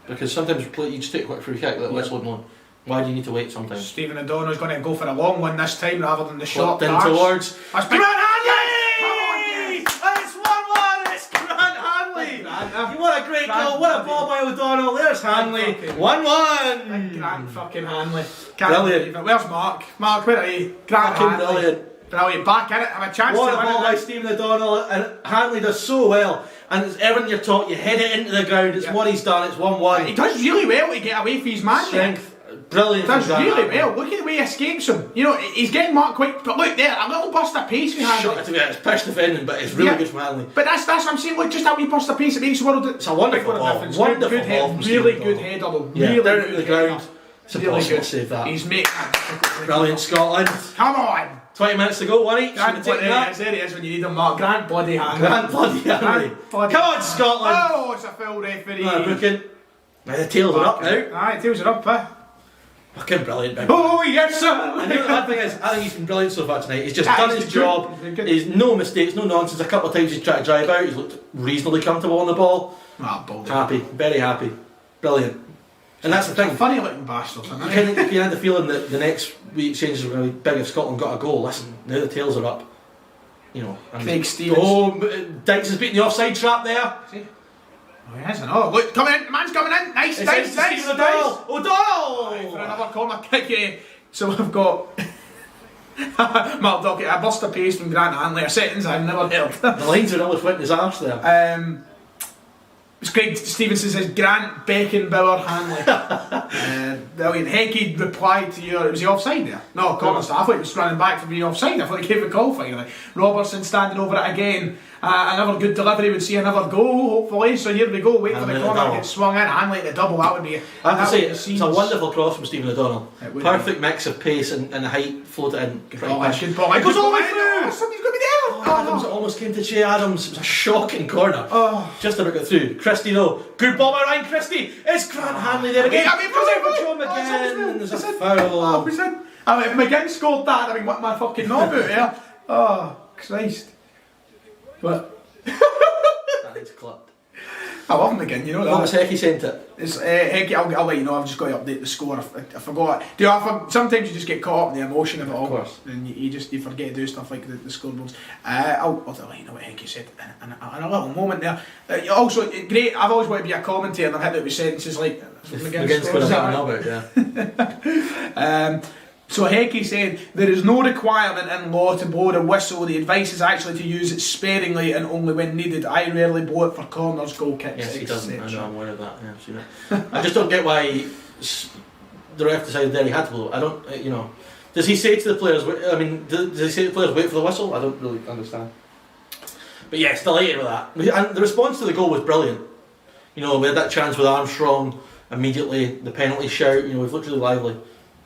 Because sometimes you just take a quick free kick, let the whistle blow. Why do you need to wait sometimes?
Stephen O'Donnell's going to go for a long one this time rather than the short
then
pass.
Towards...
That's
Grant Hanley! It's 1-1! It's Grant Hanley! What a great goal! What a ball by O'Donnell! There's Hanley! 1-1!
Grant fucking Hanley.
Brilliant.
Where's Mark? Mark, where are you? Grant
Fucking
Hanley.
brilliant.
Brilliant. Back in it. Have a chance
What
to
a
win
ball
it.
by Stephen O'Donnell, and Hanley does so well. And it's everything you're taught, you head it into the ground, it's what he's done, it's 1-1.
He does really well to get away for his man.
Strength. Brilliant.
Does really well. Look at the way he escapes him. You know, he's getting marked quite. But look there, a little burst of pace behind him.
It's pitch defending, but it's really good from Hanley.
But that's what I'm saying. Look, just that wee burst of pace, it makes
It's a wonderful ball. Wonderful
good
ball.
head, really good header though.
Yeah,
really
down
good
to the ground.
header.
It's impossible to save that.
He's making
Brilliant, Scotland.
Come on.
20 minutes to go, 1 each.
There he is when you need him, Mark. Grant bloody Hanley.
Grant bloody Hanley. Come on, Scotland.
Oh, it's a full referee.
Booking. The tails are up now.
Aye, tails are up,
Fucking brilliant.
Oh, yes, sir.
And the bad thing is, I think he's been brilliant so far tonight. He's just done his job. He's no mistakes, no nonsense. A couple of times he's tried to drive out. He's looked reasonably comfortable on the ball. Happy, very happy. Brilliant. And that's the thing.
Funny looking bastard.
You had the feeling that the next wee exchanges were going to be big if Scotland got a goal. Listen, now the tails are up. You know.
Craig Stevens.
Oh, Dykes has beaten the offside trap there.
See? Oh, he hasn't. Oh, look, coming in. The man's coming in. Nice.
O'Donnell.
O'Donnell! For another corner kick, yeah. So we've got Mark Dockett, a burst of pace from Grant Hanley, a sentence I've never heard.
The lines are almost went in his arse there.
Craig Stevenson says Grant Beckenbauer Hanley. Brilliant. Hecky replied to your. Was he offside there? No, corner staff. I thought he was running back from being offside. I thought he gave a call finally. Robertson standing over it again. Another good delivery would see another goal, hopefully. So here we go. Wait for the corner to get swung in. Hanley at the double. That would be.
I have to say, it's a wonderful cross from Stephen O'Donnell. Perfect mix of pace and height, floated in.
Good ball. It goes all the way through. Somebody's going to be there.
Adams almost came to Che Adams. It was a shocking corner. Just about got through. Christie though. Good ball by Ryan Christie. It's Grant Hanley there again. There's a foul.
If McGinn scored that, I mean, what my fucking knob out here. Oh, Christ. What?
That needs clipped.
I love him again, you know that.
What was Hecky sent it?
It's Hecky, I'll let you know, I've just got to update the score. I forgot. Sometimes you just get caught up in the emotion of it all.
Of course.
And you forget to do stuff like the scoreboards. I'll let you know what Hecky said in a little moment there. Also, great, I've always wanted to be a commentator and I've hit it with sentences like
McGinn's got a bit yeah.
So Hecky said, there is no requirement in law to blow the whistle. The advice is actually to use it sparingly and only when needed. I rarely blow it for corners, goal kicks,
yes, he doesn't. I know, I'm aware of that. Yeah, I've seen it. I just don't get why the ref decided there he had to blow it. I don't, you know. Does he say to the players, I mean, does he say to the players, wait for the whistle? I don't really understand. But yes, delighted with that. And the response to the goal was brilliant. You know, we had that chance with Armstrong, immediately, the penalty shout, you know, we've looked really lively.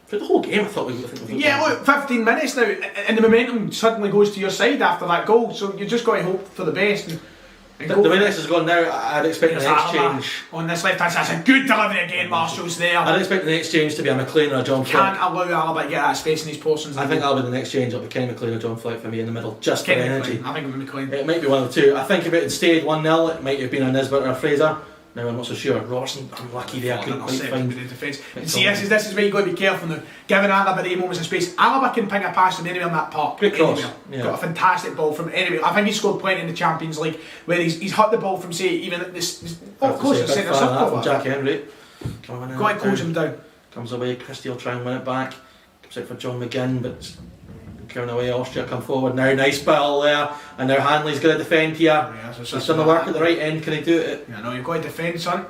For the whole game, I thought we
yeah, look, 15 minutes now, and the momentum suddenly goes to your side after that goal. So you just got to hope for the best. And
The way this is going now, I'd expect the next change.
On this left hand side, that's a good delivery again, Marshall's there.
I'd expect the next change to be a McLean or a John Fleck.
Can't allow Alaba to get that space in these portions.
I think that'll be the next change. It'll be Kenny McLean or John Fleck for me in the middle, just for energy.
I think it'll be McLean.
It might be one of the two. I think if it had stayed 1-0, it might have been a Nisbet or a Fraser. Now I'm not so sure. Robertson, unlucky there, couldn't quite find
the defence. See, this is where you've got to be careful now. Giving Alaba the moments of space. Alaba can ping a pass from anywhere in that park.
Great cross. Yeah.
Got a fantastic ball from anywhere. I think he scored plenty in the Champions League where he's hit the ball from, say, even at this of course, it's centre circle.
From Jack Henry.
Quite close him down.
Comes away, Christie will try and win it back. Comes out for John McGinn, but going away, Austria come forward now, nice battle there, and now Hanley's going to defend here. Yeah, he's done the work at the right end, can he do it?
Yeah, no, you've got to defend, son.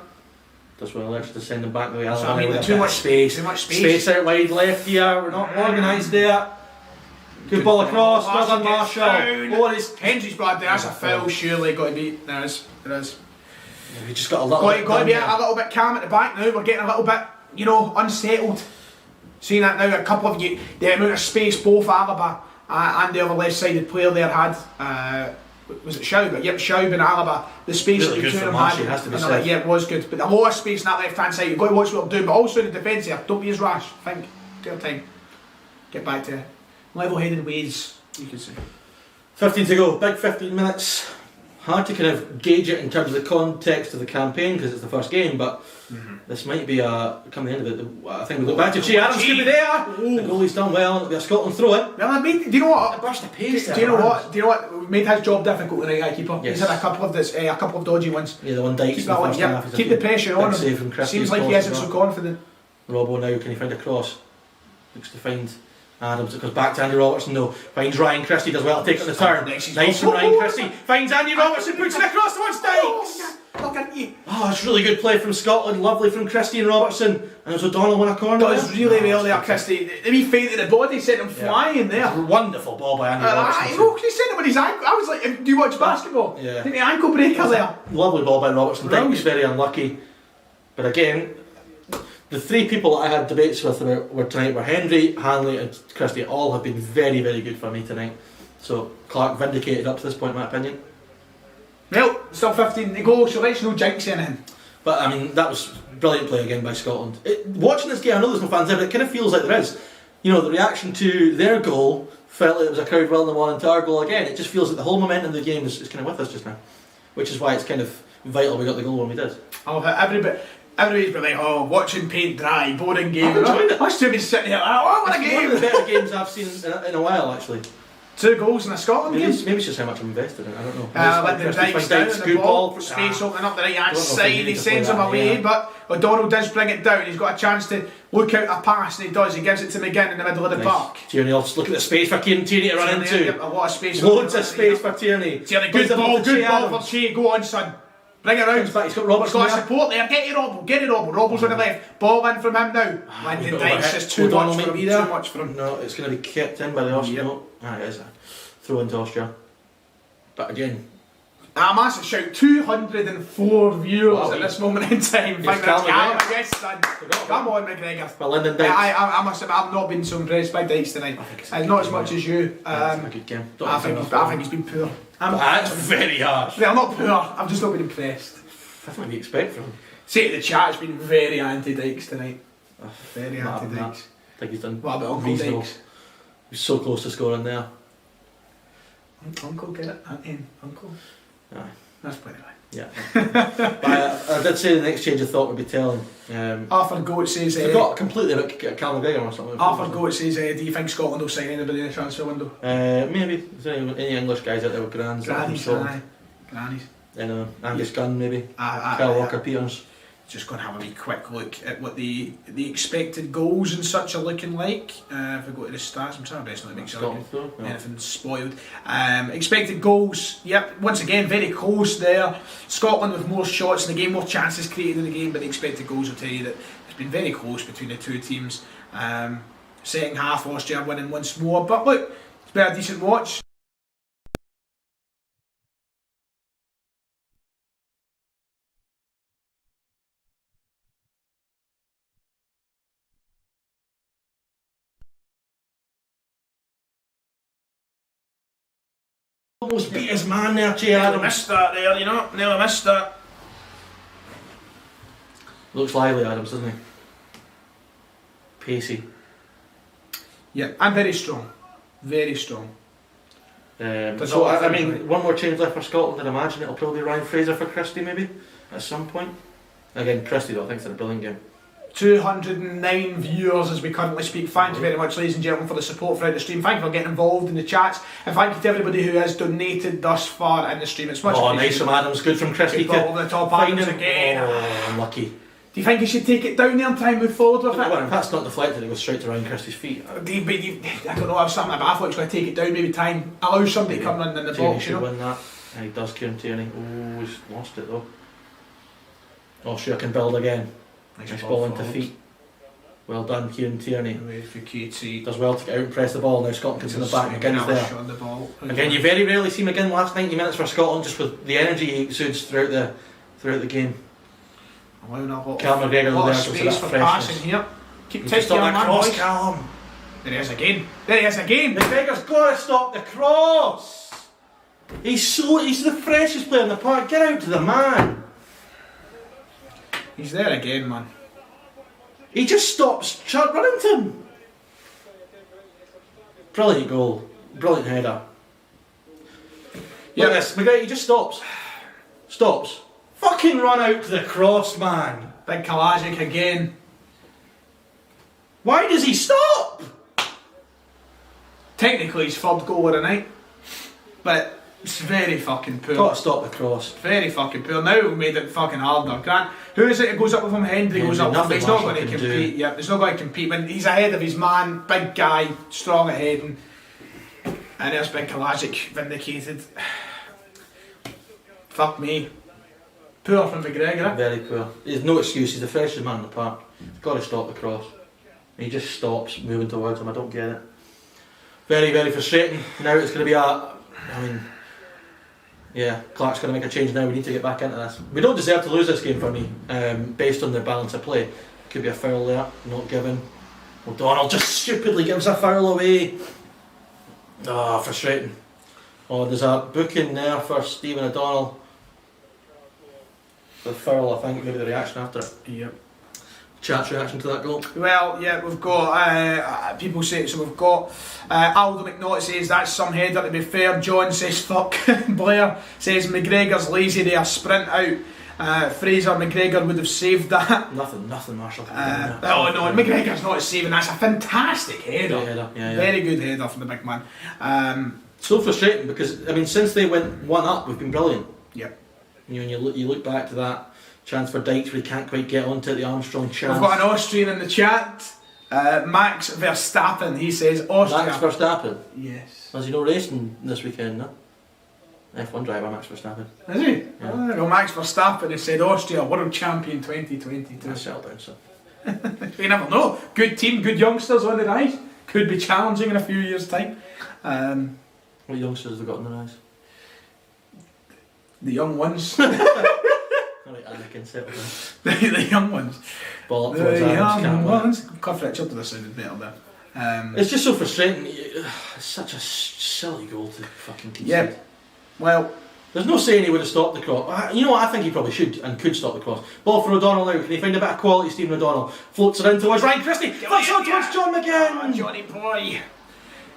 Does well actually to send him back the way
so, I mean, too much space.
Space out wide left here, we're not organised there. Good ball across, well done Marshall.
Hendry's brought there, that's a foul, surely, got to be. There it is.
Yeah, we just got a little bit.
Got to be a little bit calm at the back now, we're getting a little bit, unsettled. Seeing that now, a couple of you, the amount of space both Alaba and the other left-sided player there had, was it Schaub? Yep, Schaub and Alaba, the space
really
that the two of them
had,
yeah, it was good, but a lot of space in that left-hand side, you've got to watch what they're doing, but also in the defence here, don't be as rash, think, get your time, get back to level-headed ways, you could say.
15 to go, big 15 minutes. Hard to kind of gauge it in terms of the context of the campaign because it's the first game, but this might be come the end of it. I think we look back to Che Adams could be there. The goalie's done well. It'll be a Scotland throw in.
Well, do you know what?
A burst of pace.
Do you know what? We made his job difficult tonight, goalkeeper.
Yes.
He's had a couple of dodgy ones.
Yeah, the one Dykes in the first half.
Keep the pressure on him. Seems like he isn't so confident.
Robbo now, can he find a cross? Looks to find Adams, it goes back to Andy Robertson, no, finds Ryan Christie, does well to take it on the turn. Nice from Ryan Christie, finds Andy Robertson, puts it across towards Dykes.
Look at you.
Oh, it's really good play from Scotland, lovely from Christie and Robertson, and there's O'Donnell won a corner.
Does really well there, Christie. The wee feint of the body sent him flying there.
Wonderful ball by Andy Robertson.
He sent him with his ankle. I was like, do you watch basketball?
Yeah.
The ankle breaker there.
Lovely ball by Robertson. Dykes very unlucky, but again, the three people that I had debates with were tonight were Henry, Hanley and Christie. All have been very, very good for me tonight. So Clark vindicated up to this point in my opinion.
Well, still 15 to go, so let's no jinx anything.
But I mean, that was brilliant play again by Scotland. Watching this game, I know there's no fans there, but it kind of feels like there is. The reaction to their goal felt like it was a crowd well in the one into our goal again. It just feels like the whole momentum of the game is kind of with us just now. Which is why it's kind of vital we got the goal when we did.
Everybody's been like, watching paint dry, boring game.
Us
two have been sitting here, what a game!
One of the better games I've seen in a while, actually.
2 goals in a Scotland game?
Maybe it's just how much I'm invested in it, I don't know.
Let the Dykes down and the ball for space opening up the right hand side, he sends him away, but O'Donnell does bring it down, he's got a chance to look out a pass, and he does, he gives it to McGinn in the middle of the park.
Tierney, look at the space for Kieran Tierney to run into.
A lot of space.
Loads of space for Tierney.
Tierney, good ball for Che, go on son. Bring it round.
He's got Robertson.
He's got support there. Get it, Robbo. Robbo's on the left. Ball in from him now. Lyndon Dykes is too much for him.
No, it's going to be kept in by the Austria. It is a throw into Austria. But again,
a massive shout. 204 viewers at this moment in time. Yes, son. Come on, McGregor.
But Lyndon Dykes.
I must admit, I've not been so impressed by Dykes tonight. Not as much as you.
It's a good game.
I think he's been poor.
That's very harsh.
Well, not poor. I've just not been impressed.
That's what you expect from him.
Say to the chat, it's been very anti-Dykes tonight. Very anti-Dykes.
I think he's done.
What about Uncle Dykes?
He was so close to scoring there.
Uncle, get it? Uncle?
Aye.
That's plenty right.
Yeah. But I did say the next change I thought would be telling.
Arthur Goat says...
forgot completely about Cal McGregor or something.
Arthur Goat says, do you think Scotland will sign anybody in the transfer window?
Maybe. Is there any English guys out there with Grannies?
Grannies.
Angus Gunn maybe. Kyle Walker-Peters.
Just going to have a wee quick look at what the expected goals and such are looking like. If we go to the stats, I'm trying my best not to make sure anything's spoiled. Expected goals, yep, once again very close there. Scotland with more shots in the game, more chances created in the game, but the expected goals will tell you that it's been very close between the two teams. Second half, Austria winning once more, but look, it's been a decent watch.
Almost beat his man there, Jay Adams.
Missed that there, you know. Nearly missed that.
Looks lively, Adams, doesn't he? Pacey.
Yeah, and very strong. Very strong.
So, I mean, one more change left for Scotland, I'd imagine it'll probably be Ryan Fraser for Christie, maybe, at some point. Again, Christie, though, I think it's a brilliant game.
209 viewers as we currently speak. Thank you very much, ladies and gentlemen, for the support throughout the stream. Thank you for getting involved in the chats, and thank you to everybody who has donated thus far in the stream. It's much
nice from Adams, good from Christie.
Over the top, Adams again.
Oh, unlucky.
Do you think he should take it down there and try and move forward with it?
Well, if that's not deflected, it goes straight to Ryan Christie's feet.
I don't know, I was something about I thought he was going to take it down, maybe try and allow somebody to come in the
Tierney
box,
should win that. And he does, Kieran Tierney. Oh, he's lost it though. Austria can build again. Nice ball into feet. Well done, Kieran Tierney. Does well to get out and press the ball. Now Scotland gets in the back. McGinn's there. Again, you very rarely see McGinn last 90 minutes for Scotland, just with the energy he exudes throughout the game. Callum McGregor there,
space for passing here. Keep taking on that cross, Callum. There he is again.
McGregor's got to stop the cross. He's the freshest player in the park. Get out to the man.
He's there again, man.
He just stops running to him. Brilliant goal. Brilliant header. Yeah, this McGregor, he just stops. Fucking run out to the cross, man.
Big Kalajic again.
Why does he stop?
Technically his third goal of the night, but it's very fucking poor.
Got to stop the cross.
Very fucking poor. Now we've made it fucking harder. Grant, who is it that goes up with him? Hendry goes up with him. He's not going to compete. Yeah, he's not going to compete. When he's ahead of his man, big guy, strong ahead, and there's Big Kalajic vindicated. Fuck me. Poor from McGregor.
Very poor. There's no excuse. He's the freshest man in the park. He's got to stop the cross. He just stops moving towards him. I don't get it. Very, very frustrating. Now it's going to be Clark's going to make a change now. We need to get back into this. We don't deserve to lose this game for me, based on the balance of play. Could be a foul there, not given. O'Donnell just stupidly gives a foul away. Frustrating. There's a booking there for Stephen O'Donnell. The foul, I think, maybe the reaction after it.
Yep.
Chat's reaction to that goal?
Well, yeah, we've got people say so. We've got Aldo McNaught says that's some header. To be fair, John says fuck. Blair says McGregor's lazy there. Sprint out. Fraser McGregor would have saved that.
Nothing, Marshall.
McGregor's not saving. That's a fantastic header.
Yeah.
Very good header from the big man.
So frustrating because since they went 1-up, we've been brilliant.
Yep.
You look back to that chance for Dykes where he can't quite get onto it, the Armstrong chance.
We've got an Austrian in the chat. Max Verstappen, he says Austria.
Max Verstappen?
Yes.
Has he no racing this weekend, no? F1 driver Max Verstappen.
Is he?
Yeah.
Well, Max Verstappen has said Austria World Champion 2022.
That's settled down, so.
You never know. Good team, good youngsters on the rise. Could be challenging in a few years' time.
What youngsters have they got on the rise?
The young ones.
Alright, Anakin, settle down.
The young ones.
Ball up
The
towards Adams,
young
can't
ones. Cuff Richard would have sounded better there.
It's just so frustrating. It's such a silly goal to fucking concede.
Yeah. Well,
there's no saying he would have stopped the cross. You know what? I think he probably should and could stop the cross. Ball for O'Donnell now. Can he find a bit of quality? Stephen O'Donnell floats it in towards Ryan Christie. Flicks on towards John McGinn.
Johnny boy.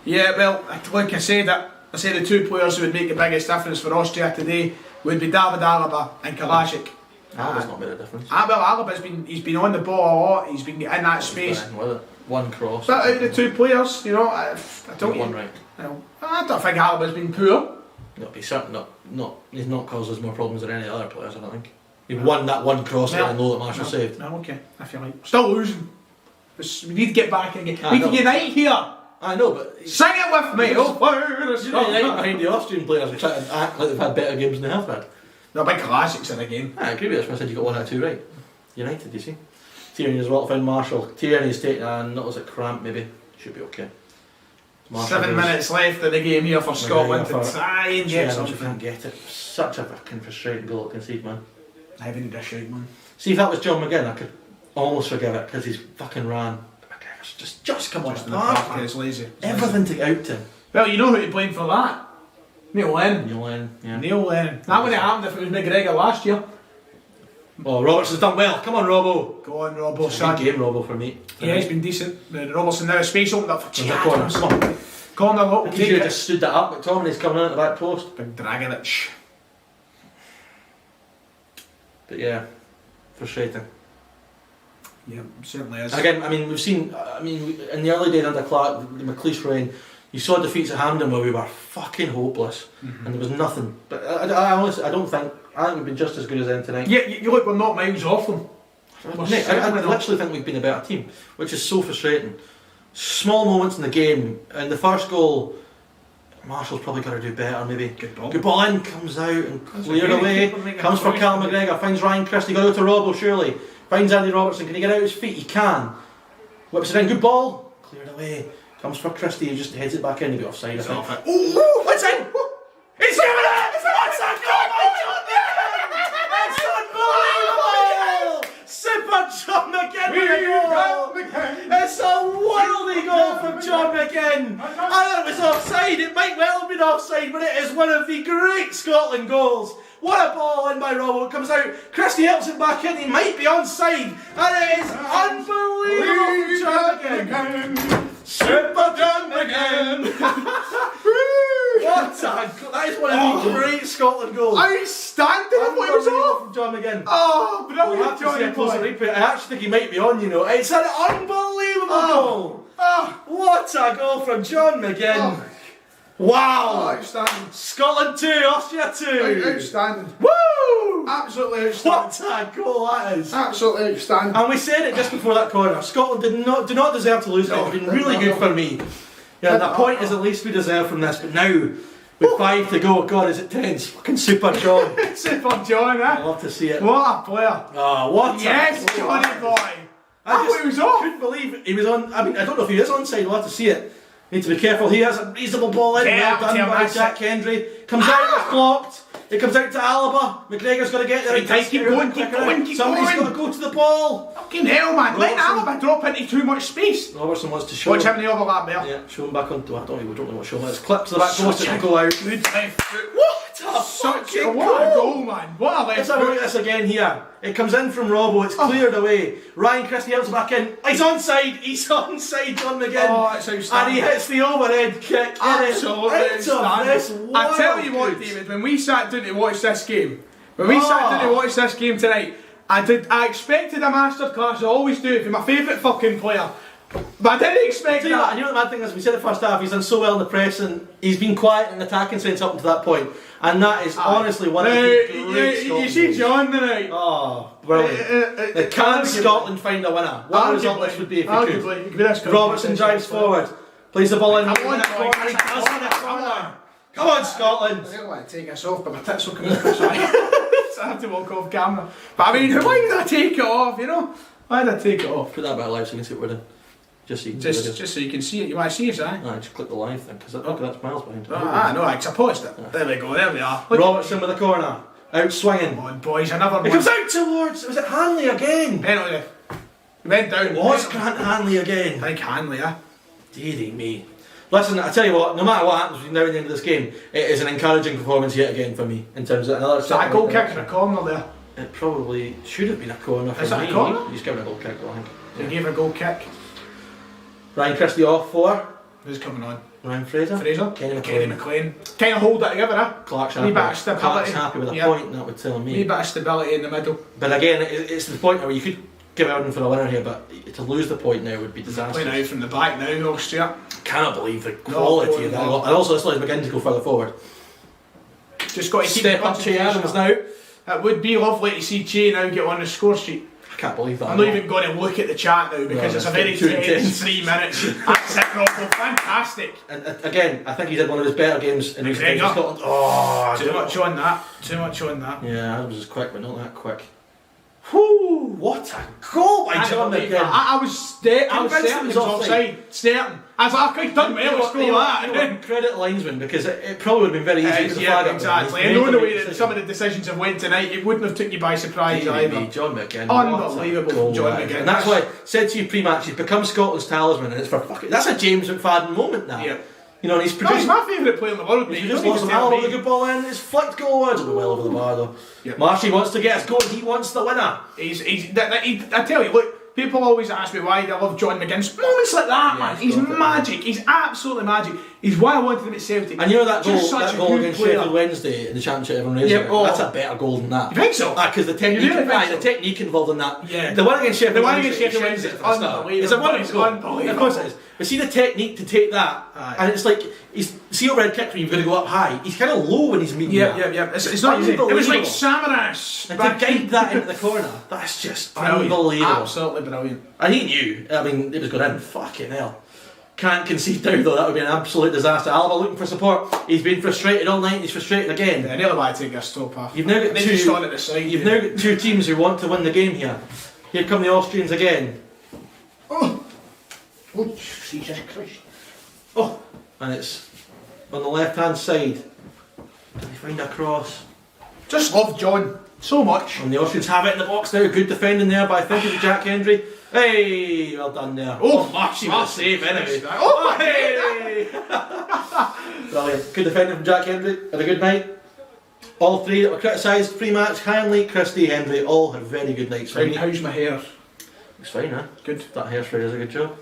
Yeah, well, like I said the two players who would make the biggest difference for Austria today would be David Alaba and Kalajic.
Alaba's not made a difference.
He's been on the ball a lot. He's been in that space.
One cross.
But out of the two players, I don't.
One right.
I don't think Alaba's been poor.
No, he's certainly not. He's not caused us more problems than any other players. I don't think. He won that one cross that I know that Marshall saved.
No, okay. I feel like still losing. We need to get back again. We need to unite here.
I know, but
sing it with me.
Right behind the Austrian players, trying to act like they've had better games than they have had.
No, big classics in the game.
I agree with this. I said you got 1 out of 2 right. United, you see. Tierney as well to find Marshall. Tierney's taking not as a cramp, maybe. Should be okay.
7 minutes left in the game here for Scotland to try and get something.
Can't get it. Such a fucking frustrating goal to concede, man.
I haven't need a shout, man.
See, if that was John McGinn, I could almost forgive it because he's fucking ran. Just come on,
just in the park, he's lazy.
Everything to get out to him.
Well, you know who to blame for that? Neil Lennon.
Neil Lennon, yeah.
Neil Lennon. That would have happened if it was McGregor last year.
Oh, Robertson's done well. Come on, Robbo.
Go on, Robbo,
It's a
son.
good game, Robbo, for me.
Yeah, he's been decent. Robertson now, space opened up for
There's a corner.
Chad.
Come on.
Corner, look,
He
take
should have
it.
just stood that up. McTominay's coming out of the back post.
Big Dragonich.
But yeah, frustrating.
Yeah, certainly is.
Again, I mean, we've seen, in the early days under Clark, the McLeish reign, you saw defeats at Hampden where we were fucking hopeless and there was nothing. But I honestly, I think we've been just as good as them tonight.
Yeah, you look, we're not miles off them.
Mate, I literally think we've been a better team, which is so frustrating. Small moments in the game, and the first goal, Marshall's probably got to do better, maybe. Good ball in, comes out and cleared away, comes for Cal McGregor, finds Ryan Christie, got out to Robbo surely, finds Andy Robertson, can he get out his feet? He can. Whips it in, good ball, cleared away, comes for Christie, he just heads it back in, a bit offside I think.
Oh, it's in! He's given it!
What's that goal by John McGinn? It's unbelievable! Super John McGinn with a goal! It's a worldly goal from John McGinn! I thought it was offside, it might well have been offside, but it is one of the great Scotland goals. What a ball in by Robbo, it comes out, Christie helps it back in, he might be onside, and it is unbelievable from John McGinn! Super John McGinn! That is one of the great Scotland goals.
Outstanding! I thought he was off!
From John McGinn.
Oh,
We'll
brilliant,
have to see
Johnny
a closer
boy.
replay. I actually think he might be on, you know. It's an unbelievable goal! What a goal from John McGinn! Wow!
Outstanding.
Scotland 2, Austria 2!
Outstanding.
Woo!
Absolutely outstanding.
What a goal that is!
Absolutely outstanding.
And we said it just before that corner. Scotland do not deserve to lose. It's been really good for me. Yeah, that point is at least we deserve from this. But now, with 5 to go, God, is it tense? Fucking Super John.
Super John, eh?
I love to see it.
What a player.
Oh, what
Yes,
a
Johnny boy.
I
thought he was off.
couldn't believe he was on. I mean, I don't know if he is onside. We'll have to see it. Need to be careful. He has a reasonable ball in.
Yeah,
Well done by Jack Hendry. Comes out, it's blocked. It comes out to Alaba. McGregor's got to get there.
Keep going, keep going, keep
Somebody's
going.
got to go to the ball.
Fucking hell, man. Let Alaba drop into too much space.
Robertson wants to show.
Watch him in the overlap there.
Yeah, show him back onto. I don't know what show him. It's clipped to the back post and go out.
Good left foot.
What a
Such
fucking
what a goal, man. What a left
Let's have a look
foot.
at this again here. It comes in from Robbo, it's cleared away. Ryan Christie helps back in. He's onside, John McGinn.
Oh, it's outstanding.
And he hits the overhead kick.
Absolutely outstanding. I tell you what, David, when we sat down to watch this game, tonight, I expected a masterclass, I always do, for my favourite fucking player. But I didn't expect
You know
that.
what the mad thing is, we said the first half, he's done so well in the press and he's been quiet in the attacking sense up to that point. And that is honestly one of the great
You see John tonight.
Oh, brilliant. Can Scotland find a winner? What result this would be if we could? Robertson drives forward, plays the ball in.
Come on,
Come on, Scotland!
I don't want to take us off, but my tits will come out. Sorry. So I have to walk off camera. But I mean, why did I take it off, you know? Why did I take it off?
Put that bit live so you can see what we're doing. Just so you can
Just so you can see it. You want to see us, eh?
just click the live thing, because that's miles behind.
No, I paused it. There we go, there we are. Look
Robertson with the corner. Out swinging.
Come on, boys, another one.
It comes out towards. Was it Hanley again?
Penalty. He went down.
Was Grant Hanley again?
I think Hanley, yeah.
Deary me. Listen, I tell you what, no matter what happens between now and the end of this game, it is an encouraging performance yet again for me in terms of another.
Is that a goal kick in a corner there?
It probably should have been a corner for me.
Is that a corner?
He's given a goal kick, I think.
So he gave a goal kick.
Ryan Christie off for
Who's coming on?
Ryan Fraser.
Kenny McLean. Kind of hold it together, eh?
Clark's
Wee bit of
happy.
stability.
Clark's happy with a point, that would tell me.
Wee bit of stability in the middle.
But again, it's the point where you could give Everton for a winner here, but to lose the point now would be disastrous.
Playing out from the back now, Austria.
Cannot believe the quality of that. And also, this allows McGinn to go further forward.
Just got to keep
Step up Che Adams now.
It would be lovely to see Che now get on the score sheet.
I can't believe that.
I'm not even going to look at the chat now because it's a very tense 3 minutes. That's it, Robbo. Fantastic.
And again, I think he did one of his better games in recent games.
Oh, too much on that. Too much on that.
Yeah, Adams is quick, but not that quick. Whoo! What a goal by John McGinn!
I was certain it was offside. Certain. I was like, I've done well to score that.
Credit linesman, because it probably would have been very easy to flag up.
Exactly. And knowing the way that some of the decisions have went tonight, it wouldn't have took you by surprise either.
John McGinn.
Unbelievable, John McGinn.
And that's why I said to you pre-match, he's become Scotland's talisman, and it's for fucking. That's a James McFadden moment now.
Yeah.
You know, and he's
No,
produced.
he's my favourite player in the world, mate.
He
You
just
don't
lost
need
the
to tell
ball with a
me.
good ball in. It's flicked goal. It's well over the bar though.
Yep.
Marshy wants to get us going. He wants the winner.
I tell you, look, people always ask me why I love John McGinn. Moments like that, man. He's magic. He's absolutely magic. He's why I wanted him at Celtic.
And you know that
Just
goal,
such a
goal
good
against
player.
Sheffield Wednesday in the Championship, everyone raised
Yep,
it.
oh.
That's a better goal than that.
You think so?
Because the technique,
You really think so?
the technique involved in that.
Yeah.
The one against Sheffield
The one
Wednesday.
against Sheffield Wednesday is unbelievable.
It's a wonderful goal.
Unbelievable.
Of course it is. But see the technique to take that, and it's like, see overhead kick when you've got to go up high. He's kind of low when he's meeting that.
Yeah. It's not easy. It was like
Unbelievable.
Samaras.
And to guide that into the corner, that's just
Brilliant.
unbelievable.
Absolutely brilliant.
And he knew, I mean, it was going in. Fucking hell. Can't concede now though, that would be an absolute disaster. Alba looking for support. He's been frustrated all night, he's frustrated again.
Yeah, nearly want to take a stop off.
You've now got
They just on at the side.
You've now got two teams who want to win the game here. Here come the Austrians again.
Oh, Jesus Christ.
Oh, and it's on the left hand side. Can they find a cross?
Just love John so much.
And the Austrians have it in the box now. Good defending there by Jack Hendry. Hey, well done there.
Oh,
she was safe anyway.
Oh,
hey! Brilliant. Good defending from Jack Hendry. Had a good night. All three that were criticised pre-match, Hanley, Christie, Hendry, all had very good nights.
How's my hair?
It's fine, huh?
Good.
That hairspray does a good job.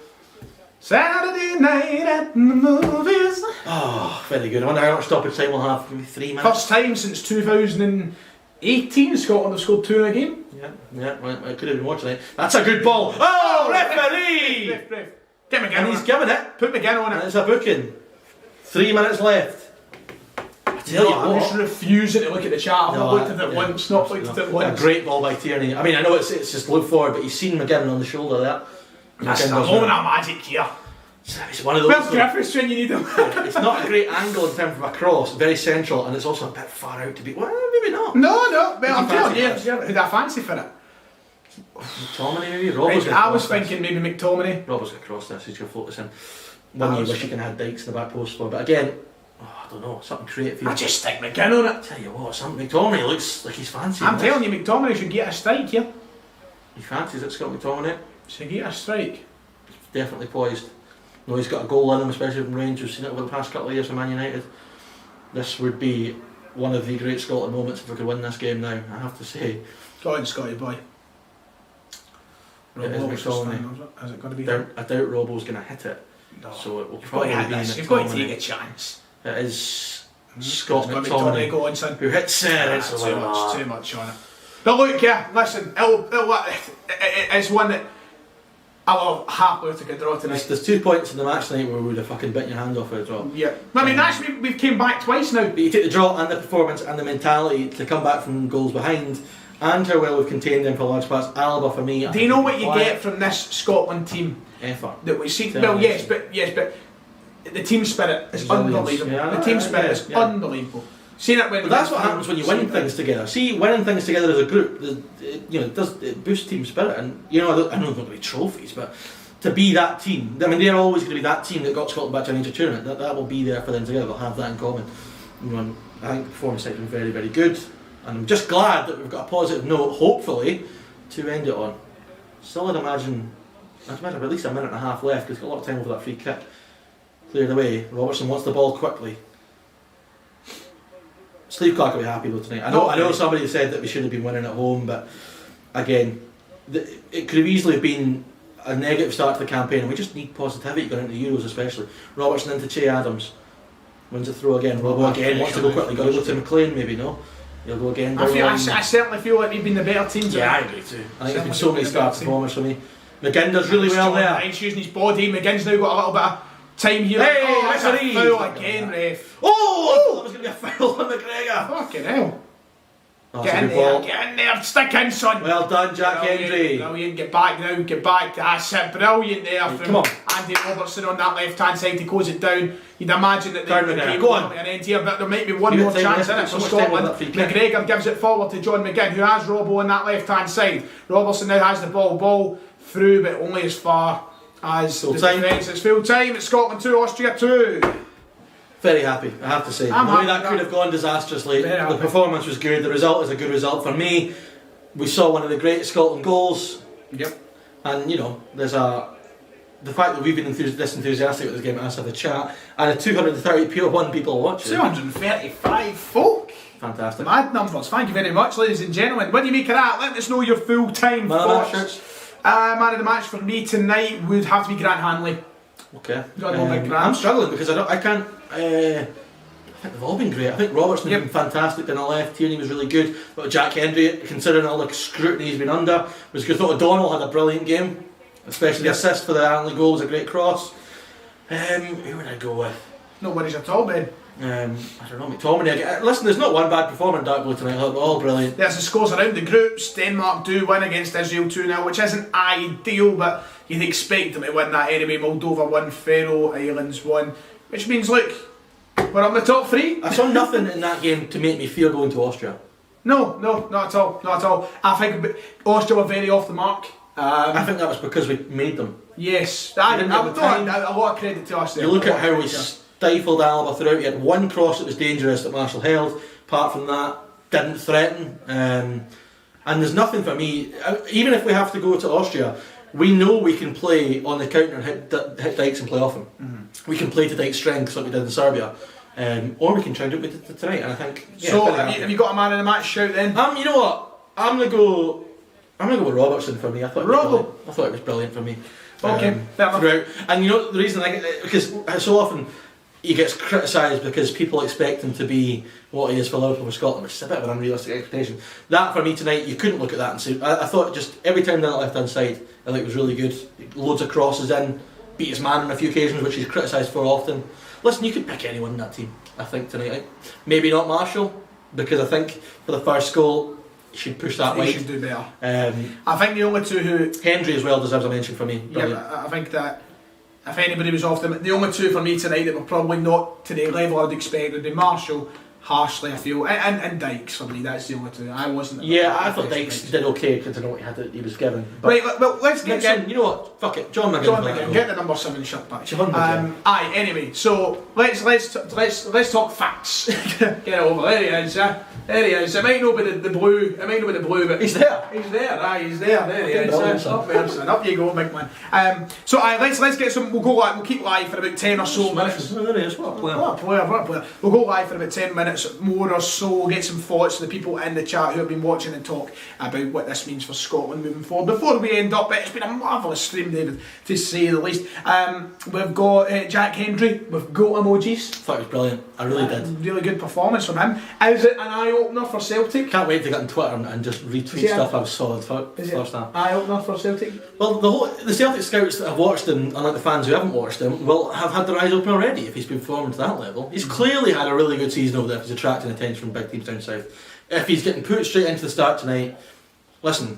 Saturday night at the movies.
Oh, very good. I wonder how much stoppage time we'll have. Maybe 3 minutes.
First time since 2018 Scotland have scored 2 in a game.
Yeah, I could have been watching it. That's a good ball. Oh, referee!
Ref. Get McGinn
And
on
he's
it.
given it.
Put McGinn on
And
it.
it's a booking. 3 minutes left. I tell you
I'm
what.
just refusing to look at the chat. I've not looked at it once. Not looked at it
A
once.
great ball by Tierney. I mean, I know it's just look forward, but he's seen McGinn on the shoulder there.
That's a
McGinn does
moment
well.
of magic here.
It's one of those.
Where's Griffiths when you need him?
It's not a great angle in terms of a cross, very central, and it's also a bit far out to be. Well, maybe not.
No. Well, I'm telling you,
fancy
who'd I fancy for it?
McTominay maybe? Robert's
Right,
gonna
I was
cross this.
thinking maybe McTominay.
Robert's going to cross this, he's going to float this in. One you wish you could have had Dykes in the back post for, but again, I don't know, something creative.
I just stick McGinn on it.
Tell you what, something McTominay looks like he's fancy.
I'm telling you, McTominay should get a strike here.
He fancies it, Scott McTominay.
Should get a strike.
Definitely poised. No, he's got a goal in him, especially from Rangers. We've seen it over the past couple of years from Man United. This would be one of the great Scotland moments if we could win this game now, I have to say.
Go on, Scotty boy.
It is McTominay.
Is it going to be?
I doubt Robbo's going to hit it,
No.
so it will
You've got
probably
to
be
hit this. You've got to take
McTominay.
a chance.
It is Scott
It's got McTominay
McTominay
go on, son.
who hits it. It's
Too much on it. But look, yeah, listen, it's one that I will happily take a draw tonight.
There's 2 points in the match tonight where we would have fucking bitten your hand off for a draw.
Yeah. I mean, actually, we've came back twice now.
But you take the draw and the performance and the mentality to come back from goals behind, and how well we've contained them for large parts. Alba for me.
Do you know what you get from this Scotland team?
Effort.
That we see.
Tell
Well,
me.
yes, but the team spirit is
Resilience.
unbelievable.
Yeah,
The team spirit
yeah,
is
yeah.
unbelievable. See that when
But that's what happens when you win things together. See, winning things together as a group, it boosts team spirit. And I know there's not going to be trophies, but to be that team, I mean, they're always going to be that team that got Scotland back to a major tournament. That will be there for them together. They'll have that in common. And I think the performance has been very, very good, and I'm just glad that we've got a positive note, hopefully, to end it on. Still, I'd imagine at least a minute and a half left because he's got a lot of time over that free kick. Cleared away. Robertson wants the ball quickly. Steve Clark will be happy though tonight. I know somebody said that we should have been winning at home, but again, it could have easily been a negative start to the campaign, and we just need positivity going into the Euros especially. Robertson into Che Adams. Wins a throw again. Robbo again wants to go quickly. Got to go to McLean maybe, no? He'll go again.
I certainly feel like we've been the better team today.
Yeah, I agree too. I think there's been so many star performers for me. McGinn does really well there.
He's using his body. McGinn's now got a little bit of time here.
Hey,
that's a
referee.
foul again, ref.
Oh! I thought that was going to be a foul on McGregor.
Fucking hell.
Oh,
Get in there, get in there, stick in, son.
Well done, Jack Hendry.
Brilliant, get back now, get back. That's it, brilliant there from
Come on.
Andy Robertson on that left hand side to close it down. You'd imagine that the game
go
will
on.
come to an end here, but there might be one
Give it
more
time,
chance
yeah,
in it
so
for
much time on
Scotland.
that free kick.
McGregor gives it forward to John McGinn, who has Robbo on that left hand side. Robertson now has the ball through, but only as far as
Full
the
time.
defence. It's full time, it's Scotland 2, Austria 2.
Very happy, I have to say.
I'm
the way
happy
that
with
could
that.
have gone disastrously.
Very
The
happy.
performance was good, the result is a good result for me. We saw one of the great Scotland goals,
Yep.
and there's a the fact that we've been this enthusiastic about this game, us have the chat, and 231 people watching.
235 folk.
Fantastic.
Mad numbers. Thank you very much, ladies and gentlemen. What do you make of that? Let us know your full-time thoughts. Man of the match for me tonight would have to be Grant Hanley.
Okay.
I'm
struggling because I can't. I think they've all been great. I think Robertson has been fantastic on the left. Tierney was really good. But Jack Hendry, considering all the scrutiny he's been under, was good. I thought O'Donnell had a brilliant game, especially the assist for the Hanley goal was a great cross. Who would I go with?
No worries at all, Ben.
I don't know, McTominay. Listen, there's not one bad performer in Dark Blue tonight. They're all brilliant.
There's the scores around the groups. Denmark do win against Israel 2-0, which isn't ideal, but you'd expect them to win that anyway. Moldova won, Faroe Islands won, which means, look, we're up in the top three.
I saw nothing in that game to make me fear going to Austria.
No, not at all, not at all. I think Austria were very off the mark.
I think that was because we made them.
Yes, I would throw a lot of credit to us there.
You look at how we stifled Alba throughout. You had one cross that was dangerous that Marshall held. Apart from that, didn't threaten. And there's nothing for me. Even if we have to go to Austria, we know we can play on the counter and hit Dykes and play off him. We can play to Dykes' strengths like we did in Serbia. Or we can try and do it with tonight. And I think. Yeah,
so have you got a man in the match shout then?
You know what? I'm gonna go with Robertson for me. I thought it was brilliant for me.
Okay,
throughout. And you know the reason because so often he gets criticised because people expect him to be what he is for Liverpool or Scotland, which is a bit of an unrealistic expectation. That for me tonight, you couldn't look at that and say. I thought just every time down the left hand side, I think it was really good. Loads of crosses in, beat his man on a few occasions, which he's criticised for often. Listen, you could pick anyone in that team. I think tonight, maybe not Marshall, because I think for the first goal. He should push that wide.
He should do better.
I
think the only two who...
Hendry as well deserves a mention for me.
Brilliant. Yeah, I think that if anybody was off them, the only two for me tonight that were probably not to the level I'd expect would be Marshall, harshly I feel, and Dykes for me. That's the only two. I wasn't...
Yeah, I thought Dykes did okay considering what he was given.
But right, well, let's get
some... You know what? Fuck it. John McGinn.
Get the number 7 shirt back.
John McGinn.
Anyway, so let's talk facts. Get it over. There he is, There he is. It might not be the blue. It might not be the blue, but
he's there.
He's there. He's there. There he is. Up you go, big man. Let's get some. We'll keep live for about 10 or so minutes.
There he is. What a
player. We'll go live for about 10 minutes more or so. We'll get some thoughts from the people in the chat who have been watching and talk about what this means for Scotland moving forward. Before we end up, it's been a marvellous stream, David, to say the least. We've got Jack Hendry with goat emojis.
I thought it was brilliant. I really did.
Really good performance from him. Is it an eye-opener for Celtic?
Can't wait to get on Twitter and just retweet stuff I've solid first half.
Eye-opener for Celtic?
Well, the Celtic scouts that have watched him, unlike the fans who haven't watched him, will have had their eyes open already if he's been performing to that level. He's clearly had a really good season over there if he's attracting attention from big teams down south. If he's getting put straight into the start tonight, listen,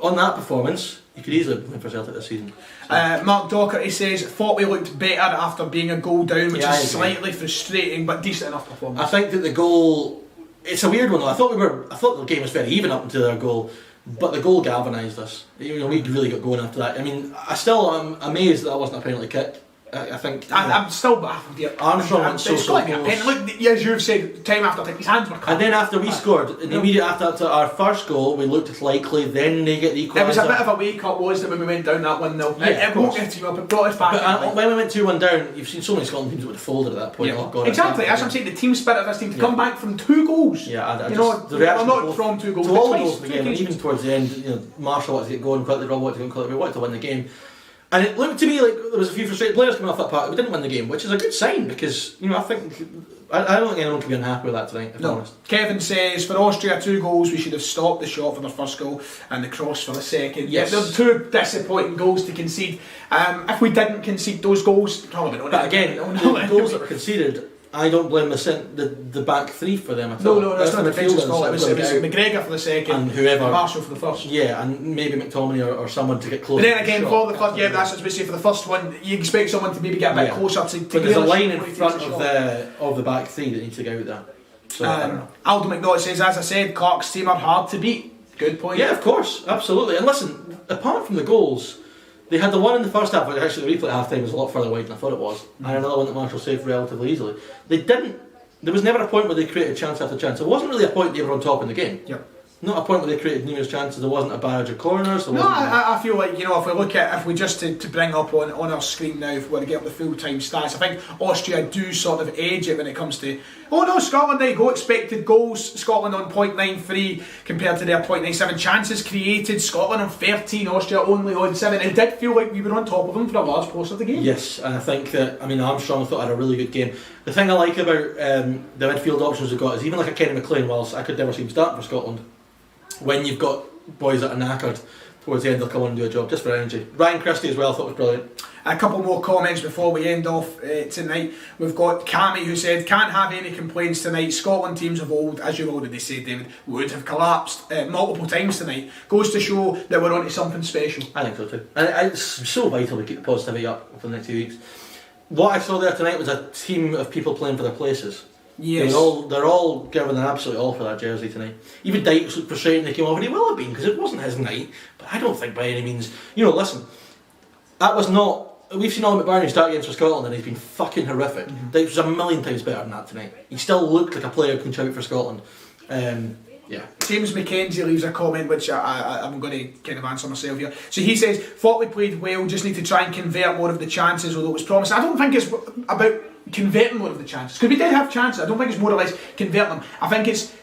on that performance, he could easily be playing for Celtic this season.
Mark Docherty says, thought we looked better after being a goal down, which is slightly frustrating, but decent enough performance. I think
that the goal, it's a weird one though. I thought the game was very even up until their goal, but the goal galvanised us. We really got going after that. I mean, I still am amazed that wasn't a penalty kick. I think
I'm still baffled here.
Armstrong went so close.
Look, as you've said, time after time, his hands were cut.
And then after we scored, immediately after our first goal, we looked likely. Then they get the equaliser.
It was a bit of a wake up, wasn't it, when we went down that 1-0? It woke us up, it brought us back.
But when we went 2-1 down, you've seen so many Scotland teams that would have folded at that point.
Yeah. Exactly, as I'm saying, the team spirit of this team to come back from 2 goals.
Yeah,
the reaction not from 2 goals,
to all the goals of the game, and even towards the end, Marshall wanted to get going quickly, Rob wanted to go quickly. We wanted to win the game. And it looked to me like there was a few frustrated players coming off that part. We didn't win the game, which is a good sign because I think I don't think anyone can be unhappy with that tonight. If I'm honest.
Kevin says for Austria 2 goals we should have stopped the shot for the first goal and the cross for the second.
Yes,
they're 2 disappointing goals to concede. If we didn't concede those goals, probably not.
But again, the goals that were conceded. I don't blame the back 3 for them at all.
No, that's not the defensive fault. It was McGregor for the second
and whoever,
Marshall for the first.
Yeah, and maybe McTominay or someone to get closer.
But then again, for the first, that's what we say. For the first one, you expect someone to maybe get a bit closer to.
But there's a line in front of the back 3 that needs to go out there. So
Aldo McNaught says, as I said, Clark's team are hard to beat. Good point.
Yeah, of course, absolutely. And listen, apart from the goals. They had the one in the first half, which actually the replay at half time was a lot further wide than I thought it was, and another one that Marshall saved relatively easily. There was never a point where they created chance after chance. There wasn't really a point they were on top in the game.
Yep.
not a point where they created numerous chances. There wasn't a barrage of corners.
No, I feel like, if we look at, if we just to bring up on our screen now, if we want to get up the full-time stats, I think Austria do sort of edge it when it comes to, Scotland, there you go, expected goals, Scotland on 0.93 compared to their 0.97, chances created, Scotland on 13, Austria only on 7. It did feel like we were on top of them for a large portion of the game.
Yes, and I think that, Armstrong thought had a really good game. The thing I like about the midfield options we've got is even like a Kenny McLean, whilst I could never see him starting for Scotland, when you've got boys that are knackered towards the end, they'll come on and do a job just for energy. Ryan Christie as well, I thought was brilliant.
A couple more comments before we end off tonight. We've got Cammy who said, can't have any complaints tonight. Scotland teams of old, as you already said, David, would have collapsed multiple times tonight. Goes to show that we're onto something special.
I think so too. And it's so vital to keep the positivity up for the next 2 weeks. What I saw there tonight was a team of people playing for their places.
Yes.
They're all giving their absolute all for that jersey tonight. Even Dykes looked frustrated when he came off, and he will have been because it wasn't his night. But I don't think by any means. Listen, that was not. We've seen Ollie McBarney start games for Scotland, and he's been fucking horrific. Dykes was a million times better than that tonight. He still looked like a player who can shout for Scotland. Yeah.
James McKenzie leaves a comment which I'm going to kind of answer myself here. So he says, thought we played well, just need to try and convert more of the chances, although it was promising. I don't think it's about converting more of the chances, because we did have chances. I don't think it's more or less convert them. I think it's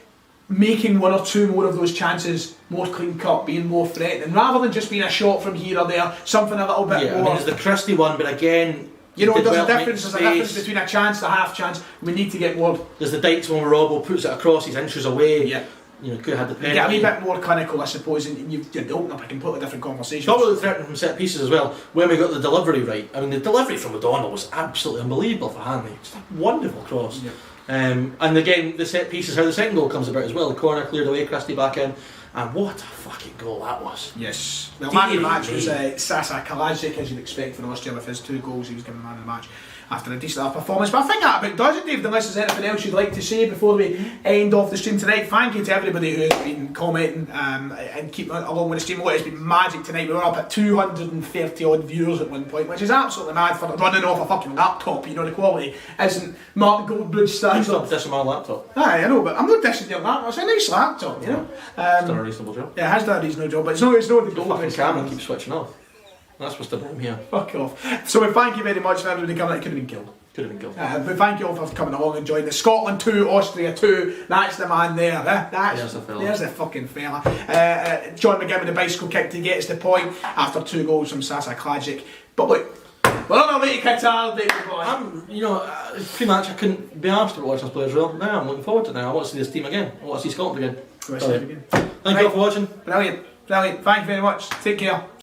making one or two more of those chances more clean cut, being more threatening, rather than just being a shot from here or there, something a little bit more.
There's the Christie one, but again,
there's a difference between a chance and a half chance. We need to get more.
There's the Dykes one where Robbo puts it across, he's inches away.
Yeah.
Could have had the penalty.
Get a wee bit more clinical, I suppose, and you open up a completely different conversation.
Probably the threatening from set pieces as well, when we got the delivery right. The delivery from O'Donnell was absolutely unbelievable for Hanley. Just a wonderful cross. Yeah. And again, the set pieces, how the second goal comes about as well. The corner cleared away, Christie back in, and what a fucking goal that was.
Yes. Well, man of the match was Sasa Kalajic, as you'd expect for Austria with his 2 goals. He was given man of the match after a decent enough performance. But I think that about does it, David, unless there's anything else you'd like to say before we end off the stream tonight. Thank you to everybody who's been commenting and keeping along with the stream. It's been magic tonight. We were up at 230 odd viewers at one point, which is absolutely mad for running off a fucking laptop. The quality isn't Mark Goldbridge stands up.
This is my laptop.
Aye, I know, but I'm not dishing your laptop. It's a nice laptop,
It's done a reasonable job.
Yeah, it has done a reasonable job, but it's not the
fucking camera keeps switching off. That's what's the problem here.
Fuck off. So we thank you very much for everybody coming. It could have been killed. But thank you all for coming along and joining us. Scotland 2, Austria 2. That's the man there. There's the fucking fella. John McGibbon, the bicycle kick to get us the point after 2 goals from Sasa Klajic. But look, we're on our way to Qatar, David boy.
Pre-match I couldn't be asked to watch us play as well. Now I'm looking forward to it now. I want to see this team again. I want to see Scotland again.
Thank
you all for watching.
Brilliant. Thank you very much. Take care.